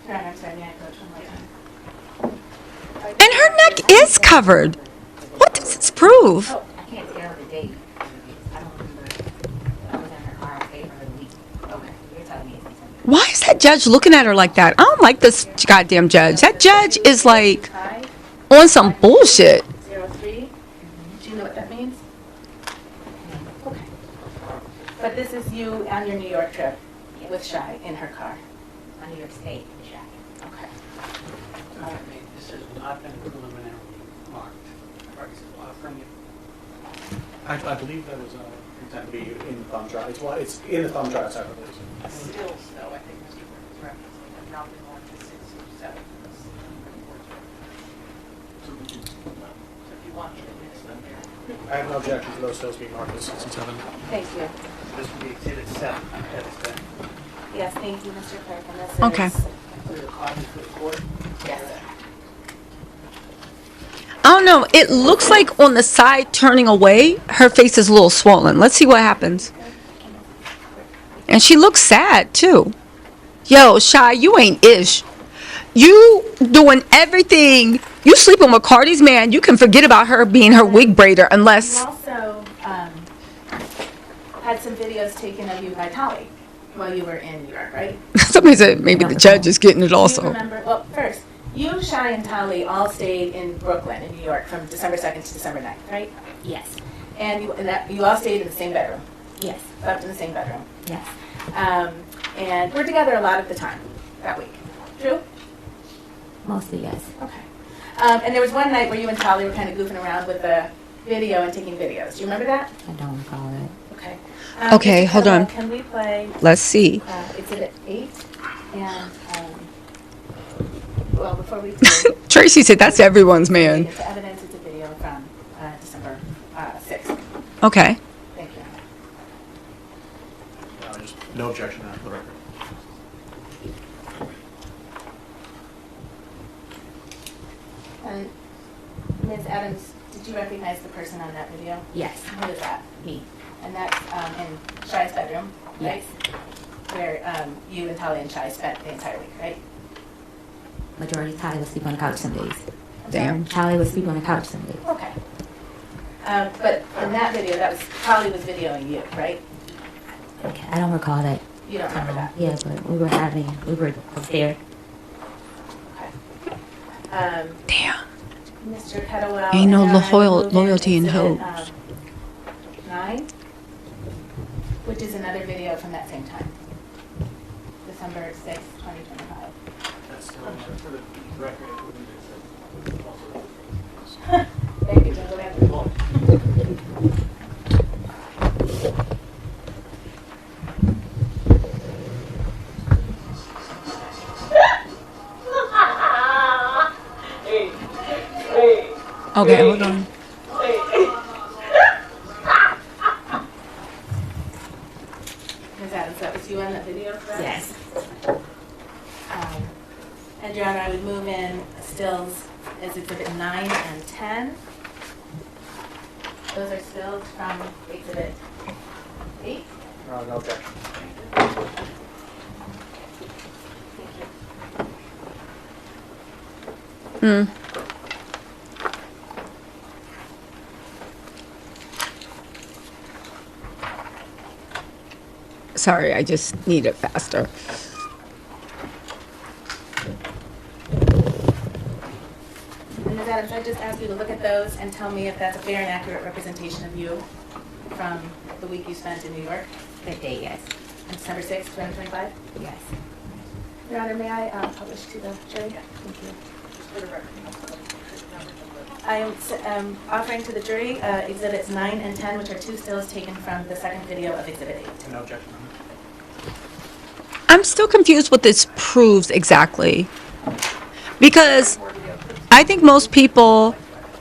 [SPEAKER 4] Your Honor, I'm sorry, may I approach one more time?
[SPEAKER 8] And her neck is covered. What does this prove?
[SPEAKER 4] Oh,
[SPEAKER 3] I can't tell the date. I don't remember. I was in her car. I stayed for her the week. Okay. You're telling me it's December.
[SPEAKER 8] Why is that judge looking at her like that? I don't like this goddamn judge. That judge is like
[SPEAKER 4] 5,
[SPEAKER 8] on some bullshit.
[SPEAKER 4] 03. Do you know what that means? Okay. But this is you on your New York trip with Shai in her car.
[SPEAKER 3] On New York State, the shack.
[SPEAKER 4] Okay.
[SPEAKER 5] This has not been preliminarily marked. From you.
[SPEAKER 6] I believe that was intended to be in the thumb drive. It's in the thumb drive separately.
[SPEAKER 9] Stills, though, I think Mr. Burke is referencing, have not been marked as 6 or 7. So if you want me to mix them there.
[SPEAKER 6] I have no objection to those stills being marked as 6 and 7.
[SPEAKER 4] Thank you.
[SPEAKER 5] This would be Exhibit 7. That is that.
[SPEAKER 4] Yes, thank you, Mr. Clerk. And this
[SPEAKER 8] Okay.
[SPEAKER 4] is...
[SPEAKER 5] Clear copy for the court.
[SPEAKER 4] Yes, sir.
[SPEAKER 8] I don't know. It looks like on the side turning away, her face is a little swollen. Let's see what happens. And she looks sad, too. Yo, Shy, you ain't ish. You doing everything. You sleeping with Cardi's man. You can forget about her being her wig braider
[SPEAKER 4] You
[SPEAKER 8] unless
[SPEAKER 4] also had some videos taken of you by Tolly while you were in New York, right?
[SPEAKER 8] somebody said maybe the judge is getting it
[SPEAKER 4] Do you
[SPEAKER 8] also.
[SPEAKER 4] remember? Well, first, you, Shy, and Tolly all stayed in Brooklyn, in New York, from December 2nd to December 9th, right?
[SPEAKER 3] Yes.
[SPEAKER 4] And you all stayed in the same bedroom,
[SPEAKER 3] Yes.
[SPEAKER 4] slept in the same bedroom.
[SPEAKER 3] Yes.
[SPEAKER 4] And we're together a lot of the time that week. True?
[SPEAKER 3] Mostly yes.
[SPEAKER 4] Okay. And there was one night where you and Tolly were kind of goofing around with the video and taking videos. Do you remember that?
[SPEAKER 3] I don't recall it.
[SPEAKER 4] Okay.
[SPEAKER 8] Okay,
[SPEAKER 4] Mr.
[SPEAKER 8] hold
[SPEAKER 4] Kettle,
[SPEAKER 8] on.
[SPEAKER 4] Can we play
[SPEAKER 8] Let's see.
[SPEAKER 4] Exhibit 8? And, well, before we play,
[SPEAKER 8] Tracy said that's everyone's man.
[SPEAKER 4] it's evidence, it's a video from December 6th.
[SPEAKER 8] Okay.
[SPEAKER 4] Thank you.
[SPEAKER 6] Just no objection on the record.
[SPEAKER 4] And Ms. Adams, did you recognize the person on that video?
[SPEAKER 3] Yes.
[SPEAKER 4] Who is that?
[SPEAKER 3] Me.
[SPEAKER 4] And that's in Shy's bedroom, right?
[SPEAKER 3] Yes.
[SPEAKER 4] Where you and Tolly and Shy spent the entire week, right?
[SPEAKER 3] Majority of Charlie would sleep on the couch some days.
[SPEAKER 8] Damn.
[SPEAKER 3] Charlie would sleep on the couch some days.
[SPEAKER 4] Okay. But in that video, Tolly was videoing you, right?
[SPEAKER 3] Okay. I don't recall that.
[SPEAKER 4] You don't remember that?
[SPEAKER 3] Yeah, but we were there.
[SPEAKER 4] Okay.
[SPEAKER 8] Damn.
[SPEAKER 4] Mr. Kettlewell.
[SPEAKER 8] Ain't no
[SPEAKER 4] and I would move
[SPEAKER 8] loyalty in
[SPEAKER 4] exhibit,
[SPEAKER 8] hoes.
[SPEAKER 4] 9, which is another video from that same time. December 6th, 2025. Thank you, Jim. Go ahead.
[SPEAKER 8] Okay, hold on.
[SPEAKER 4] Ms. Adams, that was you on that video, correct?
[SPEAKER 3] Yes.
[SPEAKER 4] And Your Honor, I would move in stills as Exhibit 9 and 10. Those are stills from Exhibit 8.
[SPEAKER 6] No objection.
[SPEAKER 8] Hmm. Sorry, I just need it faster.
[SPEAKER 4] And Ms. Adams, I just ask you to look at those and tell me if that's a fair and accurate representation of you from the week you spent in New York,
[SPEAKER 3] That day, yes.
[SPEAKER 4] on December 6th, 2025.
[SPEAKER 3] Yes.
[SPEAKER 4] Your Honor, may I publish to the jury? Thank you. I am offering to the jury Exhibits 9 and 10, which are two stills taken from the second video of Exhibit 8.
[SPEAKER 6] No objection.
[SPEAKER 8] I'm still confused what this proves exactly. Because I think most people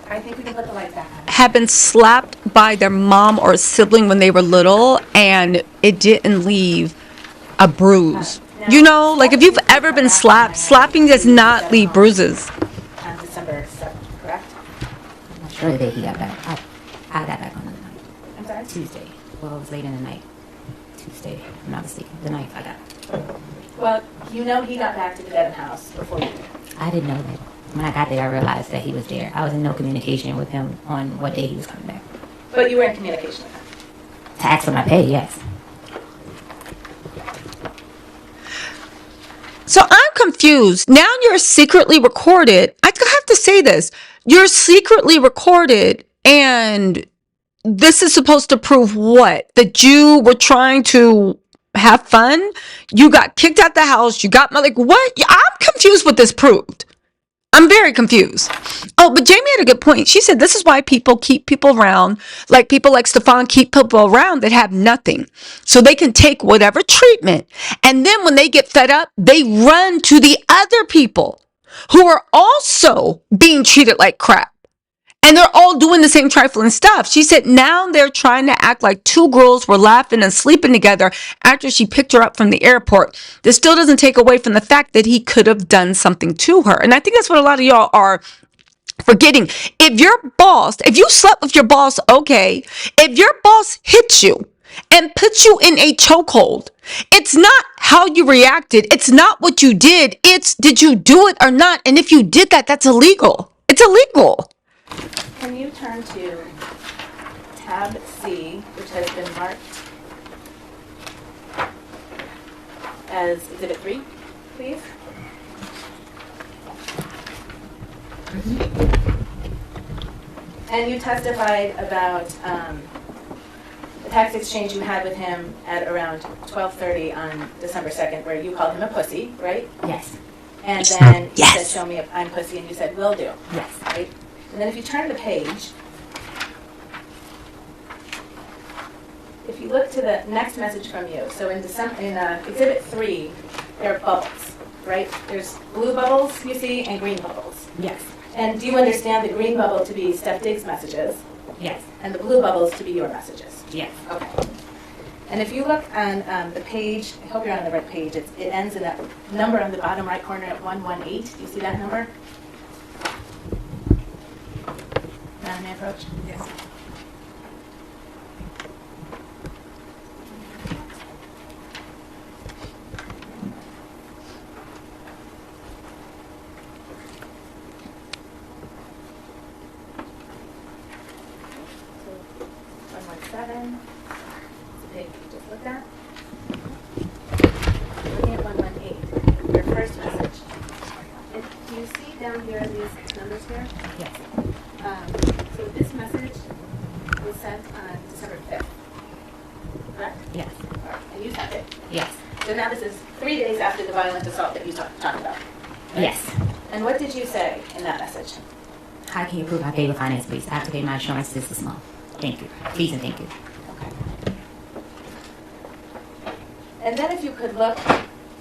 [SPEAKER 4] I think we can put the light back on.
[SPEAKER 8] have been slapped by their mom or sibling when they were little and it didn't leave a bruise. You know, like if you've ever been slapped, slapping does not leave bruises.
[SPEAKER 4] On December 7th, correct?
[SPEAKER 3] I'm not sure the day he got back. I got back on the night.
[SPEAKER 4] I'm sorry?
[SPEAKER 3] Tuesday. Well, it was late in the night. Tuesday, if I'm not mistaken. The night I got.
[SPEAKER 4] Well, you know he got back to the Devon house before you did.
[SPEAKER 3] I didn't know that. When I got there, I realized that he was there. I was in no communication with him on what day he was coming back.
[SPEAKER 4] But you were in communication with him.
[SPEAKER 3] To ask for my pay, yes.
[SPEAKER 8] So I'm confused. Now you're secretly recorded. I have to say this. You're secretly recorded and this is supposed to prove what? That you were trying to have fun? You got kicked out the house. You got like what? I'm confused what this proved. I'm very confused. Oh, but Jamie had a good point. She said this is why people keep people around, like people like Stefon keep people around that have nothing. So they can take whatever treatment. And then when they get fed up, they run to the other people who are also being treated like crap. And they're all doing the same trifling stuff. She said now they're trying to act like two girls were laughing and sleeping together after she picked her up from the airport. This still doesn't take away from the fact that he could have done something to her. And I think that's what a lot of y'all are forgetting. If your boss, if you slept with your boss, okay. If your boss hits you, and put you in a chokehold. It's not how you reacted. It's not what you did. It's did you do it or not? And if you did that, that's illegal. It's illegal.
[SPEAKER 4] Can you turn to tab C, which has been marked as Exhibit 3, please? And you testified about the text exchange you had with him at around 12:30 on December 2nd, where you called him a pussy, right?
[SPEAKER 3] Yes.
[SPEAKER 4] And then you said,
[SPEAKER 8] Yes.
[SPEAKER 4] show me if I'm pussy, and you said, will do,
[SPEAKER 3] Yes.
[SPEAKER 4] right? And then if you turn the page, if you look to the next message from you, so in Exhibit 3, there are bubbles, right? There's blue bubbles you see and green bubbles.
[SPEAKER 3] Yes.
[SPEAKER 4] And do you understand the green bubble to be Steph Diggs' messages
[SPEAKER 3] Yes.
[SPEAKER 4] and the blue bubbles to be your messages?
[SPEAKER 3] Yes.
[SPEAKER 4] Okay. And if you look on the page, I hope you're on the right page, it ends in that number on the bottom right corner at 118. Do you see that number? Madam Mayor Approach? Yes. So 117. The page you just looked at. Looking at 118, your first message. And do you see down here these numbers here?
[SPEAKER 3] Yes.
[SPEAKER 4] So this message was sent on December 5th, correct?
[SPEAKER 3] Yes.
[SPEAKER 4] All right, and you sent it.
[SPEAKER 3] Yes.
[SPEAKER 4] So now this is 3 days after the violent assault that you talked about. right?
[SPEAKER 3] Yes.
[SPEAKER 4] And what did you say in that message?
[SPEAKER 3] How can you prove I paid with finance, please? I have to pay my insurance this month. Thank you. Please and thank you.
[SPEAKER 4] Okay. And then if you could look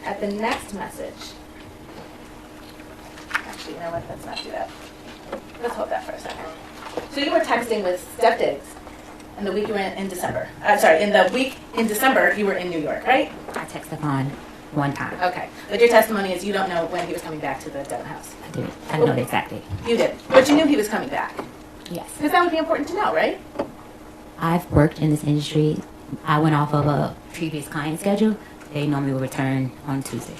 [SPEAKER 4] at the next message. Actually, you know what? Let's not do that. Let's hold that for a second. So you were texting with Steph Diggs, and the week you were in December. In the week in December, you were in New York, right?
[SPEAKER 3] I text Stefon one time.
[SPEAKER 4] Okay. But your testimony is you don't know when he was coming back to the Devon house.
[SPEAKER 3] I didn't. I didn't know the exact date.
[SPEAKER 4] You did. But you knew he was coming back.
[SPEAKER 3] Yes.
[SPEAKER 4] Because that would be important to know, right?
[SPEAKER 3] I've worked in this industry. I went off of a previous client schedule. They normally will return on Tuesday.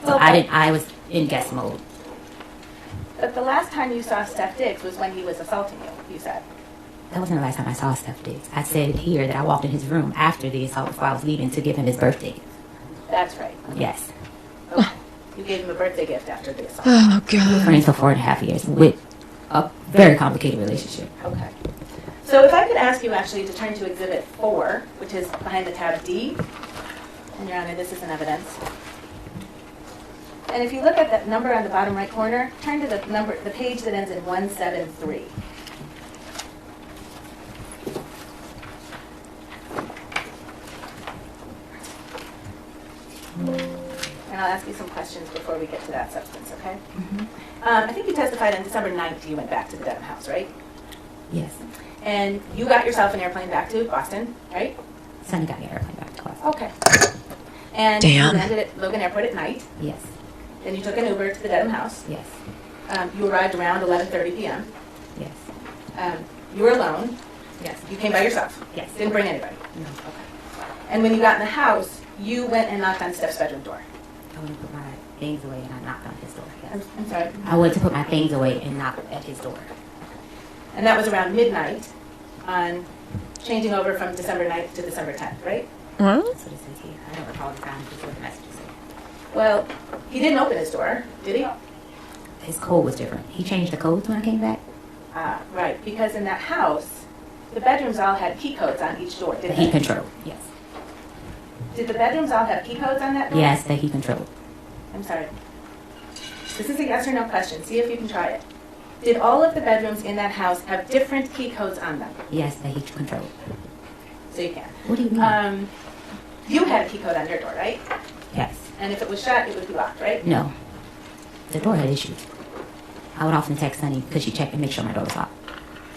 [SPEAKER 3] So
[SPEAKER 4] Okay.
[SPEAKER 3] I was in guest mode.
[SPEAKER 4] But the last time you saw Steph Diggs was when he was assaulting you said.
[SPEAKER 3] That wasn't the last time I saw Steph Diggs. I said here that I walked in his room after the assault before I was leaving to give him his birthday gift.
[SPEAKER 4] That's right.
[SPEAKER 3] Yes.
[SPEAKER 4] Okay. You gave him a birthday gift after the assault.
[SPEAKER 8] Oh,
[SPEAKER 3] We were
[SPEAKER 8] God.
[SPEAKER 3] friends for 4.5 years with a very complicated relationship.
[SPEAKER 4] Okay. So if I could ask you actually to turn to Exhibit 4, which is behind the tab D. And Your Honor, this is an evidence. And if you look at that number on the bottom right corner, turn to the page that ends in 173. And I'll ask you some questions before we get to that substance, okay? I think you testified on December 9th you went back to the Dedham house, right?
[SPEAKER 3] Yes.
[SPEAKER 4] And you got yourself an airplane back to Boston, right?
[SPEAKER 3] Sonny got me an airplane back to Boston.
[SPEAKER 4] Okay. And
[SPEAKER 8] Damn.
[SPEAKER 4] you landed at Logan Airport at night.
[SPEAKER 3] Yes.
[SPEAKER 4] Then you took an Uber to the Dedham house.
[SPEAKER 3] Yes.
[SPEAKER 4] You arrived around 11:30 p.m.
[SPEAKER 3] Yes.
[SPEAKER 4] You were alone.
[SPEAKER 3] Yes.
[SPEAKER 4] You came by yourself.
[SPEAKER 3] Yes.
[SPEAKER 4] Didn't bring anybody.
[SPEAKER 3] No.
[SPEAKER 4] Okay. And when you got in the house, you went and knocked on Steph's bedroom door.
[SPEAKER 3] I went to put my things away and I knocked on his door. Yes.
[SPEAKER 4] I'm sorry.
[SPEAKER 3] I went to put my things away and knocked at his door.
[SPEAKER 4] And that was around midnight on changing over from December 9th to December 10th, right?
[SPEAKER 8] Huh?
[SPEAKER 3] That's what it says here. I don't recall the time before the message said.
[SPEAKER 4] Well, he didn't open his door, did he?
[SPEAKER 3] His code was different. He changed the codes when I came back.
[SPEAKER 4] Right, because in that house, the bedrooms all had key codes on each door,
[SPEAKER 3] That
[SPEAKER 4] didn't
[SPEAKER 3] he
[SPEAKER 4] they?
[SPEAKER 3] controlled. Yes.
[SPEAKER 4] Did the bedrooms all have key codes on that door?
[SPEAKER 3] Yes, that he controlled.
[SPEAKER 4] I'm sorry. This is a yes or no question. See if you can try it. Did all of the bedrooms in that house have different key codes on them?
[SPEAKER 3] Yes, that he controlled.
[SPEAKER 4] So you can.
[SPEAKER 3] What do you mean?
[SPEAKER 4] You had a key code on your door, right?
[SPEAKER 3] Yes.
[SPEAKER 4] And if it was shut, it would be locked, right?
[SPEAKER 3] No. The door had issues. I would often text Sunny because she checked and make sure my door was locked.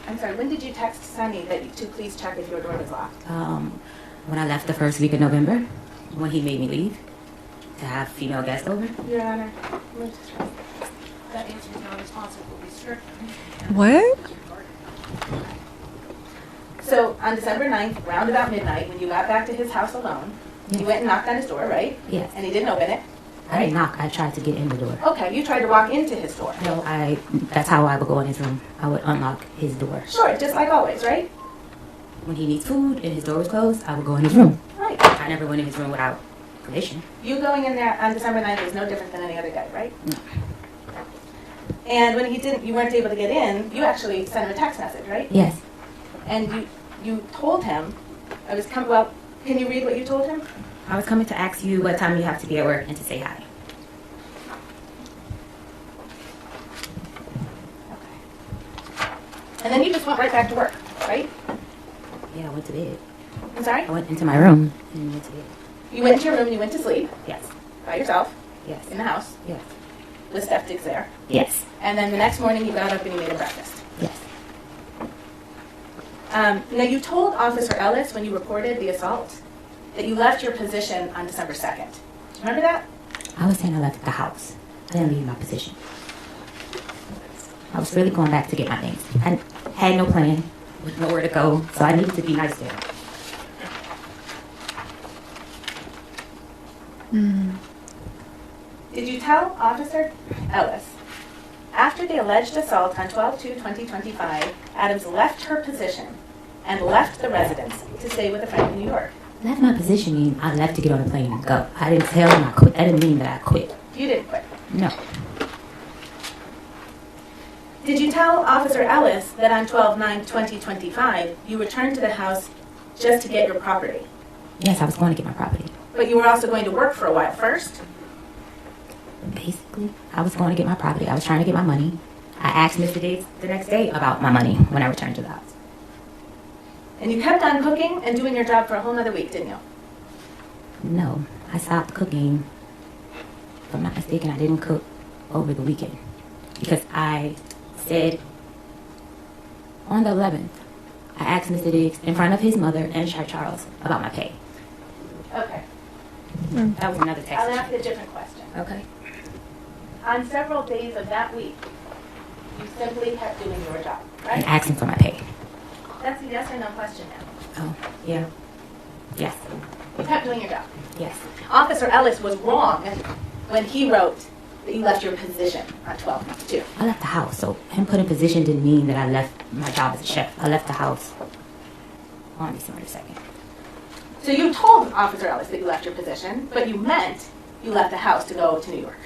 [SPEAKER 4] I'm sorry, when did you text Sunny to please check if your door was locked?
[SPEAKER 3] When I left the first week of November, when he made me leave to have female guests over.
[SPEAKER 4] Your Honor.
[SPEAKER 9] That answer is not responsive, will be strict.
[SPEAKER 8] What?
[SPEAKER 4] So on December 9th, round about midnight, when you got back to his house alone, you went and knocked on his door, right?
[SPEAKER 3] Yes.
[SPEAKER 4] And he didn't open it.
[SPEAKER 3] I didn't knock. I tried to get in the door.
[SPEAKER 4] Okay, you tried to walk into his door.
[SPEAKER 3] No, that's how I would go in his room. I would unlock his door.
[SPEAKER 4] Sure, just like always, right?
[SPEAKER 3] When he needs food and his door was closed, I would go in his room.
[SPEAKER 4] Right.
[SPEAKER 3] I never went in his room without permission.
[SPEAKER 4] You going in there on December 9th was no different than any other day, right?
[SPEAKER 3] No.
[SPEAKER 4] And when you weren't able to get in, you actually sent him a text message, right?
[SPEAKER 3] Yes.
[SPEAKER 4] And you told him, well, can you read what you told him?
[SPEAKER 3] I was coming to ask you what time you have to be at work and to say hi.
[SPEAKER 4] Okay. And then you just went right back to work, right?
[SPEAKER 3] Yeah, I went to bed.
[SPEAKER 4] I'm sorry?
[SPEAKER 3] I went into my room and went to bed.
[SPEAKER 4] You went into your room and you went to sleep
[SPEAKER 3] Yes.
[SPEAKER 4] by yourself
[SPEAKER 3] Yes.
[SPEAKER 4] in the house
[SPEAKER 3] Yes.
[SPEAKER 4] with Steph Diggs there.
[SPEAKER 3] Yes.
[SPEAKER 4] And then the next morning you got up and you made him breakfast.
[SPEAKER 3] Yes.
[SPEAKER 4] Now you told Officer Ellis when you reported the assault that you left your position on December 2nd. Do you remember that?
[SPEAKER 3] I was saying I left the house. I didn't leave my position. I was really going back to get my things. I had no plan, with nowhere to go, so I needed to be nice to him.
[SPEAKER 4] Did you tell Officer Ellis, after the alleged assault on 12/2/2025, Adams left her position and left the residence to stay with a friend in New York?
[SPEAKER 3] Left my position mean I left to get on a plane and go. I didn't tell him I quit. That didn't mean that I quit.
[SPEAKER 4] You didn't quit.
[SPEAKER 3] No.
[SPEAKER 4] Did you tell Officer Ellis that on 12/9/2025, you returned to the house just to get your property?
[SPEAKER 3] Yes, I was going to get my property.
[SPEAKER 4] But you were also going to work for a while first?
[SPEAKER 3] Basically, I was going to get my property. I was trying to get my money. I asked Mr. Diggs the next day about my money when I returned to the house.
[SPEAKER 4] And you kept on cooking and doing your job for a whole nother week, didn't you?
[SPEAKER 3] No, I stopped cooking. If I'm not mistaken, I didn't cook over the weekend. Because I said on the 11th, I asked Mr. Diggs in front of his mother and Sir Charles about my pay.
[SPEAKER 4] Okay.
[SPEAKER 3] That was another text.
[SPEAKER 4] I'll ask you a different question.
[SPEAKER 3] Okay.
[SPEAKER 4] On several days of that week, you simply kept doing your job,
[SPEAKER 3] And
[SPEAKER 4] right?
[SPEAKER 3] asking for my pay.
[SPEAKER 4] That's a yes or no question now.
[SPEAKER 3] Oh, yeah. Yes.
[SPEAKER 4] You kept doing your job.
[SPEAKER 3] Yes.
[SPEAKER 4] Officer Ellis was wrong when he wrote that you left your position on 12/2.
[SPEAKER 3] I left the house, so him putting position didn't mean that I left my job as a chef. I left the house on December 2nd.
[SPEAKER 4] So you told Officer Ellis that you left your position, but you meant you left the house to go to New York.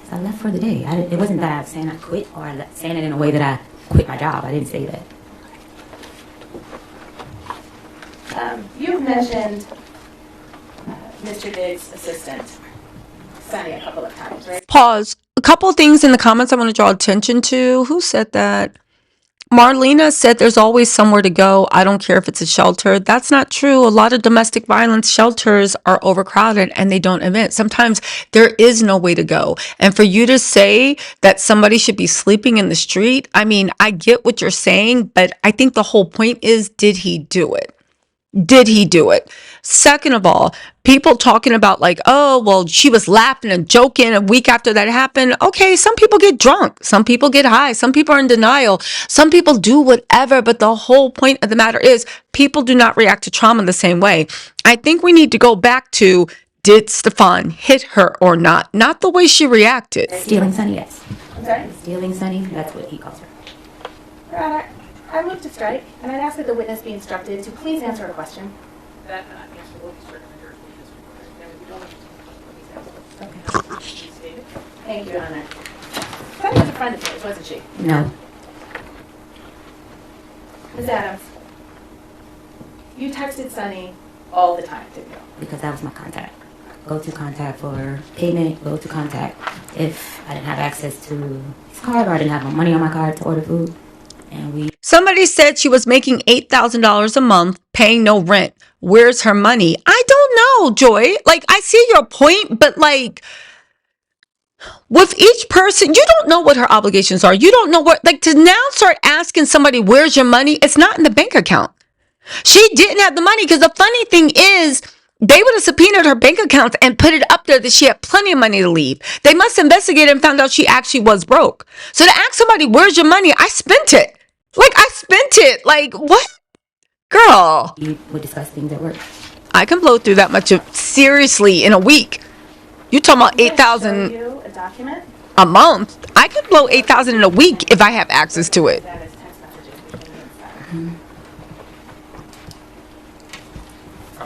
[SPEAKER 3] Yes, I left for the day. It wasn't that I was saying I quit or saying it in a way that I quit my job. I didn't say that.
[SPEAKER 4] You've mentioned Mr. Diggs' assistant, Sunny, a couple of times, right?
[SPEAKER 8] Pause. A couple of things in the comments I want to draw attention to. Who said that? Marlena said there's always somewhere to go. I don't care if it's a shelter. That's not true. A lot of domestic violence shelters are overcrowded and they don't event. Sometimes there is no way to go. And for you to say that somebody should be sleeping in the street, I mean, I get what you're saying, but I think the whole point is, did he do it? Did he do it? Second of all, people talking about like, oh, well, she was laughing and joking a week after that happened. Okay, some people get drunk. Some people get high. Some people are in denial. Some people do whatever. But the whole point of the matter is people do not react to trauma the same way. I think we need to go back to, did Stefon hit her or not? Not the way she reacted.
[SPEAKER 3] Stealing Sunny, yes.
[SPEAKER 4] I'm sorry?
[SPEAKER 3] Stealing Sunny, that's what he calls her.
[SPEAKER 4] Your Honor, I move to strike, and I'd ask that the witness be instructed to please answer a question.
[SPEAKER 9] That answer will be stricken under this report. Now, if you don't
[SPEAKER 4] Okay.
[SPEAKER 9] please state it.
[SPEAKER 4] Thank you, Your Honor. Sunny was a friend of yours, wasn't she?
[SPEAKER 3] No.
[SPEAKER 4] Ms. Adams, you texted Sunny all the time, didn't you?
[SPEAKER 3] Because that was my contact. Go to contact for payment, go to contact if I didn't have access to his card or I didn't have my money on my card to order food. And
[SPEAKER 8] Somebody said she was making $8,000 a month, paying no rent. Where's her money? I don't know, Joy. Like, I see your point, but like, with each person, you don't know what her obligations are. You don't know what, like, to now start asking somebody, where's your money? It's not in the bank account. She didn't have the money because the funny thing is, they would have subpoenaed her bank accounts and put it up there that she had plenty of money to leave. They must investigate and found out she actually was broke. So to ask somebody, where's your money? I spent it. Like, I spent it. Like, what? Girl,
[SPEAKER 3] We would discuss things at work.
[SPEAKER 8] I can blow through that much seriously in a week. You talking about
[SPEAKER 4] Can I show
[SPEAKER 8] 8,000
[SPEAKER 4] you a document?
[SPEAKER 8] a month? I could blow 8,000 in a week if I have access to it.
[SPEAKER 4] That is text messages between you and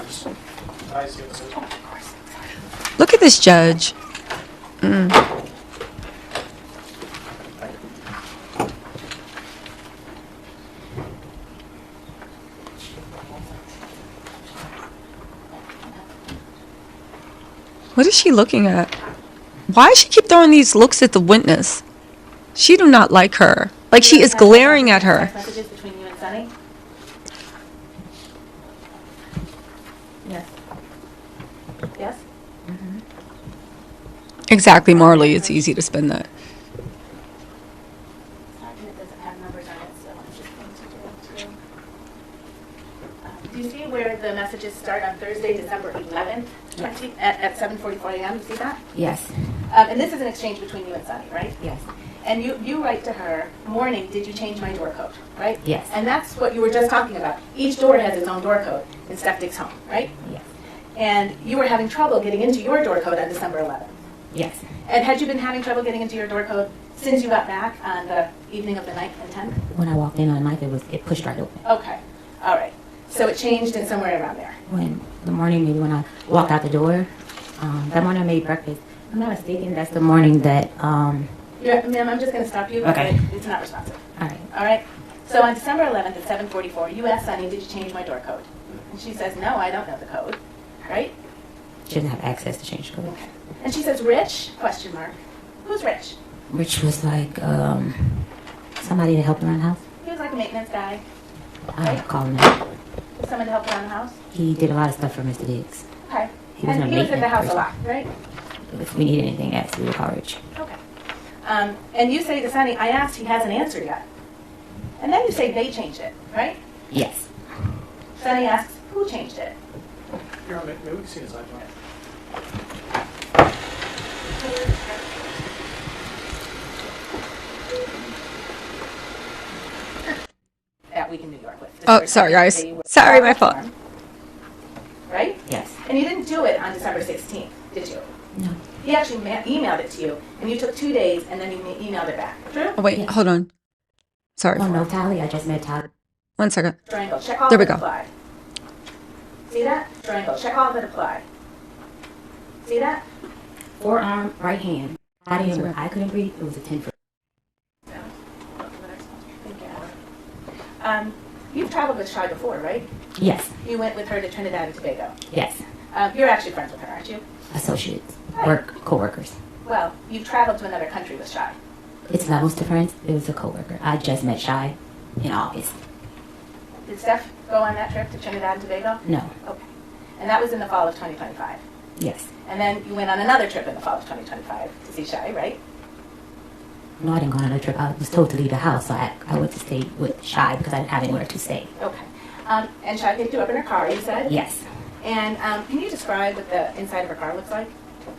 [SPEAKER 4] Stefon.
[SPEAKER 6] I see what this is.
[SPEAKER 8] Look at this judge. What is she looking at? Why does she keep throwing these looks at the witness? She do not like her. Like she is glaring at her.
[SPEAKER 4] Text messages between you and Sunny? Yes. Yes?
[SPEAKER 8] Exactly, Marley. It's easy to spin that.
[SPEAKER 4] Document doesn't have numbers on it, so I'm just going to do it too. Do you see where the messages start on Thursday, December 11th, at 7:44 a.m.? You see that?
[SPEAKER 3] Yes.
[SPEAKER 4] And this is an exchange between you and Sunny, right?
[SPEAKER 3] Yes.
[SPEAKER 4] And you write to her, morning, did you change my door code, right?
[SPEAKER 3] Yes.
[SPEAKER 4] And that's what you were just talking about. Each door has its own door code in Steph Dick's home, right?
[SPEAKER 3] Yes.
[SPEAKER 4] And you were having trouble getting into your door code on December 11th.
[SPEAKER 3] Yes.
[SPEAKER 4] And had you been having trouble getting into your door code since you got back on the evening of the 9th and 10th?
[SPEAKER 3] When I walked in on the night, it pushed right open.
[SPEAKER 4] Okay, all right. So it changed in somewhere around there.
[SPEAKER 3] When the morning, maybe when I walked out the door, that morning I made breakfast. If I'm not mistaken, that's the morning that,
[SPEAKER 4] Ma'am, I'm just going to stop you.
[SPEAKER 3] Okay.
[SPEAKER 4] It's not responsive.
[SPEAKER 3] all right.
[SPEAKER 4] All right? So on December 11th at 7:44, you asked Sunny, did you change my door code? And she says, no, I don't know the code, right?
[SPEAKER 3] She doesn't have access to change code.
[SPEAKER 4] Okay. And she says, Rich? Question mark. Who's Rich?
[SPEAKER 3] Rich was like, somebody to help around the house.
[SPEAKER 4] He was like a maintenance guy.
[SPEAKER 3] I would call him that.
[SPEAKER 4] Someone to help around the house.
[SPEAKER 3] He did a lot of stuff for Mr. Diggs.
[SPEAKER 4] Okay.
[SPEAKER 3] He was
[SPEAKER 4] And
[SPEAKER 3] a
[SPEAKER 4] he was at the
[SPEAKER 3] maintenance
[SPEAKER 4] house a
[SPEAKER 3] person.
[SPEAKER 4] lot, right?
[SPEAKER 3] If we needed anything, yes, we would call Rich.
[SPEAKER 4] Okay. And you say to Sunny, I asked, he hasn't answered yet. And then you say they changed it, right?
[SPEAKER 3] Yes.
[SPEAKER 4] Sunny asks, who changed it?
[SPEAKER 6] Here, maybe we can see his iPhone.
[SPEAKER 4] That week in New York with.
[SPEAKER 8] Oh, sorry, guys. Sorry, my fault.
[SPEAKER 4] Right?
[SPEAKER 3] Yes.
[SPEAKER 4] And you didn't do it on December 16th, did you?
[SPEAKER 3] No.
[SPEAKER 4] He actually emailed it to you, and you took 2 days, and then you emailed it back. True?
[SPEAKER 8] Oh, wait,
[SPEAKER 3] Yes.
[SPEAKER 8] hold on. Sorry.
[SPEAKER 3] Oh, no, Tally. I just met Tally.
[SPEAKER 8] 1 second.
[SPEAKER 4] Triangle. Check all
[SPEAKER 8] There we
[SPEAKER 4] that
[SPEAKER 8] go.
[SPEAKER 4] apply. See that? Triangle. Check all that apply. See that?
[SPEAKER 3] Forearm, right hand. Body and where I couldn't breathe, it was a 10-foot.
[SPEAKER 4] You've traveled with Shai before, right?
[SPEAKER 3] Yes.
[SPEAKER 4] You went with her to Trinidad and Tobago.
[SPEAKER 3] Yes.
[SPEAKER 4] You're actually friends with her, aren't you?
[SPEAKER 3] Associates. Work. Co-workers.
[SPEAKER 4] Well, you've traveled to another country with Shai.
[SPEAKER 3] It's levels to friends. It was a co-worker. I just met Shy in August.
[SPEAKER 4] Did Steph go on that trip to Trinidad and Tobago?
[SPEAKER 3] No.
[SPEAKER 4] Okay. And that was in the fall of 2025.
[SPEAKER 3] Yes.
[SPEAKER 4] And then you went on another trip in the fall of 2025 to see Shai, right?
[SPEAKER 3] No, I didn't go on a trip. I was told to leave the house, so I went to stay with Shy because I didn't have anywhere to stay.
[SPEAKER 4] Okay. And Shai picked you up in her car, you said?
[SPEAKER 3] Yes.
[SPEAKER 4] And can you describe what the inside of her car looks like?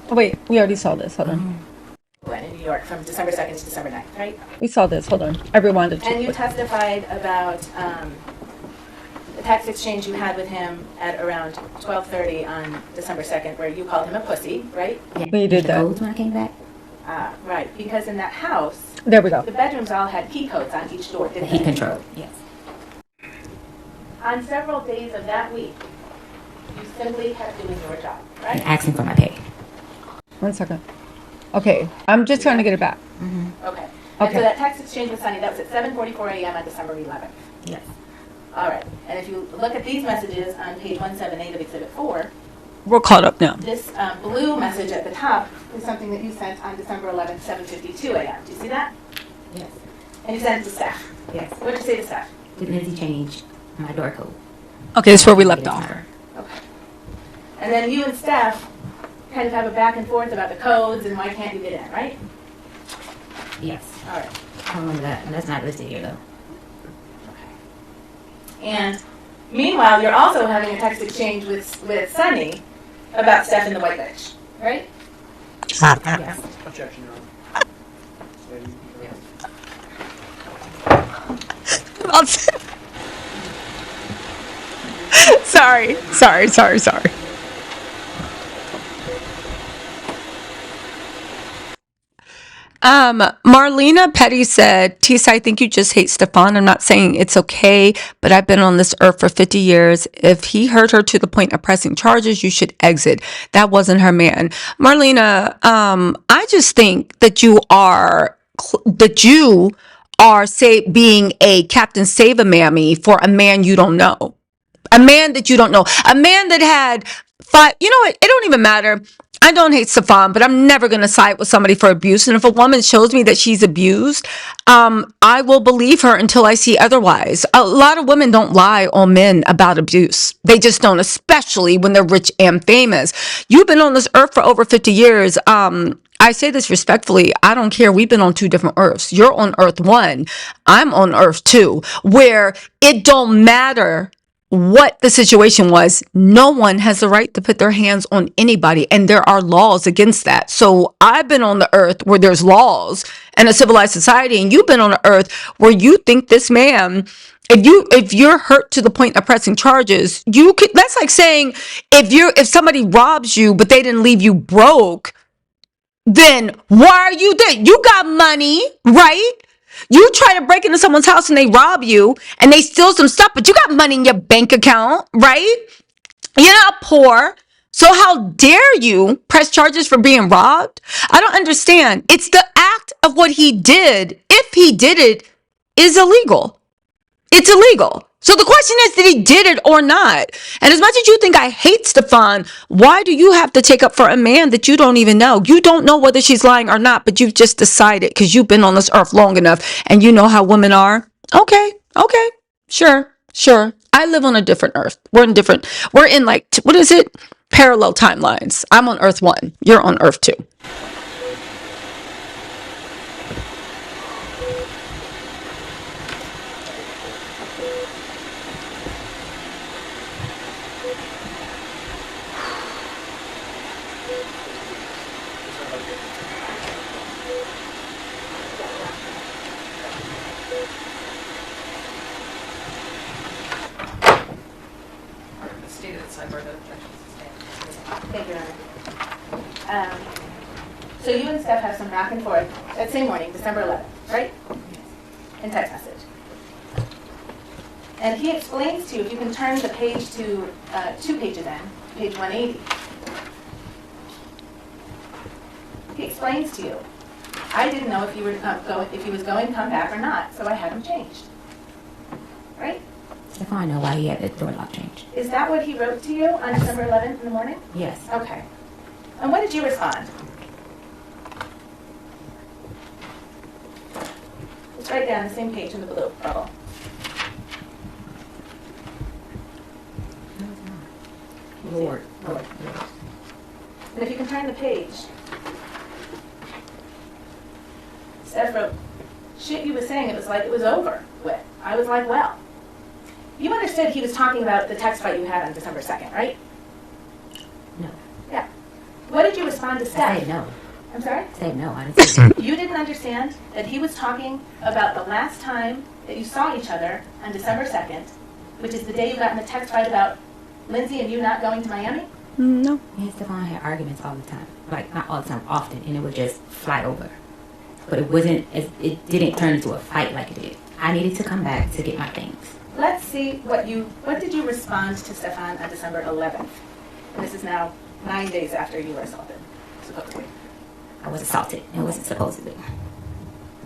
[SPEAKER 8] Oh, wait, we already saw this. Hold on.
[SPEAKER 4] Went in New York from December 2nd to December 9th, right?
[SPEAKER 8] We saw this. Hold on. I rewinded.
[SPEAKER 4] And you testified about the text exchange you had with him at around 12:30 on December 2nd, where you called him a pussy, right?
[SPEAKER 3] Yeah.
[SPEAKER 8] When you did
[SPEAKER 3] The
[SPEAKER 8] that.
[SPEAKER 3] codes when I came back?
[SPEAKER 4] Right, because in that house,
[SPEAKER 8] There we go.
[SPEAKER 4] the bedrooms all had key codes on each door,
[SPEAKER 3] The
[SPEAKER 4] didn't
[SPEAKER 3] heat
[SPEAKER 4] they?
[SPEAKER 3] control. Yes.
[SPEAKER 4] On several days of that week, you simply kept doing your job,
[SPEAKER 3] And
[SPEAKER 4] right?
[SPEAKER 3] asking for my pay.
[SPEAKER 8] 1 second. Okay, I'm just trying to get it back.
[SPEAKER 4] Okay. And
[SPEAKER 8] Okay.
[SPEAKER 4] so that text exchange with Sunny, that was at 7:44 a.m. on December 11th.
[SPEAKER 3] Yes.
[SPEAKER 4] All right. And if you look at these messages on page 178 of Exhibit 4,
[SPEAKER 8] We're caught up now.
[SPEAKER 4] this blue message at the top is something that you sent on December 11th, 7:52 a.m. Do you see that?
[SPEAKER 3] Yes.
[SPEAKER 4] And you sent it to Steph.
[SPEAKER 3] Yes.
[SPEAKER 4] What did you say to Steph?
[SPEAKER 3] Did Lindsay change my door code?
[SPEAKER 8] Okay, that's where we left off.
[SPEAKER 4] Okay. And then you and Steph kind of have a back and forth about the codes and why can't you get in, right?
[SPEAKER 3] Yes.
[SPEAKER 4] All right.
[SPEAKER 3] I remember that. That's not listed here, though.
[SPEAKER 4] And meanwhile, you're also having a text exchange with Sunny about Steph and the white bitch, right?
[SPEAKER 3] Yes.
[SPEAKER 6] Objection, Your Honor.
[SPEAKER 8] Sorry. Marlena Petty said, Tisa, I think you just hate Stefon. I'm not saying it's okay, but I've been on this earth for 50 years. If he hurt her to the point of pressing charges, you should exit. That wasn't her man. Marlena, I just think that you are say being a Captain Save-A-Mammy for a man you don't know. A man that you don't know. A man that had five. You know what? It don't even matter. I don't hate Stefon, but I'm never going to side with somebody for abuse. And if a woman shows me that she's abused, I will believe her until I see otherwise. A lot of women don't lie on men about abuse. They just don't, especially when they're rich and famous. You've been on this earth for over 50 years. I say this respectfully. I don't care. We've been on two different earths. You're on Earth 1. I'm on Earth 2, where it don't matter what the situation was. No one has the right to put their hands on anybody, and there are laws against that. So I've been on the earth where there's laws and a civilized society, and you've been on the earth where you think this man, if you're hurt to the point of pressing charges, you could. That's like saying if somebody robs you but they didn't leave you broke, then why are you there? You got money, right? You try to break into someone's house and they rob you and they steal some stuff, but you got money in your bank account, right? You're not poor. So how dare you press charges for being robbed? I don't understand. It's the act of what he did, if he did it, is illegal. It's illegal. So the question is, did he did it or not? And as much as you think I hate Stefon, why do you have to take up for a man that you don't even know? You don't know whether she's lying or not, but you've just decided because you've been on this earth long enough and you know how women are. Okay. Sure. I live on a different earth. We're in like, what is it? Parallel timelines. I'm on Earth 1. You're on Earth 2.
[SPEAKER 9] Stated at sidebar that objections to stand.
[SPEAKER 4] Thank you, Your Honor. So you and Steph have some back and forth that same morning, December 11th, right? In text message. And he explains to you, if you can turn the page to 2 pages in, page 180. He explains to you, I didn't know if he was going to come back or not, so I had him changed. Right?
[SPEAKER 3] Stefon, I know why he had the door lock changed.
[SPEAKER 4] Is that what he wrote to you on December 11th in the morning?
[SPEAKER 3] Yes.
[SPEAKER 4] Okay. And what did you respond? It's right down the same page in the blue bubble.
[SPEAKER 3] Lord.
[SPEAKER 4] And if you can turn the page, Steph wrote, shit you was saying, it was like it was over with. I was like, well. You understood he was talking about the text fight you had on December 2nd, right?
[SPEAKER 3] No.
[SPEAKER 4] Yeah. What did you respond to Steph?
[SPEAKER 3] I said no.
[SPEAKER 4] I'm sorry?
[SPEAKER 3] I said no. I didn't say no.
[SPEAKER 4] You didn't understand that he was talking about the last time that you saw each other on December 2nd, which is the day you got in the text fight about Lindsay and you not going to Miami?
[SPEAKER 8] No.
[SPEAKER 3] Me and Stefon had arguments all the time. Like, not all the time, often, and it would just fly over. But it didn't turn into a fight like it did. I needed to come back to get my things.
[SPEAKER 4] Let's see what did you respond to Stefon on December 11th? And this is now 9 days after you were assaulted, supposedly.
[SPEAKER 3] I was assaulted. It wasn't supposedly.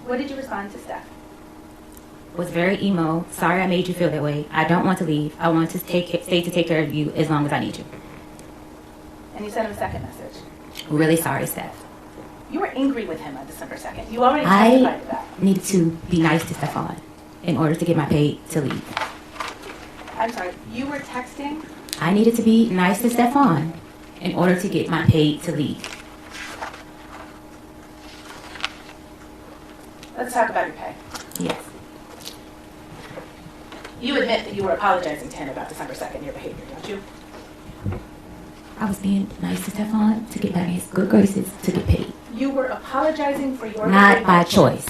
[SPEAKER 4] What did you respond to Steph?
[SPEAKER 3] Was very emo. Sorry I made you feel that way. I don't want to leave. I want to stay to take care of you as long as I need you.
[SPEAKER 4] And you sent him a second message.
[SPEAKER 3] Really sorry, Steph.
[SPEAKER 4] You were angry with him on December 2nd. You already testified to that.
[SPEAKER 3] I needed to be nice to Stefon in order to get my pay to leave.
[SPEAKER 4] I'm sorry, you were texting?
[SPEAKER 3] I needed to be nice to Stefon in order to get my pay to leave.
[SPEAKER 4] Let's talk about your pay.
[SPEAKER 3] Yes.
[SPEAKER 4] You admit that you were apologizing to him about December 2nd, your behavior, don't you?
[SPEAKER 3] I was being nice to Stefon to get back in his good graces to get paid.
[SPEAKER 4] You were apologizing for your
[SPEAKER 3] Not
[SPEAKER 4] behavior.
[SPEAKER 3] by choice.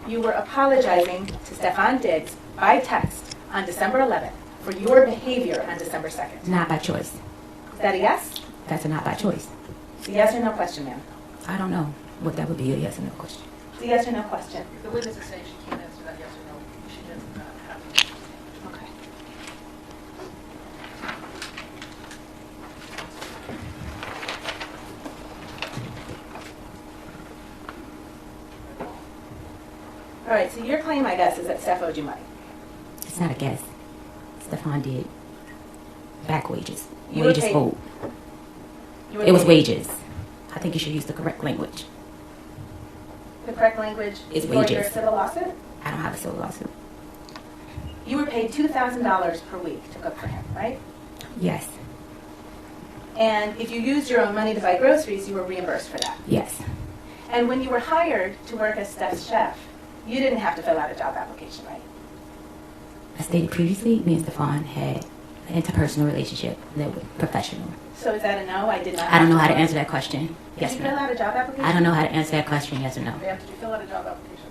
[SPEAKER 4] You were apologizing to Stefon Diggs by text on December 11th for your behavior on December 2nd?
[SPEAKER 3] Not by choice.
[SPEAKER 4] Is that a yes?
[SPEAKER 3] That's a not by choice.
[SPEAKER 4] It's a yes or no question, ma'am.
[SPEAKER 3] I don't know what that would be, a yes or no question.
[SPEAKER 4] It's a yes or no question.
[SPEAKER 9] If the witnesses say she can't answer that yes or no, she does not have to.
[SPEAKER 4] Okay. All right, so your claim, I guess, is that Steph owed you money.
[SPEAKER 3] It's not a guess. Stefon did back wages.
[SPEAKER 4] You were
[SPEAKER 3] Wages
[SPEAKER 4] paid-
[SPEAKER 3] owed.
[SPEAKER 4] You were
[SPEAKER 3] It was
[SPEAKER 4] paid-
[SPEAKER 3] wages. I think you should use the correct language.
[SPEAKER 4] The correct language
[SPEAKER 3] It's
[SPEAKER 4] for your
[SPEAKER 3] wages.
[SPEAKER 4] civil lawsuit?
[SPEAKER 3] I don't have a civil lawsuit.
[SPEAKER 4] You were paid $2,000 per week to cook for him, right?
[SPEAKER 3] Yes.
[SPEAKER 4] And if you used your own money to buy groceries, you were reimbursed for that.
[SPEAKER 3] Yes.
[SPEAKER 4] And when you were hired to work as Steph's chef, you didn't have to fill out a job application, right?
[SPEAKER 3] As stated previously, me and Stefon had an interpersonal relationship that was professional.
[SPEAKER 4] So is that a no? I did not.
[SPEAKER 3] I don't know how to answer that question.
[SPEAKER 4] Did
[SPEAKER 3] Yes
[SPEAKER 4] you
[SPEAKER 3] or
[SPEAKER 4] fill
[SPEAKER 3] no.
[SPEAKER 4] out a job application?
[SPEAKER 3] I don't know how to answer that question. Yes or no.
[SPEAKER 9] Ma'am, did you fill out a job application?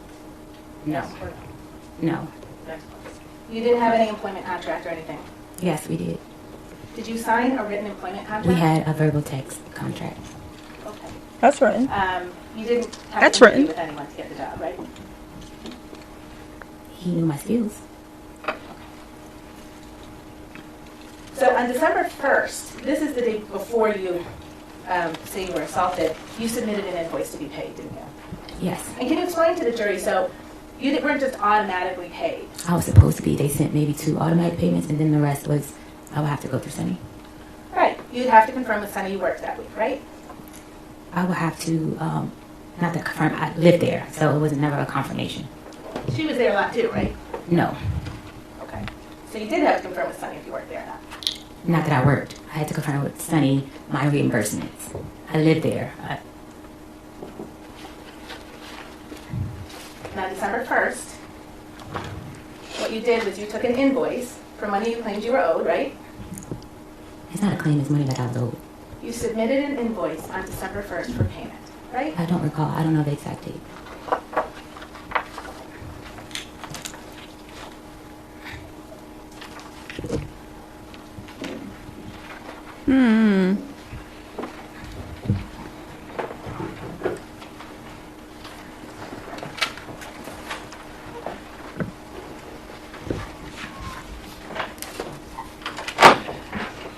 [SPEAKER 3] No.
[SPEAKER 9] Yes or no?
[SPEAKER 3] No.
[SPEAKER 9] Next one.
[SPEAKER 4] You didn't have any employment contract or anything?
[SPEAKER 3] Yes, we did.
[SPEAKER 4] Did you sign a written employment contract?
[SPEAKER 3] We had a verbal text contract.
[SPEAKER 4] Okay.
[SPEAKER 8] That's written.
[SPEAKER 4] You didn't have
[SPEAKER 8] That's
[SPEAKER 4] to interview
[SPEAKER 8] written.
[SPEAKER 4] with anyone to get the job, right?
[SPEAKER 3] He knew my skills.
[SPEAKER 4] So on December 1st, this is the day before you say you were assaulted, you submitted an invoice to be paid, didn't you?
[SPEAKER 3] Yes.
[SPEAKER 4] And can you explain to the jury, so you weren't just automatically paid?
[SPEAKER 3] I was supposed to be. They sent maybe 2 automatic payments, and then the rest was I would have to go through Sunny.
[SPEAKER 4] Right. You'd have to confirm with Sunny you worked that week, right?
[SPEAKER 3] I would have to, not to confirm, I lived there, so it was never a confirmation.
[SPEAKER 4] She was there a lot too, right?
[SPEAKER 3] No,
[SPEAKER 4] Okay. So you did have to confirm with Sunny if you worked there or not.
[SPEAKER 3] not that I worked. I had to confirm with Sunny my reimbursements. I lived there.
[SPEAKER 4] And on December 1st, what you did was you took an invoice for money you claimed you were owed, right?
[SPEAKER 3] It's not a claim, it's money that I was owed.
[SPEAKER 4] You submitted an invoice on December 1st for payment, right?
[SPEAKER 3] I don't recall. I don't know the exact date.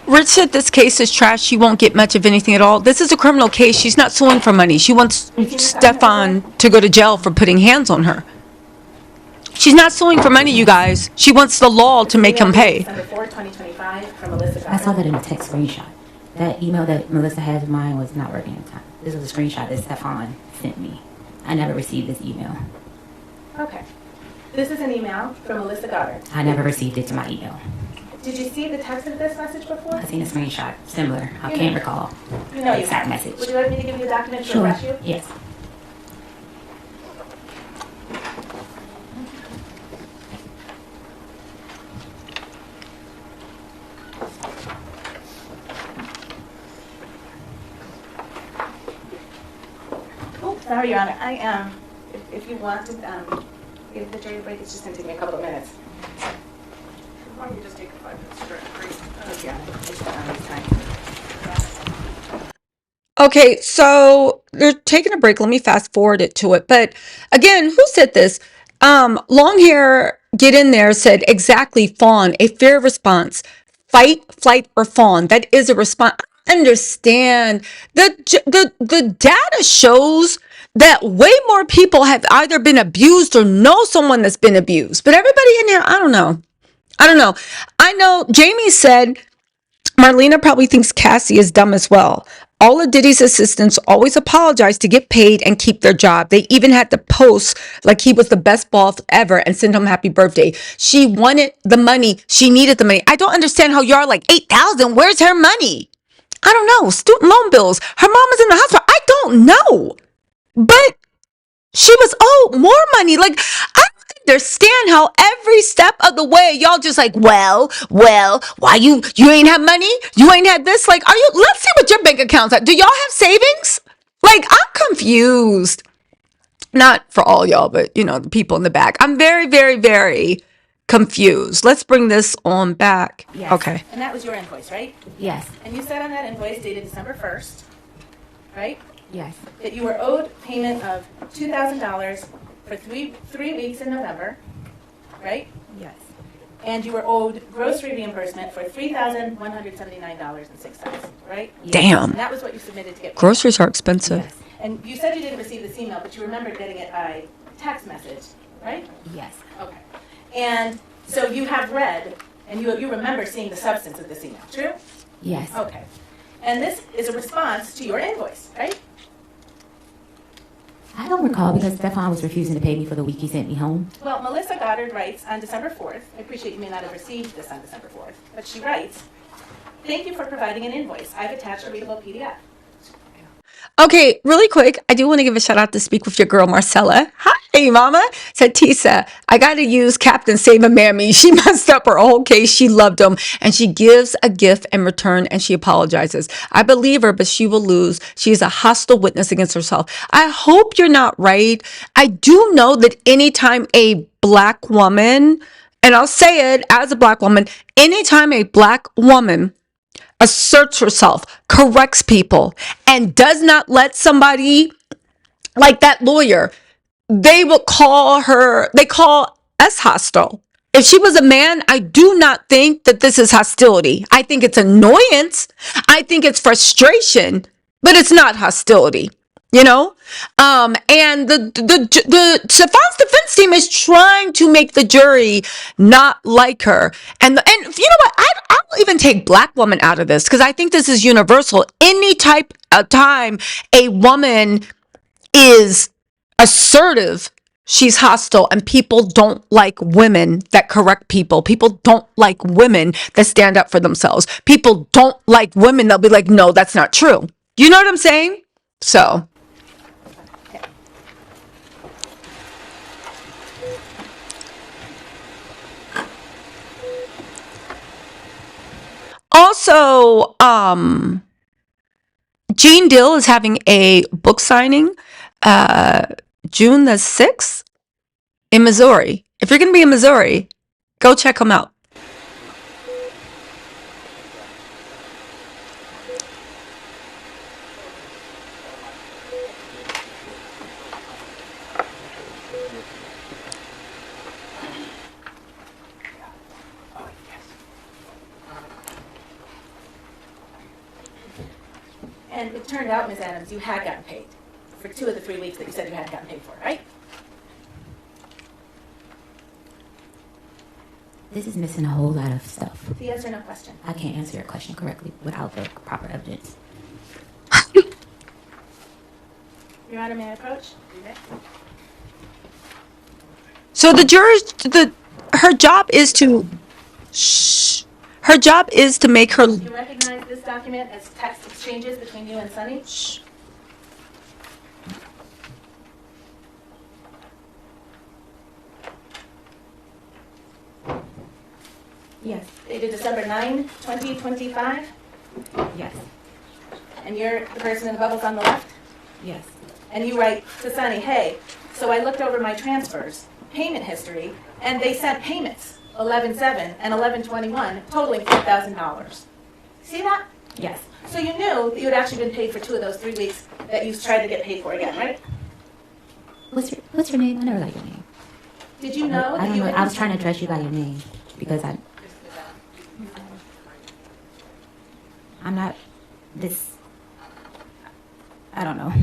[SPEAKER 8] Rich said this case is trash. She won't get much of anything at all. This is a criminal case. She's not suing for money. She wants Stefon to go to jail for putting hands on her. She's not suing for money, you guys. She wants the law to make him pay.
[SPEAKER 4] December 4th, 2025, from Melissa
[SPEAKER 3] I saw
[SPEAKER 4] Goddard.
[SPEAKER 3] that in a text screenshot. That email that Melissa has of mine was not working at the time. This was a screenshot that Stefon sent me. I never received this email.
[SPEAKER 4] Okay. This is an email from Melissa Goddard.
[SPEAKER 3] I never received it to my email.
[SPEAKER 4] Did you see the text of this message before?
[SPEAKER 3] I seen a screenshot similar. I can't recall
[SPEAKER 4] You know
[SPEAKER 3] the
[SPEAKER 4] you
[SPEAKER 3] exact
[SPEAKER 4] have.
[SPEAKER 3] message.
[SPEAKER 4] Would you like me to give you a document to
[SPEAKER 3] Sure.
[SPEAKER 4] refresh you?
[SPEAKER 3] Yes.
[SPEAKER 4] Oh, sorry, Your Honor. If you want to give the jury a break, it's just going to take me a couple of minutes.
[SPEAKER 9] Why don't you just take a 5-minute break?
[SPEAKER 4] Thank you, Your Honor. Just this time.
[SPEAKER 8] Okay, so they're taking a break. Let me fast forward it to it. But again, who said this? Long hair, get in there, said exactly fawn, a fair response. Fight, flight, or fawn. That is a response. I understand. The data shows that way more people have either been abused or know someone that's been abused. But everybody in here, I don't know. I know Jamie said Marlena probably thinks Cassie is dumb as well. All of Diddy's assistants always apologize to get paid and keep their job. They even had to post like he was the best boss ever and send him happy birthday. She wanted the money. She needed the money. I don't understand how y'all are like 8,000. Where's her money? I don't know. Student loan bills. Her mom was in the hospital. I don't know. But she was owed more money. Like, I don't understand how every step of the way y'all just like, well, why you ain't have money? You ain't had this? Like, let's see what your bank accounts are. Do y'all have savings? Like, I'm confused. Not for all y'all, but the people in the back. I'm very, very, very confused. Let's bring this on back.
[SPEAKER 4] Yes.
[SPEAKER 8] Okay.
[SPEAKER 4] And that was your invoice, right?
[SPEAKER 3] Yes.
[SPEAKER 4] And you said on that invoice dated December 1st, right?
[SPEAKER 3] Yes.
[SPEAKER 4] That you were owed payment of $2,000 for three weeks in November, right?
[SPEAKER 3] Yes.
[SPEAKER 4] And you were owed grocery reimbursement for $3,179.06, right?
[SPEAKER 8] Damn.
[SPEAKER 4] And that was what you submitted to get paid.
[SPEAKER 8] Groceries are expensive.
[SPEAKER 3] Yes.
[SPEAKER 4] And you said you didn't receive this email, but you remembered getting it by text message, right?
[SPEAKER 3] Yes.
[SPEAKER 4] Okay. And so you have read, and you remember seeing the substance of this email, true?
[SPEAKER 3] Yes.
[SPEAKER 4] Okay. And this is a response to your invoice, right?
[SPEAKER 3] I don't recall because Stefon was refusing to pay me for the week he sent me home.
[SPEAKER 4] Well, Melissa Goddard writes on December 4th, I appreciate you may not have received this on December 4th, but she writes, "Thank you for providing an invoice. I've attached a readable PDF."
[SPEAKER 8] Okay, really quick, I do want to give a shout out to Speak With Your Girl, Marcella. Hi, mama. Said, Tisa, I got to use Captain Save a Mammy. She messed up her whole case. She loved him. And she gives a gift in return and she apologizes. I believe her, but she will lose. She is a hostile witness against herself. I hope you're not right. I do know that anytime a black woman, and I'll say it as a black woman, anytime a black woman asserts herself, corrects people, and does not let somebody like that lawyer, they will call her, they call us hostile. If she was a man, I do not think that this is hostility. I think it's annoyance. I think it's frustration, but it's not hostility. You know, and the Stefon's defense team is trying to make the jury not like her, and you know what? I'll even take black woman out of this because I think this is universal. Any type of time a woman is assertive, she's hostile, and people don't like women that correct people. People don't like women that stand up for themselves. People don't like women that'll be like, no, that's not true. You know what I'm saying? So. Also, Gene Dill is having a book signing June the 6th in Missouri. If you're going to be in Missouri, go check him out.
[SPEAKER 4] And it turned out, Ms. Adams, you had gotten paid for 2 of the 3 weeks that you said you hadn't gotten paid for, right?
[SPEAKER 3] This is missing a whole lot of stuff.
[SPEAKER 4] The yes or no question.
[SPEAKER 3] I can't answer your question correctly without the proper evidence.
[SPEAKER 4] Your Honor, may I approach?
[SPEAKER 8] So the jurors, her job is to, her job is to make her.
[SPEAKER 4] Do you recognize this document as text exchanges between you and Sunny?
[SPEAKER 3] Yes.
[SPEAKER 4] Dated December 9, 2025?
[SPEAKER 3] Yes.
[SPEAKER 4] And you're the person in the bubbles on the left?
[SPEAKER 3] Yes.
[SPEAKER 4] And you write to Sunny, hey, so I looked over my transfers, payment history, and they sent payments, 11/7 and 11/21, totaling $4,000. See that?
[SPEAKER 3] Yes.
[SPEAKER 4] So you knew that you had actually been paid for 2 of those 3 weeks that you tried to get paid for again, right?
[SPEAKER 3] What's your name? I never got your name.
[SPEAKER 4] Did you know
[SPEAKER 3] I
[SPEAKER 4] that
[SPEAKER 3] don't
[SPEAKER 4] you
[SPEAKER 3] know.
[SPEAKER 4] had
[SPEAKER 3] I was trying to address you by your name because I'm not this. I don't know.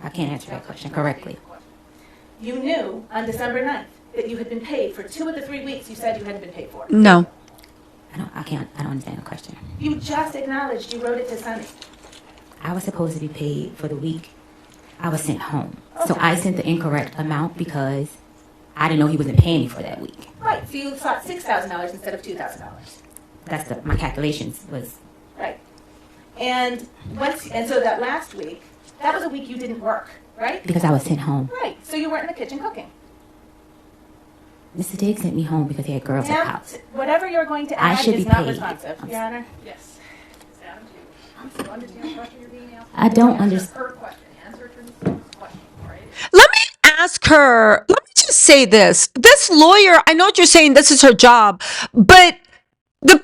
[SPEAKER 3] I can't answer that question correctly.
[SPEAKER 4] You knew on December 9th that you had been paid for 2 of the 3 weeks you said you hadn't been paid for.
[SPEAKER 8] No.
[SPEAKER 3] I don't understand the question.
[SPEAKER 4] You just acknowledged you wrote it to Sunny.
[SPEAKER 3] I was supposed to be paid for the week I was sent home. So I sent the incorrect amount because I didn't know he wasn't paying me for that week.
[SPEAKER 4] Right, so you thought $6,000 instead of $2,000.
[SPEAKER 3] That's my calculations was.
[SPEAKER 4] Right. And so that last week, that was a week you didn't work, right?
[SPEAKER 3] Because I was sent home.
[SPEAKER 4] Right, so you weren't in the kitchen cooking.
[SPEAKER 3] Mr. Diggs sent me home because he had girls at the
[SPEAKER 4] Now,
[SPEAKER 3] house.
[SPEAKER 4] whatever you're going to
[SPEAKER 3] I
[SPEAKER 4] add
[SPEAKER 3] should
[SPEAKER 4] is
[SPEAKER 3] be
[SPEAKER 4] not
[SPEAKER 3] paid.
[SPEAKER 4] responsive, Your Honor.
[SPEAKER 9] Yes. Ms. Adams, you still understand the question you're being asked?
[SPEAKER 3] I don't understand.
[SPEAKER 9] Her question. Answer to the question, all right?
[SPEAKER 8] Let me ask her, let me just say this. This lawyer, I know what you're saying, this is her job, but the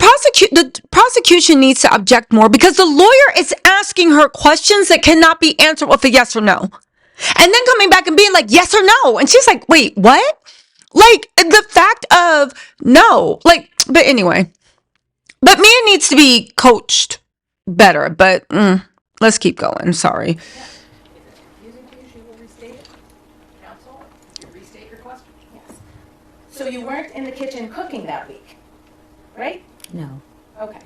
[SPEAKER 8] prosecution needs to object more because the lawyer is asking her questions that cannot be answered with a yes or no. And then coming back and being like, yes or no. And she's like, wait, what? Like, the fact of no. Like, but anyway. But Mia needs to be coached better. But let's keep going. Sorry.
[SPEAKER 9] Using to you, she will restate it. Counsel, you restate your question.
[SPEAKER 4] Yes. So you weren't in the kitchen cooking that week, right?
[SPEAKER 3] No.
[SPEAKER 4] Okay.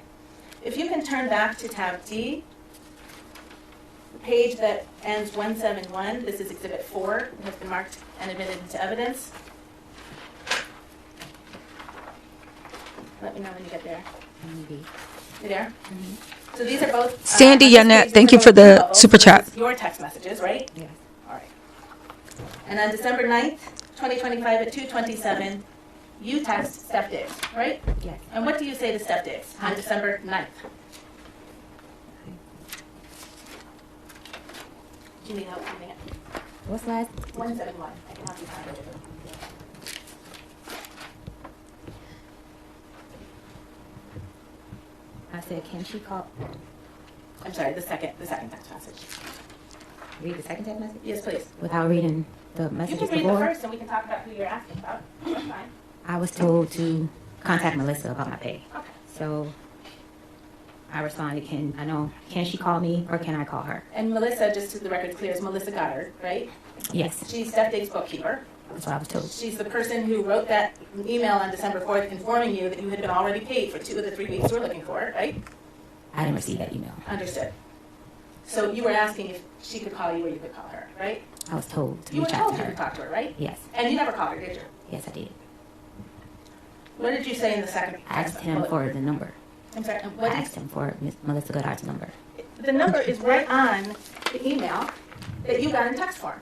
[SPEAKER 4] If you can turn back to tab D, the page that ends 171, this is Exhibit 4, it has been marked and admitted into evidence. Let me know when you get there.
[SPEAKER 3] Maybe.
[SPEAKER 4] You there? So these are both.
[SPEAKER 8] Sandy
[SPEAKER 4] on this
[SPEAKER 8] Yannette,
[SPEAKER 4] page,
[SPEAKER 8] thank
[SPEAKER 4] these
[SPEAKER 8] you
[SPEAKER 4] are
[SPEAKER 8] for
[SPEAKER 4] both
[SPEAKER 8] the
[SPEAKER 4] levels,
[SPEAKER 8] super
[SPEAKER 4] so
[SPEAKER 8] chat.
[SPEAKER 4] this is your text messages, right?
[SPEAKER 3] Yes.
[SPEAKER 4] All right. And on December 9th, 2025 at 2:27, you text Steph Diggs, right?
[SPEAKER 3] Yes.
[SPEAKER 4] And what do you say to Steph Diggs on December 9th? Do you need help finding it?
[SPEAKER 3] What's last?
[SPEAKER 4] 171. I can help you find it.
[SPEAKER 3] I said, can she call?
[SPEAKER 4] I'm sorry, the second text message.
[SPEAKER 3] Read the second text message?
[SPEAKER 4] Yes, please.
[SPEAKER 3] Without reading the
[SPEAKER 4] You
[SPEAKER 3] messages
[SPEAKER 4] can read the
[SPEAKER 3] before?
[SPEAKER 4] first and we can talk about who you're asking about. That's fine.
[SPEAKER 3] I was told to contact Melissa about my pay.
[SPEAKER 4] Okay.
[SPEAKER 3] So I responded, can she call me or can I call her?
[SPEAKER 4] And Melissa, just to the record clear, is Melissa Goddard, right?
[SPEAKER 3] Yes,
[SPEAKER 4] She's Steph Diggs' bookkeeper.
[SPEAKER 3] that's what I was told.
[SPEAKER 4] She's the person who wrote that email on December 4th informing you that you had been already paid for 2 of the 3 weeks you were looking for, right?
[SPEAKER 3] I didn't receive that email.
[SPEAKER 4] Understood. So you were asking if she could call you or you could call her, right?
[SPEAKER 3] I was told to
[SPEAKER 4] You were
[SPEAKER 3] reach out
[SPEAKER 4] told
[SPEAKER 3] to
[SPEAKER 4] you could
[SPEAKER 3] her.
[SPEAKER 4] talk to her, right?
[SPEAKER 3] Yes,
[SPEAKER 4] And you never called her, did you?
[SPEAKER 3] yes, I did.
[SPEAKER 4] What did you say in the second
[SPEAKER 3] I asked him
[SPEAKER 4] bullet?
[SPEAKER 3] for the number.
[SPEAKER 4] I'm sorry,
[SPEAKER 3] I
[SPEAKER 4] what
[SPEAKER 3] asked him for Miss Melissa Goodhart's number.
[SPEAKER 4] the number is right on the email that you got in text form.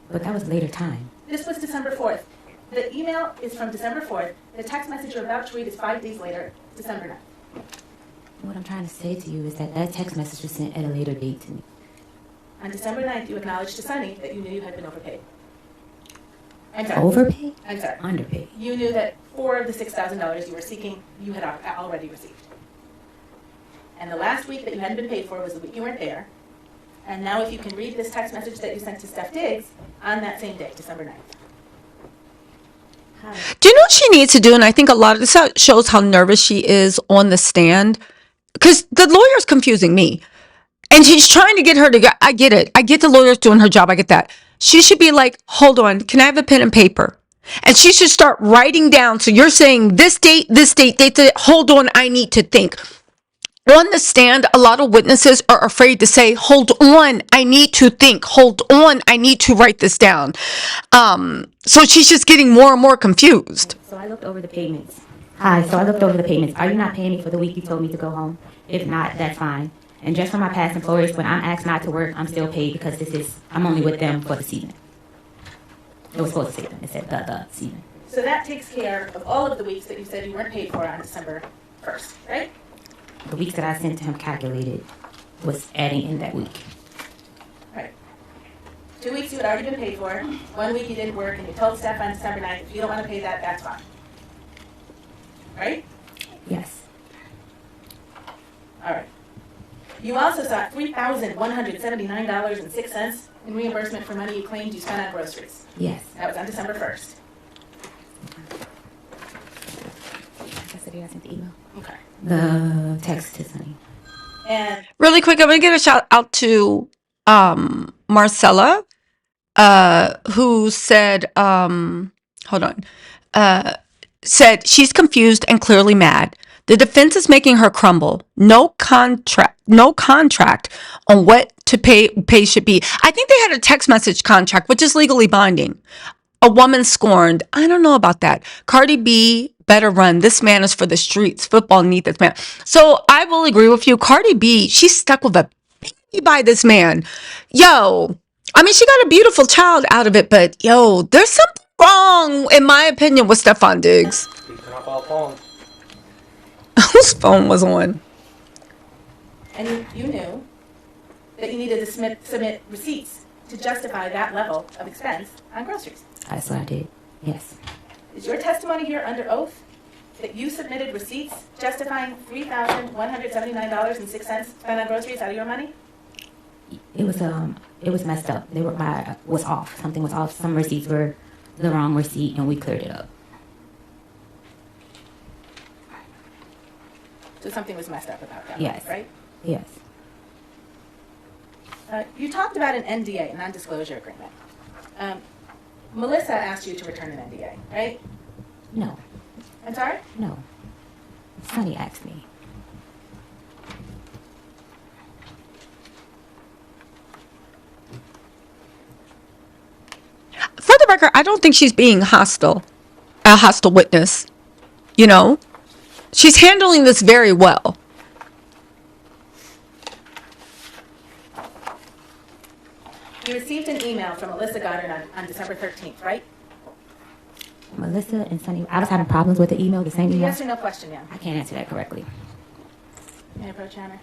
[SPEAKER 3] But that was later time.
[SPEAKER 4] This was December 4th. The email is from December 4th. The text message you're about to read is 5 days later, December 9th.
[SPEAKER 3] What I'm trying to say to you is that that text message was sent at a later date to me.
[SPEAKER 4] On December 9th, you acknowledged to Sunny that you knew you had been overpaid. I'm sorry.
[SPEAKER 3] Overpaid?
[SPEAKER 4] I'm sorry.
[SPEAKER 3] Underpaid.
[SPEAKER 4] You knew that 4 of the $6,000 you were seeking, you had already received. And the last week that you hadn't been paid for was the week you weren't there. And now if you can read this text message that you sent to Steph Diggs on that same day, December 9th.
[SPEAKER 8] Do you know what she needs to do? And I think a lot of this shows how nervous she is on the stand. Because the lawyer's confusing me. And she's trying to get her to go. I get it. I get the lawyer's doing her job. I get that. She should be like, hold on. Can I have a pen and paper? And she should start writing down. So you're saying this date, hold on. I need to think. On the stand, a lot of witnesses are afraid to say, hold on, I need to think. Hold on, I need to write this down. So she's just getting more and more confused.
[SPEAKER 3] So I looked over the payments. Hi, so I looked over the payments. Are you not paying me for the week you told me to go home? If not, that's fine. And just for my past employers, when I'm asked not to work, I'm still paid because I'm only with them for the season. It was supposed to say them. It said the season.
[SPEAKER 4] So that takes care of all of the weeks that you said you weren't paid for on December 1st, right?
[SPEAKER 3] The weeks that I sent to him calculated was adding in that week.
[SPEAKER 4] Right. 2 weeks you had already been paid for. 1 week you didn't work, and you told Steph on December 9th, if you don't want to pay that, that's fine. Right?
[SPEAKER 3] Yes.
[SPEAKER 4] All right. You also sought $3,179.06 in reimbursement for money you claimed you spent on groceries.
[SPEAKER 3] Yes.
[SPEAKER 4] That was on December 1st.
[SPEAKER 3] I said I sent the email.
[SPEAKER 4] Okay.
[SPEAKER 3] The text to Sunny.
[SPEAKER 4] And
[SPEAKER 8] Really quick, I'm going to give a shout out to Marcella, who said, said she's confused and clearly mad. The defense is making her crumble. No contract on what to pay should be. I think they had a text message contract, which is legally binding. A woman scorned. I don't know about that. Cardi B better run. This man is for the streets. Football need this man. So I will agree with you. Cardi B, she's stuck with a baby by this man. Yo, I mean, she got a beautiful child out of it, but yo, there's something wrong, in my opinion, with Stefon Diggs.
[SPEAKER 7] Keep up all phones.
[SPEAKER 8] Whose phone was on?
[SPEAKER 4] you knew that you needed to submit receipts to justify that level of expense on groceries.
[SPEAKER 3] That's what I did. Yes.
[SPEAKER 4] Is your testimony here under oath that you submitted receipts justifying $3,179.06 spent on groceries out of your money?
[SPEAKER 3] It was messed up. Was off. Something was off. Some receipts were the wrong receipt, and we cleared it up.
[SPEAKER 4] So something was messed up about that,
[SPEAKER 3] Yes.
[SPEAKER 4] right?
[SPEAKER 3] Yes.
[SPEAKER 4] You talked about an NDA, a non-disclosure agreement. Melissa asked you to return an NDA, right?
[SPEAKER 3] No.
[SPEAKER 4] I'm sorry?
[SPEAKER 3] No. Sonny asked me.
[SPEAKER 8] For the record, I don't think she's being hostile, a hostile witness. You know, she's handling this very well.
[SPEAKER 4] You received an email from Melissa Goddard on December 13th, right?
[SPEAKER 3] Melissa and Sonny, I was having problems with the email, the same email.
[SPEAKER 4] Yes or no question, yeah.
[SPEAKER 3] I can't answer that correctly.
[SPEAKER 4] May I approach Hannah?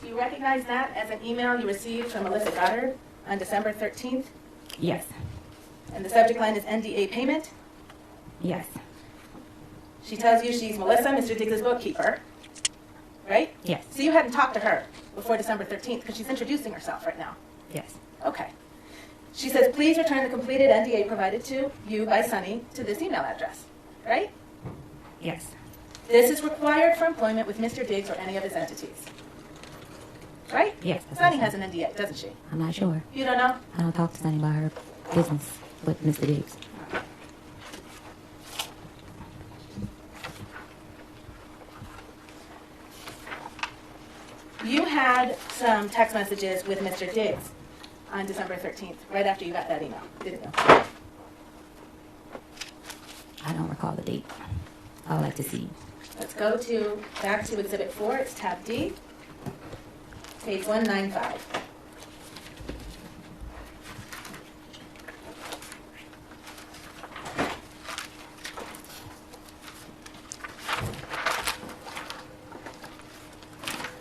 [SPEAKER 4] Do you recognize that as an email you received from Melissa Goddard on December 13th?
[SPEAKER 3] Yes.
[SPEAKER 4] And the subject line is NDA payment?
[SPEAKER 3] Yes.
[SPEAKER 4] She tells you she's Melissa, Mr. Diggs' bookkeeper, right?
[SPEAKER 3] Yes.
[SPEAKER 4] So you hadn't talked to her before December 13th because she's introducing herself right now.
[SPEAKER 3] Yes.
[SPEAKER 4] Okay. She says, please return the completed NDA provided to you by Sonny to this email address, right?
[SPEAKER 3] Yes.
[SPEAKER 4] This is required for employment with Mr. Diggs or any of his entities. Right?
[SPEAKER 3] Yes.
[SPEAKER 4] Sonny has an NDA, doesn't she?
[SPEAKER 3] I'm not sure.
[SPEAKER 4] You don't know?
[SPEAKER 3] I don't talk to Sonny about her business with Mr. Diggs.
[SPEAKER 4] You had some text messages with Mr. Diggs on December 13th, right after you got that email, didn't you?
[SPEAKER 3] I don't recall the date. I would like to see.
[SPEAKER 4] Let's go back to Exhibit 4, it's tab D, page 195.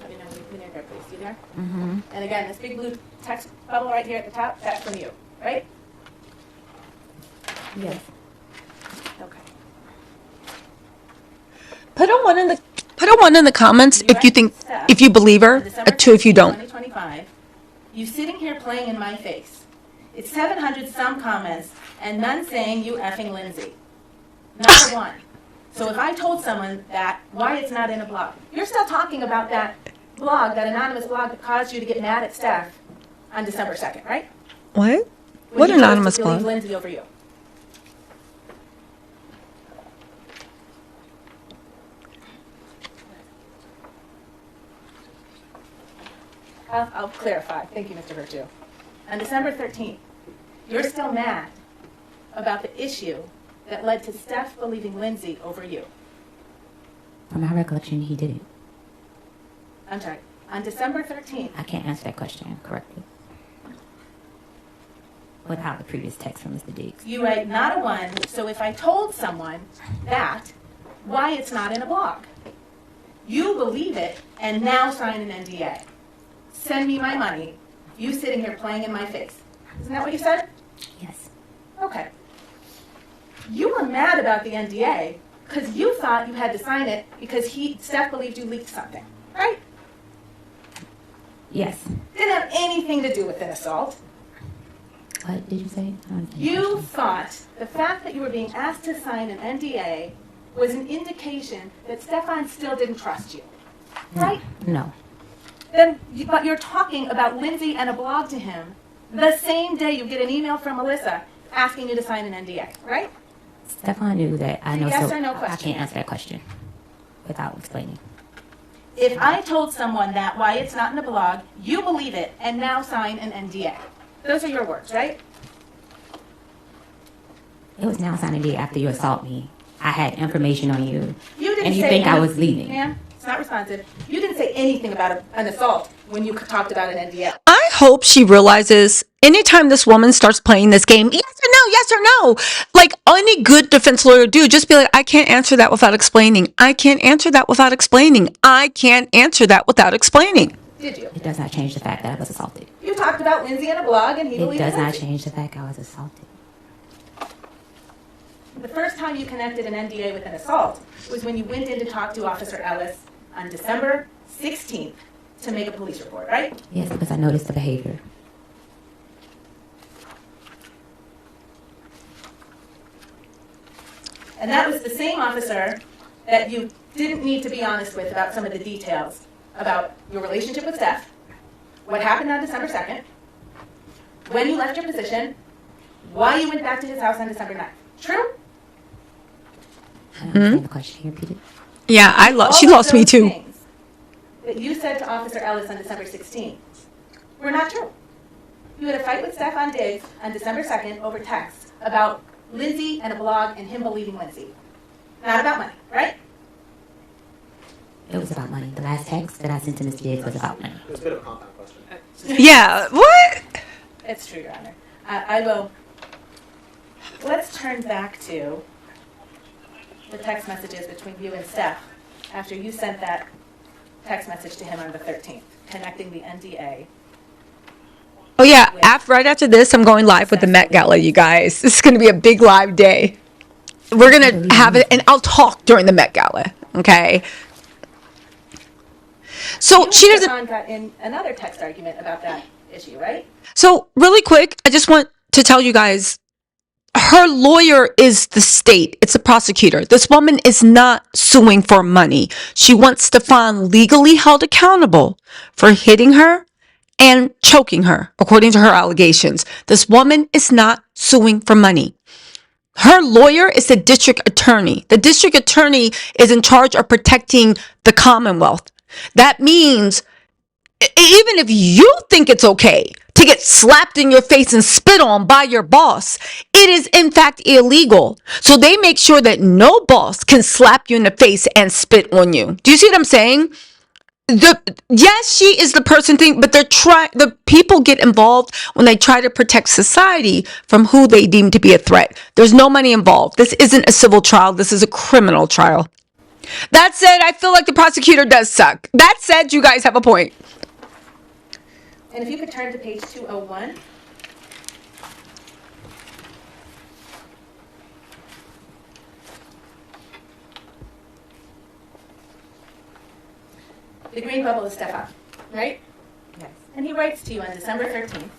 [SPEAKER 4] Let me know when you're there, please. You there?
[SPEAKER 3] Mm-hmm.
[SPEAKER 4] And again, this big blue text bubble right here at the top, that's from you, right?
[SPEAKER 3] Yes.
[SPEAKER 4] Okay.
[SPEAKER 8] Put a one in the comments if you think, if you believe her, a two if you don't.
[SPEAKER 4] 2025, you sitting here playing in my face. It's 700 some comments and none saying you effing Lindsay. Not a one. So if I told someone that, why it's not in a blog? You're still talking about that blog, that anonymous blog that caused you to get mad at Steph on December 2nd, right?
[SPEAKER 8] What?
[SPEAKER 4] When
[SPEAKER 8] What
[SPEAKER 4] you chose
[SPEAKER 8] anonymous
[SPEAKER 4] to believe
[SPEAKER 8] blog?
[SPEAKER 4] Lindsay over you. I'll clarify. Thank you, Mr. Virtue. On December 13th, you're still mad about the issue that led to Steph believing Lindsay over you.
[SPEAKER 3] From my recollection, he didn't.
[SPEAKER 4] I'm sorry. On December 13th,
[SPEAKER 3] I can't answer that question correctly. Without the previous text from Mr. Diggs.
[SPEAKER 4] you write not a one, so if I told someone that, why it's not in a blog? You believe it and now sign an NDA. Send me my money. You sitting here playing in my face. Isn't that what you said?
[SPEAKER 3] Yes.
[SPEAKER 4] Okay. You were mad about the NDA because you thought you had to sign it because Steph believed you leaked something, right?
[SPEAKER 3] Yes.
[SPEAKER 4] Didn't have anything to do with an assault.
[SPEAKER 3] What did you say? I don't understand the
[SPEAKER 4] You
[SPEAKER 3] question.
[SPEAKER 4] thought the fact that you were being asked to sign an NDA was an indication that Stefon still didn't trust you, right?
[SPEAKER 3] No.
[SPEAKER 4] But you're talking about Lindsay and a blog to him the same day you get an email from Melissa asking you to sign an NDA, right?
[SPEAKER 3] Stefon knew that I know.
[SPEAKER 4] Yes
[SPEAKER 3] so
[SPEAKER 4] or no
[SPEAKER 3] I
[SPEAKER 4] question?
[SPEAKER 3] can't answer that question without explaining.
[SPEAKER 4] If I told someone that why it's not in a blog, you believe it and now sign an NDA. Those are your words, right?
[SPEAKER 3] It was now signing day after you assault me. I had information on you.
[SPEAKER 4] You didn't
[SPEAKER 3] And you
[SPEAKER 4] say
[SPEAKER 3] think I
[SPEAKER 4] any-
[SPEAKER 3] was leaving.
[SPEAKER 4] Ma'am, not responsive. You didn't say anything about an assault when you talked about an NDA.
[SPEAKER 8] I hope she realizes anytime this woman starts playing this game, yes or no, like any good defense lawyer do, just be like, I can't answer that without explaining. I can't answer that without explaining. I can't answer that without explaining.
[SPEAKER 4] Did you?
[SPEAKER 3] It does not change the fact that I was assaulted.
[SPEAKER 4] You talked about Lindsay in a blog, and he
[SPEAKER 3] It
[SPEAKER 4] believed
[SPEAKER 3] does not
[SPEAKER 4] Lindsay.
[SPEAKER 3] change the fact I was assaulted.
[SPEAKER 4] The first time you connected an NDA with an assault was when you went in to talk to Officer Ellis on December 16th to make a police report, right?
[SPEAKER 3] Yes, because I noticed the behavior.
[SPEAKER 4] And that was the same officer that you didn't need to be honest with about some of the details about your relationship with Steph, what happened on December 2nd, when you left your position, why you went back to his house on December 9th. True?
[SPEAKER 3] I don't understand the question. Can you repeat it?
[SPEAKER 8] Yeah, she
[SPEAKER 4] All of
[SPEAKER 8] lost me
[SPEAKER 4] those
[SPEAKER 8] too.
[SPEAKER 4] things that you said to Officer Ellis on December 16th were not true. You had a fight with Stefon Diggs on December 2nd over text about Lindsay and a blog and him believing Lindsay. Not about money, right?
[SPEAKER 3] It was about money. The last text that I sent to Ms. Diggs was about money.
[SPEAKER 6] It was a bit of a compound question.
[SPEAKER 8] Yeah, what?
[SPEAKER 4] It's true, Your Honor. I will. Let's turn back to the text messages between you and Steph after you sent that text message to him on the 13th, connecting the NDA.
[SPEAKER 8] Oh yeah, right after this, I'm going live with the Met Gala, you guys. This is going to be a big live day. We're going to have it, and I'll talk during the Met Gala, okay? So
[SPEAKER 4] You
[SPEAKER 8] she
[SPEAKER 4] and
[SPEAKER 8] doesn't.
[SPEAKER 4] Stefon got in another text argument about that issue, right?
[SPEAKER 8] So really quick, I just want to tell you guys, her lawyer is the state. It's a prosecutor. This woman is not suing for money. She wants Stefon legally held accountable for hitting her and choking her, according to her allegations. This woman is not suing for money. Her lawyer is the district attorney. The district attorney is in charge of protecting the Commonwealth. That means even if you think it's okay to get slapped in your face and spit on by your boss, it is in fact illegal. So they make sure that no boss can slap you in the face and spit on you. Do you see what I'm saying? Yes, she is the person thing, but the people get involved when they try to protect society from who they deem to be a threat. There's no money involved. This isn't a civil trial. This is a criminal trial. That said, I feel like the prosecutor does suck. That said, you guys have a point.
[SPEAKER 4] And if you could turn to page 201. The green bubble is Stefon, right?
[SPEAKER 3] Yes.
[SPEAKER 4] And he writes to you on December 13th.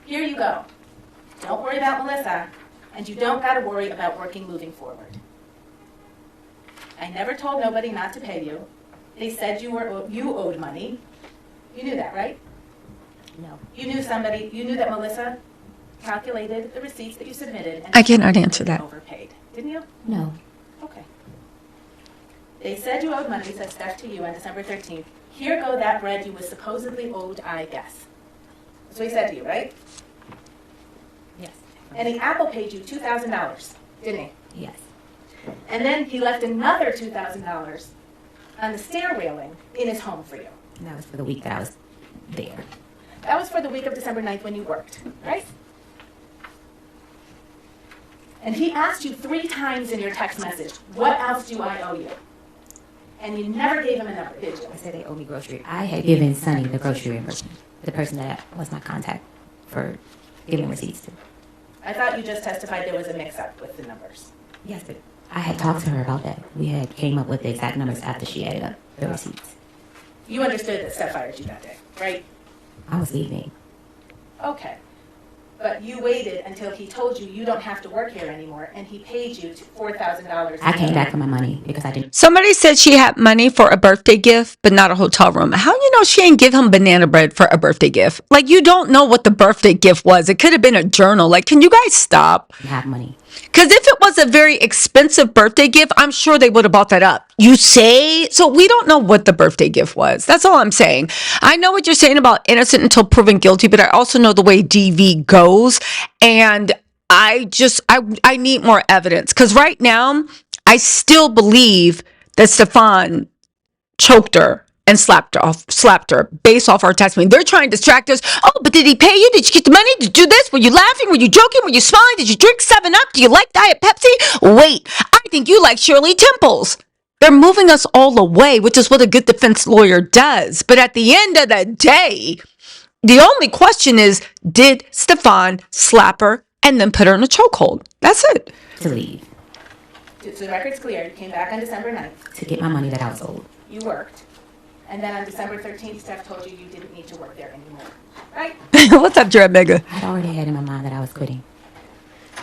[SPEAKER 4] Here you go. Don't worry about Melissa, and you don't got to worry about working moving forward. I never told nobody not to pay you. They said you owed money. You knew that, right?
[SPEAKER 3] No.
[SPEAKER 4] You knew that Melissa calculated the receipts that you submitted. And
[SPEAKER 8] I cannot answer that.
[SPEAKER 4] Overpaid, didn't you?
[SPEAKER 3] No.
[SPEAKER 4] Okay. They said you owed money, said Steph to you on December 13th. Here go that bread you was supposedly owed, I guess. That's what he said to you, right?
[SPEAKER 3] Yes.
[SPEAKER 4] And he Apple paid you $2,000, didn't he?
[SPEAKER 3] Yes.
[SPEAKER 4] And then he left another $2,000 on the stair railing in his home for you.
[SPEAKER 3] And that was for the week that I was there.
[SPEAKER 4] That was for the week of December 9th when you worked, right? And he asked you 3 times in your text message, what else do I owe you? And you never gave him a number, did you?
[SPEAKER 3] I said they owe me grocery. I had given Sonny the grocery reimbursement, the person that was my contact for giving receipts to.
[SPEAKER 4] I thought you just testified there was a mix-up with the numbers.
[SPEAKER 3] Yes, but I had talked to her about that. We had came up with the exact numbers after she added up the receipts.
[SPEAKER 4] You understood that Steph fired you that day, right?
[SPEAKER 3] I was leaving.
[SPEAKER 4] Okay. But you waited until he told you you don't have to work here anymore, and he paid you $4,000.
[SPEAKER 3] I came back for my money because I didn't.
[SPEAKER 8] Somebody said she had money for a birthday gift, but not a hotel room. How you know she didn't give him banana bread for a birthday gift? Like, you don't know what the birthday gift was. It could have been a journal. Like, can you guys stop?
[SPEAKER 3] Have money.
[SPEAKER 8] Because if it was a very expensive birthday gift, I'm sure they would have bought that up. You say? So we don't know what the birthday gift was. That's all I'm saying. I know what you're saying about innocent until proven guilty, but I also know the way DV goes. And I need more evidence. Because right now, I still believe that Stefon choked her and slapped her based off our testimony. They're trying to distract us. Oh, but did he pay you? Did you get the money? Did you do this? Were you laughing? Were you joking? Were you smiling? Did you drink 7-Up? Do you like Diet Pepsi? Wait, I think you like Shirley Temples. They're moving us all away, which is what a good defense lawyer does. But at the end of the day, the only question is, did Stefon slap her and then put her in a chokehold? That's it.
[SPEAKER 3] To leave.
[SPEAKER 4] So the record's clear. You came back on December 9th.
[SPEAKER 3] To get my money that I was owed.
[SPEAKER 4] You worked. And then on December 13th, Steph told you you didn't need to work there anymore. Right?
[SPEAKER 8] What's up, Dread Mega?
[SPEAKER 3] I'd already had in my mind that I was quitting.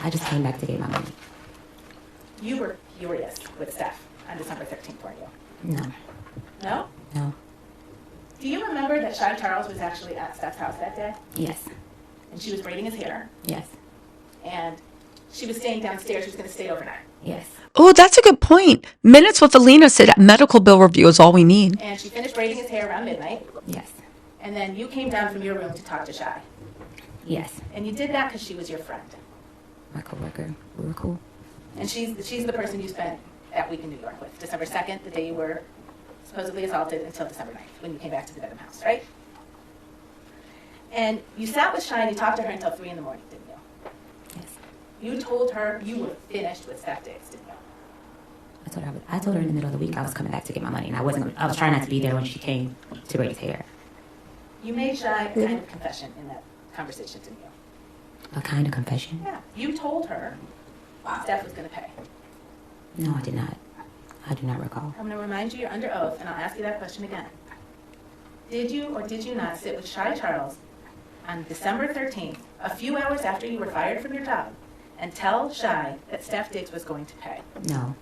[SPEAKER 3] I just came back to get my money.
[SPEAKER 4] You were furious with Steph on December 13th, weren't you?
[SPEAKER 3] No.
[SPEAKER 4] No?
[SPEAKER 3] No.
[SPEAKER 4] Do you remember that Shy Charles was actually at Steph's house that day?
[SPEAKER 3] Yes.
[SPEAKER 4] And she was braiding his hair.
[SPEAKER 3] Yes.
[SPEAKER 4] And she was staying downstairs. She was going to stay overnight.
[SPEAKER 3] Yes.
[SPEAKER 8] Oh, that's a good point. Minutes with Alina said medical bill review is all we need.
[SPEAKER 4] And she finished braiding his hair around midnight.
[SPEAKER 3] Yes.
[SPEAKER 4] And then you came down from your room to talk to Shy.
[SPEAKER 3] Yes.
[SPEAKER 4] And you did that because she was your friend.
[SPEAKER 3] My coworker. We were cool.
[SPEAKER 4] And she's the person you spent that week in New York with. December 2nd, the day you were supposedly assaulted, until December 9th, when you came back to the Dedham house, right? And you sat with Shy and you talked to her until 3 in the morning, didn't you?
[SPEAKER 3] Yes.
[SPEAKER 4] You told her you were finished with Steph dates, didn't you?
[SPEAKER 3] I told her in the middle of the week I was coming back to get my money, and I was trying not to be there when she came to braid his hair.
[SPEAKER 4] You made Shy a kind of confession in that conversation, didn't you?
[SPEAKER 3] A kind of confession?
[SPEAKER 4] Yeah. You told her Steph was going to pay.
[SPEAKER 3] No, I did not. I do not recall.
[SPEAKER 4] I'm going to remind you you're under oath, and I'll ask you that question again. Did you or did you not sit with Shy Charles on December 13th, a few hours after you were fired from your job, and tell Shy that Steph Diggs was going to pay?
[SPEAKER 3] No.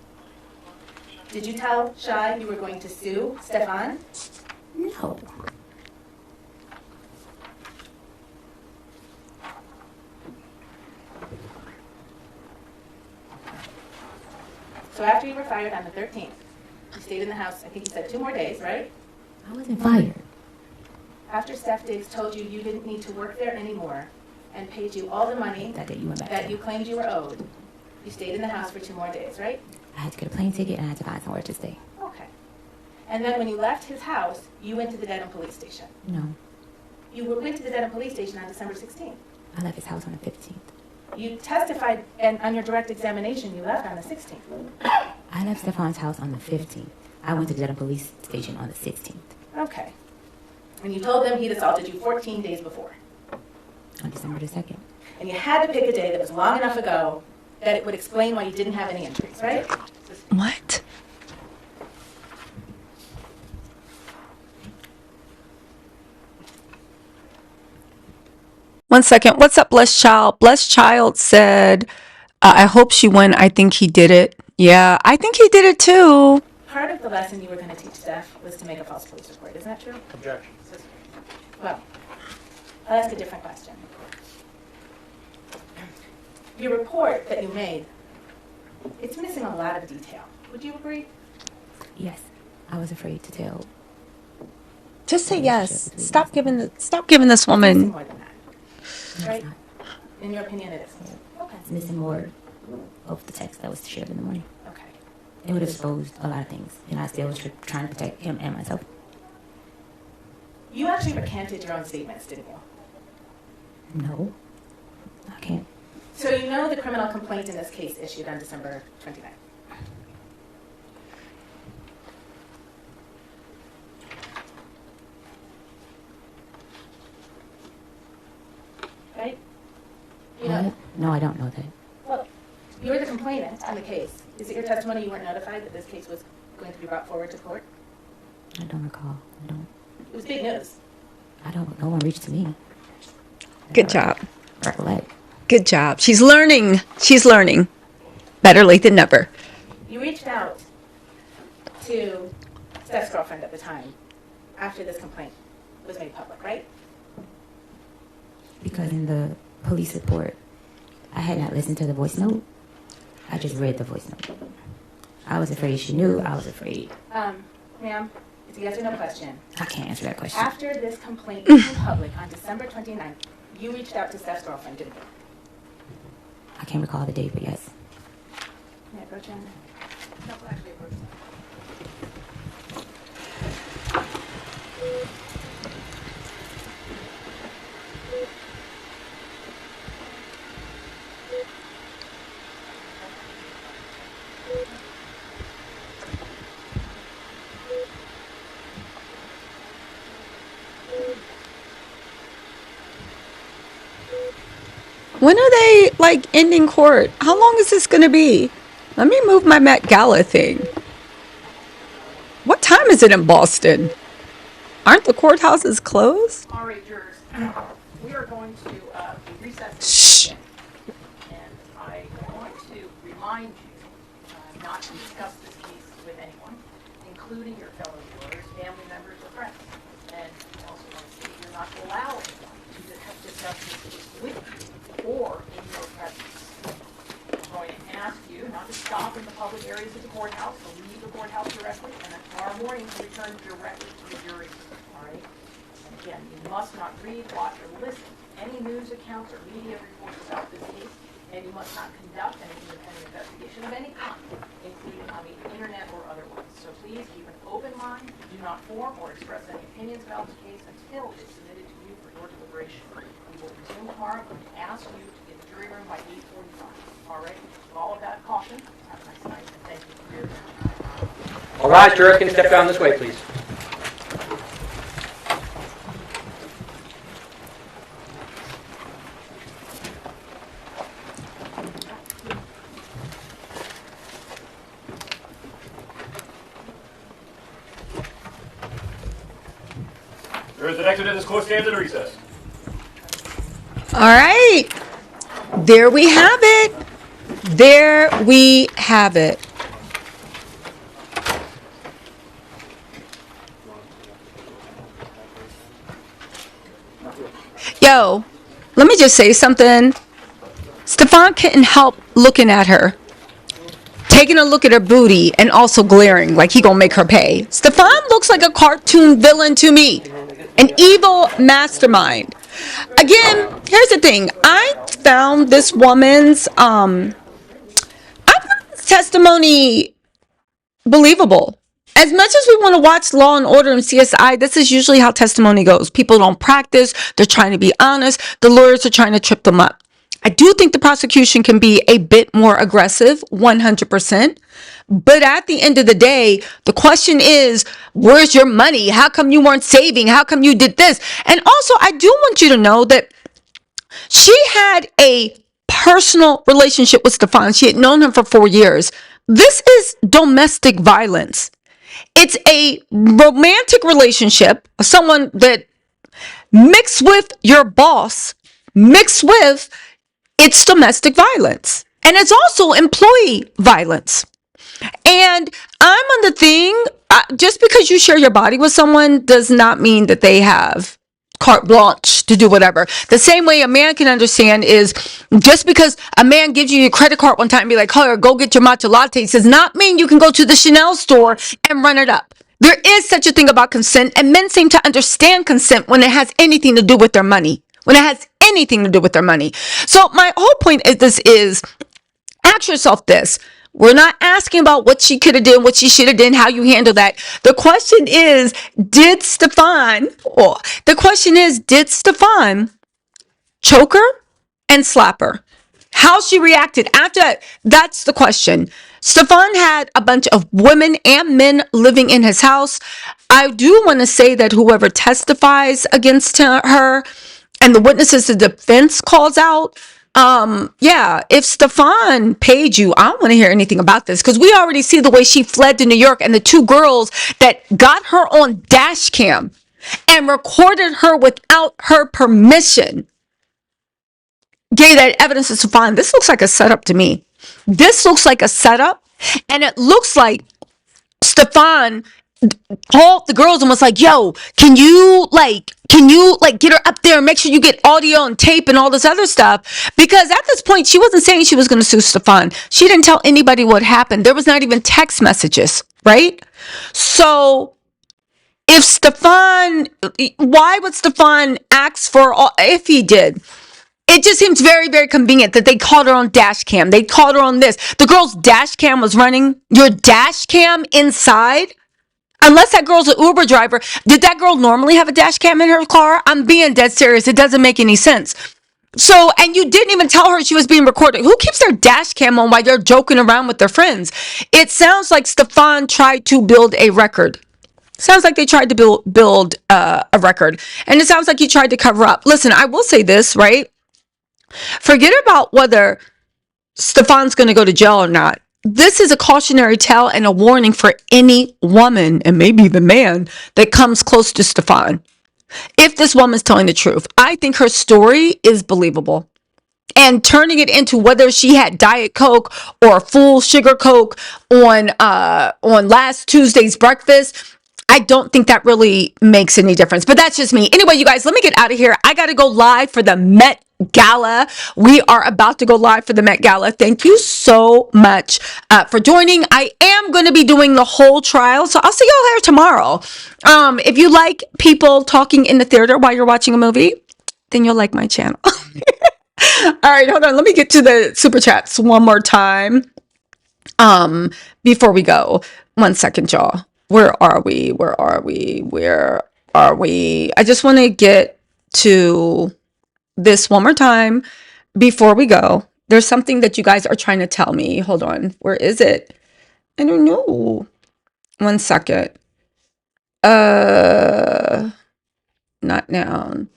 [SPEAKER 4] Did you tell Shy you were going to sue Stefon?
[SPEAKER 3] No.
[SPEAKER 4] So after you were fired on the 13th, you stayed in the house, I think you said 2 more days, right?
[SPEAKER 3] I wasn't fired.
[SPEAKER 4] After Steph Diggs told you you didn't need to work there anymore and paid you all the money
[SPEAKER 3] That day you went back
[SPEAKER 4] that
[SPEAKER 3] there.
[SPEAKER 4] you claimed you were owed, you stayed in the house for 2 more days, right?
[SPEAKER 3] I had to get a plane ticket and I had to find somewhere to stay.
[SPEAKER 4] Okay. And then when you left his house, you went to the Dedham police station.
[SPEAKER 3] No.
[SPEAKER 4] Went to the Dedham police station on December 16th.
[SPEAKER 3] I left his house on the 15th.
[SPEAKER 4] You testified, and on your direct examination, you left on the 16th.
[SPEAKER 3] I left Stefon's house on the 15th. I went to the Dedham police station on the 16th.
[SPEAKER 4] Okay. And you told them he'd assaulted you 14 days before.
[SPEAKER 3] On December the 2nd.
[SPEAKER 4] And you had to pick a day that was long enough ago that it would explain why you didn't have any injuries, right?
[SPEAKER 8] What? One second. What's up, Blessed Child? Blessed Child said, I hope she won. I think he did it. Yeah, I think he did it too.
[SPEAKER 4] Part of the lesson you were going to teach Steph was to make a false police report. Isn't that true?
[SPEAKER 5] Objection.
[SPEAKER 4] Well, I'll ask a different question. Your report that you made, it's missing a lot of detail. Would you agree?
[SPEAKER 3] Yes. I was afraid to tell.
[SPEAKER 8] Just say yes. Stop giving this
[SPEAKER 4] It's missing
[SPEAKER 8] woman.
[SPEAKER 4] more than that,
[SPEAKER 3] No,
[SPEAKER 4] right?
[SPEAKER 3] it's not.
[SPEAKER 4] In your opinion, it is. Okay.
[SPEAKER 3] It's missing more of the text that was shared in the morning.
[SPEAKER 4] Okay.
[SPEAKER 3] It would have exposed a lot of things, and I still was trying to protect him and myself.
[SPEAKER 4] You actually recanted your own statements, didn't you?
[SPEAKER 3] No. I can't.
[SPEAKER 4] So you know the criminal complaint in this case issued on December 29th. Right? You know,
[SPEAKER 3] What? No, I don't know that.
[SPEAKER 4] well, you're the complainant in the case. Is it your testimony you weren't notified that this case was going to be brought forward to court?
[SPEAKER 3] I don't recall.
[SPEAKER 4] It was big news.
[SPEAKER 3] No one reached to me.
[SPEAKER 8] Good job.
[SPEAKER 3] Recollect.
[SPEAKER 8] Good job. She's learning. She's learning. Better late than never.
[SPEAKER 4] You reached out to Steph's girlfriend at the time after this complaint was made public, right?
[SPEAKER 3] Because in the police report, I had not listened to the voice note. I just read the voice note. I was afraid she knew. I was afraid.
[SPEAKER 4] Ma'am, it's a yes or no question.
[SPEAKER 3] I can't answer that question.
[SPEAKER 4] After this complaint became public on December 29th, you reached out to Steph's girlfriend, didn't you?
[SPEAKER 3] I can't recall the date, but yes.
[SPEAKER 4] May I approach you?
[SPEAKER 8] When are they like ending court? How long is this going to be? Let me move my Met Gala thing. What time is it in Boston? Aren't the courthouses closed?
[SPEAKER 9] All right, jurors, we are going to be recessing.
[SPEAKER 8] Shh.
[SPEAKER 9] And I want to remind you not to discuss this case with anyone, including your fellow jurors, family members, or friends. And I also want to say you're not to allow anyone to discuss this case with you or in your presence. I'm going to ask you not to stop in the public areas of the courthouse, to leave the courthouse directly, and then tomorrow morning to return directly to the jury room. All right? And again, you must not read, watch, or listen to any news accounts or media reports about this case, and you must not conduct an independent investigation of any kind, including on the internet or otherwise. So please keep an open mind, do not form or express any opinions about the case until it's submitted to you for your deliberation. We will resume tomorrow, and ask you to get the jury room by 8:45. All right? With all of that caution, have a nice night, and thank you for your attention.
[SPEAKER 10] All right, juror, can you step down this way, please?
[SPEAKER 7] Jurors, the next this court stands in recess.
[SPEAKER 8] All right. There we have it. There we have it. Yo, let me just say something. Stefon couldn't help looking at her, taking a look at her booty, and also glaring like he gonna make her pay. Stefon looks like a cartoon villain to me, an evil mastermind. Again, here's the thing. I found this woman's testimony believable. As much as we want to watch Law and Order and CSI, this is usually how testimony goes. People don't practice. They're trying to be honest. The lawyers are trying to trip them up. I do think the prosecution can be a bit more aggressive, 100%. But at the end of the day, the question is, where's your money? How come you weren't saving? How come you did this? And also, I do want you to know that she had a personal relationship with Stefon. She had known him for 4 years. This is domestic violence. It's a romantic relationship of someone that mixed with your boss, mixed with it's domestic violence. And it's also employee violence. And I'm on the thing, just because you share your body with someone does not mean that they have carte blanche to do whatever. The same way a man can understand is just because a man gives you your credit card one time and be like, oh, go get your matcha latte, does not mean you can go to the Chanel store and run it up. There is such a thing about consent, and men seem to understand consent when it has anything to do with their money. When it has anything to do with their money. So my whole point is this is, ask yourself this. We're not asking about what she could have done, what she should have done, how you handle that. The question is, did Stefon choke her and slap her? How she reacted after that, that's the question. Stefon had a bunch of women and men living in his house. I do want to say that whoever testifies against her and the witnesses the defense calls out, if Stefon paid you, I don't want to hear anything about this, because we already see the way she fled to New York, and the two girls that got her on dash cam and recorded her without her permission gave that evidence to Stefon. This looks like a setup to me. This looks like a setup, and it looks like Stefon called the girls and was like, yo, can you get her up there and make sure you get audio and tape and all this other stuff? Because at this point, she wasn't saying she was going to sue Stefon. She didn't tell anybody what happened. There was not even text messages, right? So if Stefon, why would Stefon ask for all, if he did? It just seems very, very convenient that they called her on dash cam. They called her on this. The girl's dash cam was running. Your dash cam inside? Unless that girl's an Uber driver, did that girl normally have a dash cam in her car? I'm being dead serious. It doesn't make any sense. So, and you didn't even tell her she was being recorded. Who keeps their dash cam on while they're joking around with their friends? It sounds like Stefon tried to build a record. Sounds like they tried to build a record. And it sounds like he tried to cover up. Listen, I will say this, right? Forget about whether Stefon's going to go to jail or not. This is a cautionary tale and a warning for any woman, and maybe even man, that comes close to Stefon. If this woman's telling the truth, I think her story is believable. And turning it into whether she had Diet Coke or full sugar Coke on last Tuesday's breakfast, I don't think that really makes any difference. But that's just me. Anyway, you guys, let me get out of here. I got to go live for the Met Gala. We are about to go live for the Met Gala. Thank you so much for joining. I am going to be doing the whole trial, so I'll see y'all here tomorrow. If you like people talking in the theater while you're watching a movie, then you'll like my channel. All right, hold on. Let me get to the super chats one more time. Before we go, 1 second, y'all. Where are we? I just want to get to this one more time before we go. There's something that you guys are trying to tell me. Hold on. Where is it? I don't know. 1 second. Not now.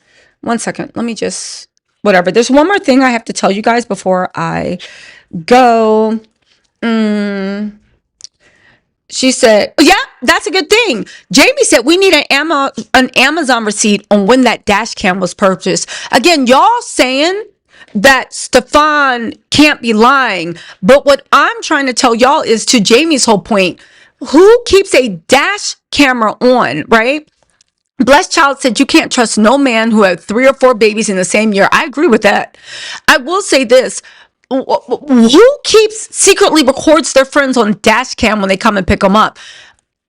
[SPEAKER 8] 1 second. Let me just, whatever. There's one more thing I have to tell you guys before I go. She said, yeah, that's a good thing. Jamie said we need an Amazon receipt on when that dash cam was purchased. Again, y'all saying that Stefon can't be lying. But what I'm trying to tell y'all is, to Jamie's whole point, who keeps a dash camera on, right? Blessed Child said you can't trust no man who had 3 or 4 babies in the same year. I agree with that. I will say this. Who secretly records their friends on dash cam when they come and pick them up?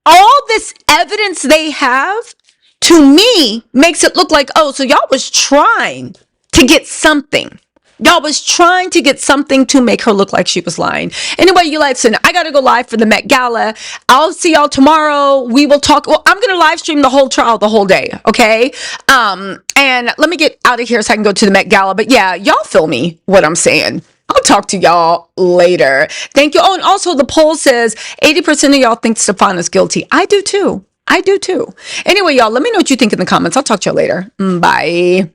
[SPEAKER 8] All this evidence they have, to me, makes it look like, oh, so y'all was trying to get something. Y'all was trying to get something to make her look like she was lying. Anyway, you listen, I got to go live for the Met Gala. I'll see y'all tomorrow. We will talk. Well, I'm going to live stream the whole trial the whole day. Okay. And let me get out of here so I can go to the Met Gala. But yeah, y'all feel me what I'm saying. I'll talk to y'all later. Thank you. Oh, and also the poll says 80% of y'all think Stefon is guilty. I do too. Anyway, y'all, let me know what you think in the comments. I'll talk to y'all later. Bye.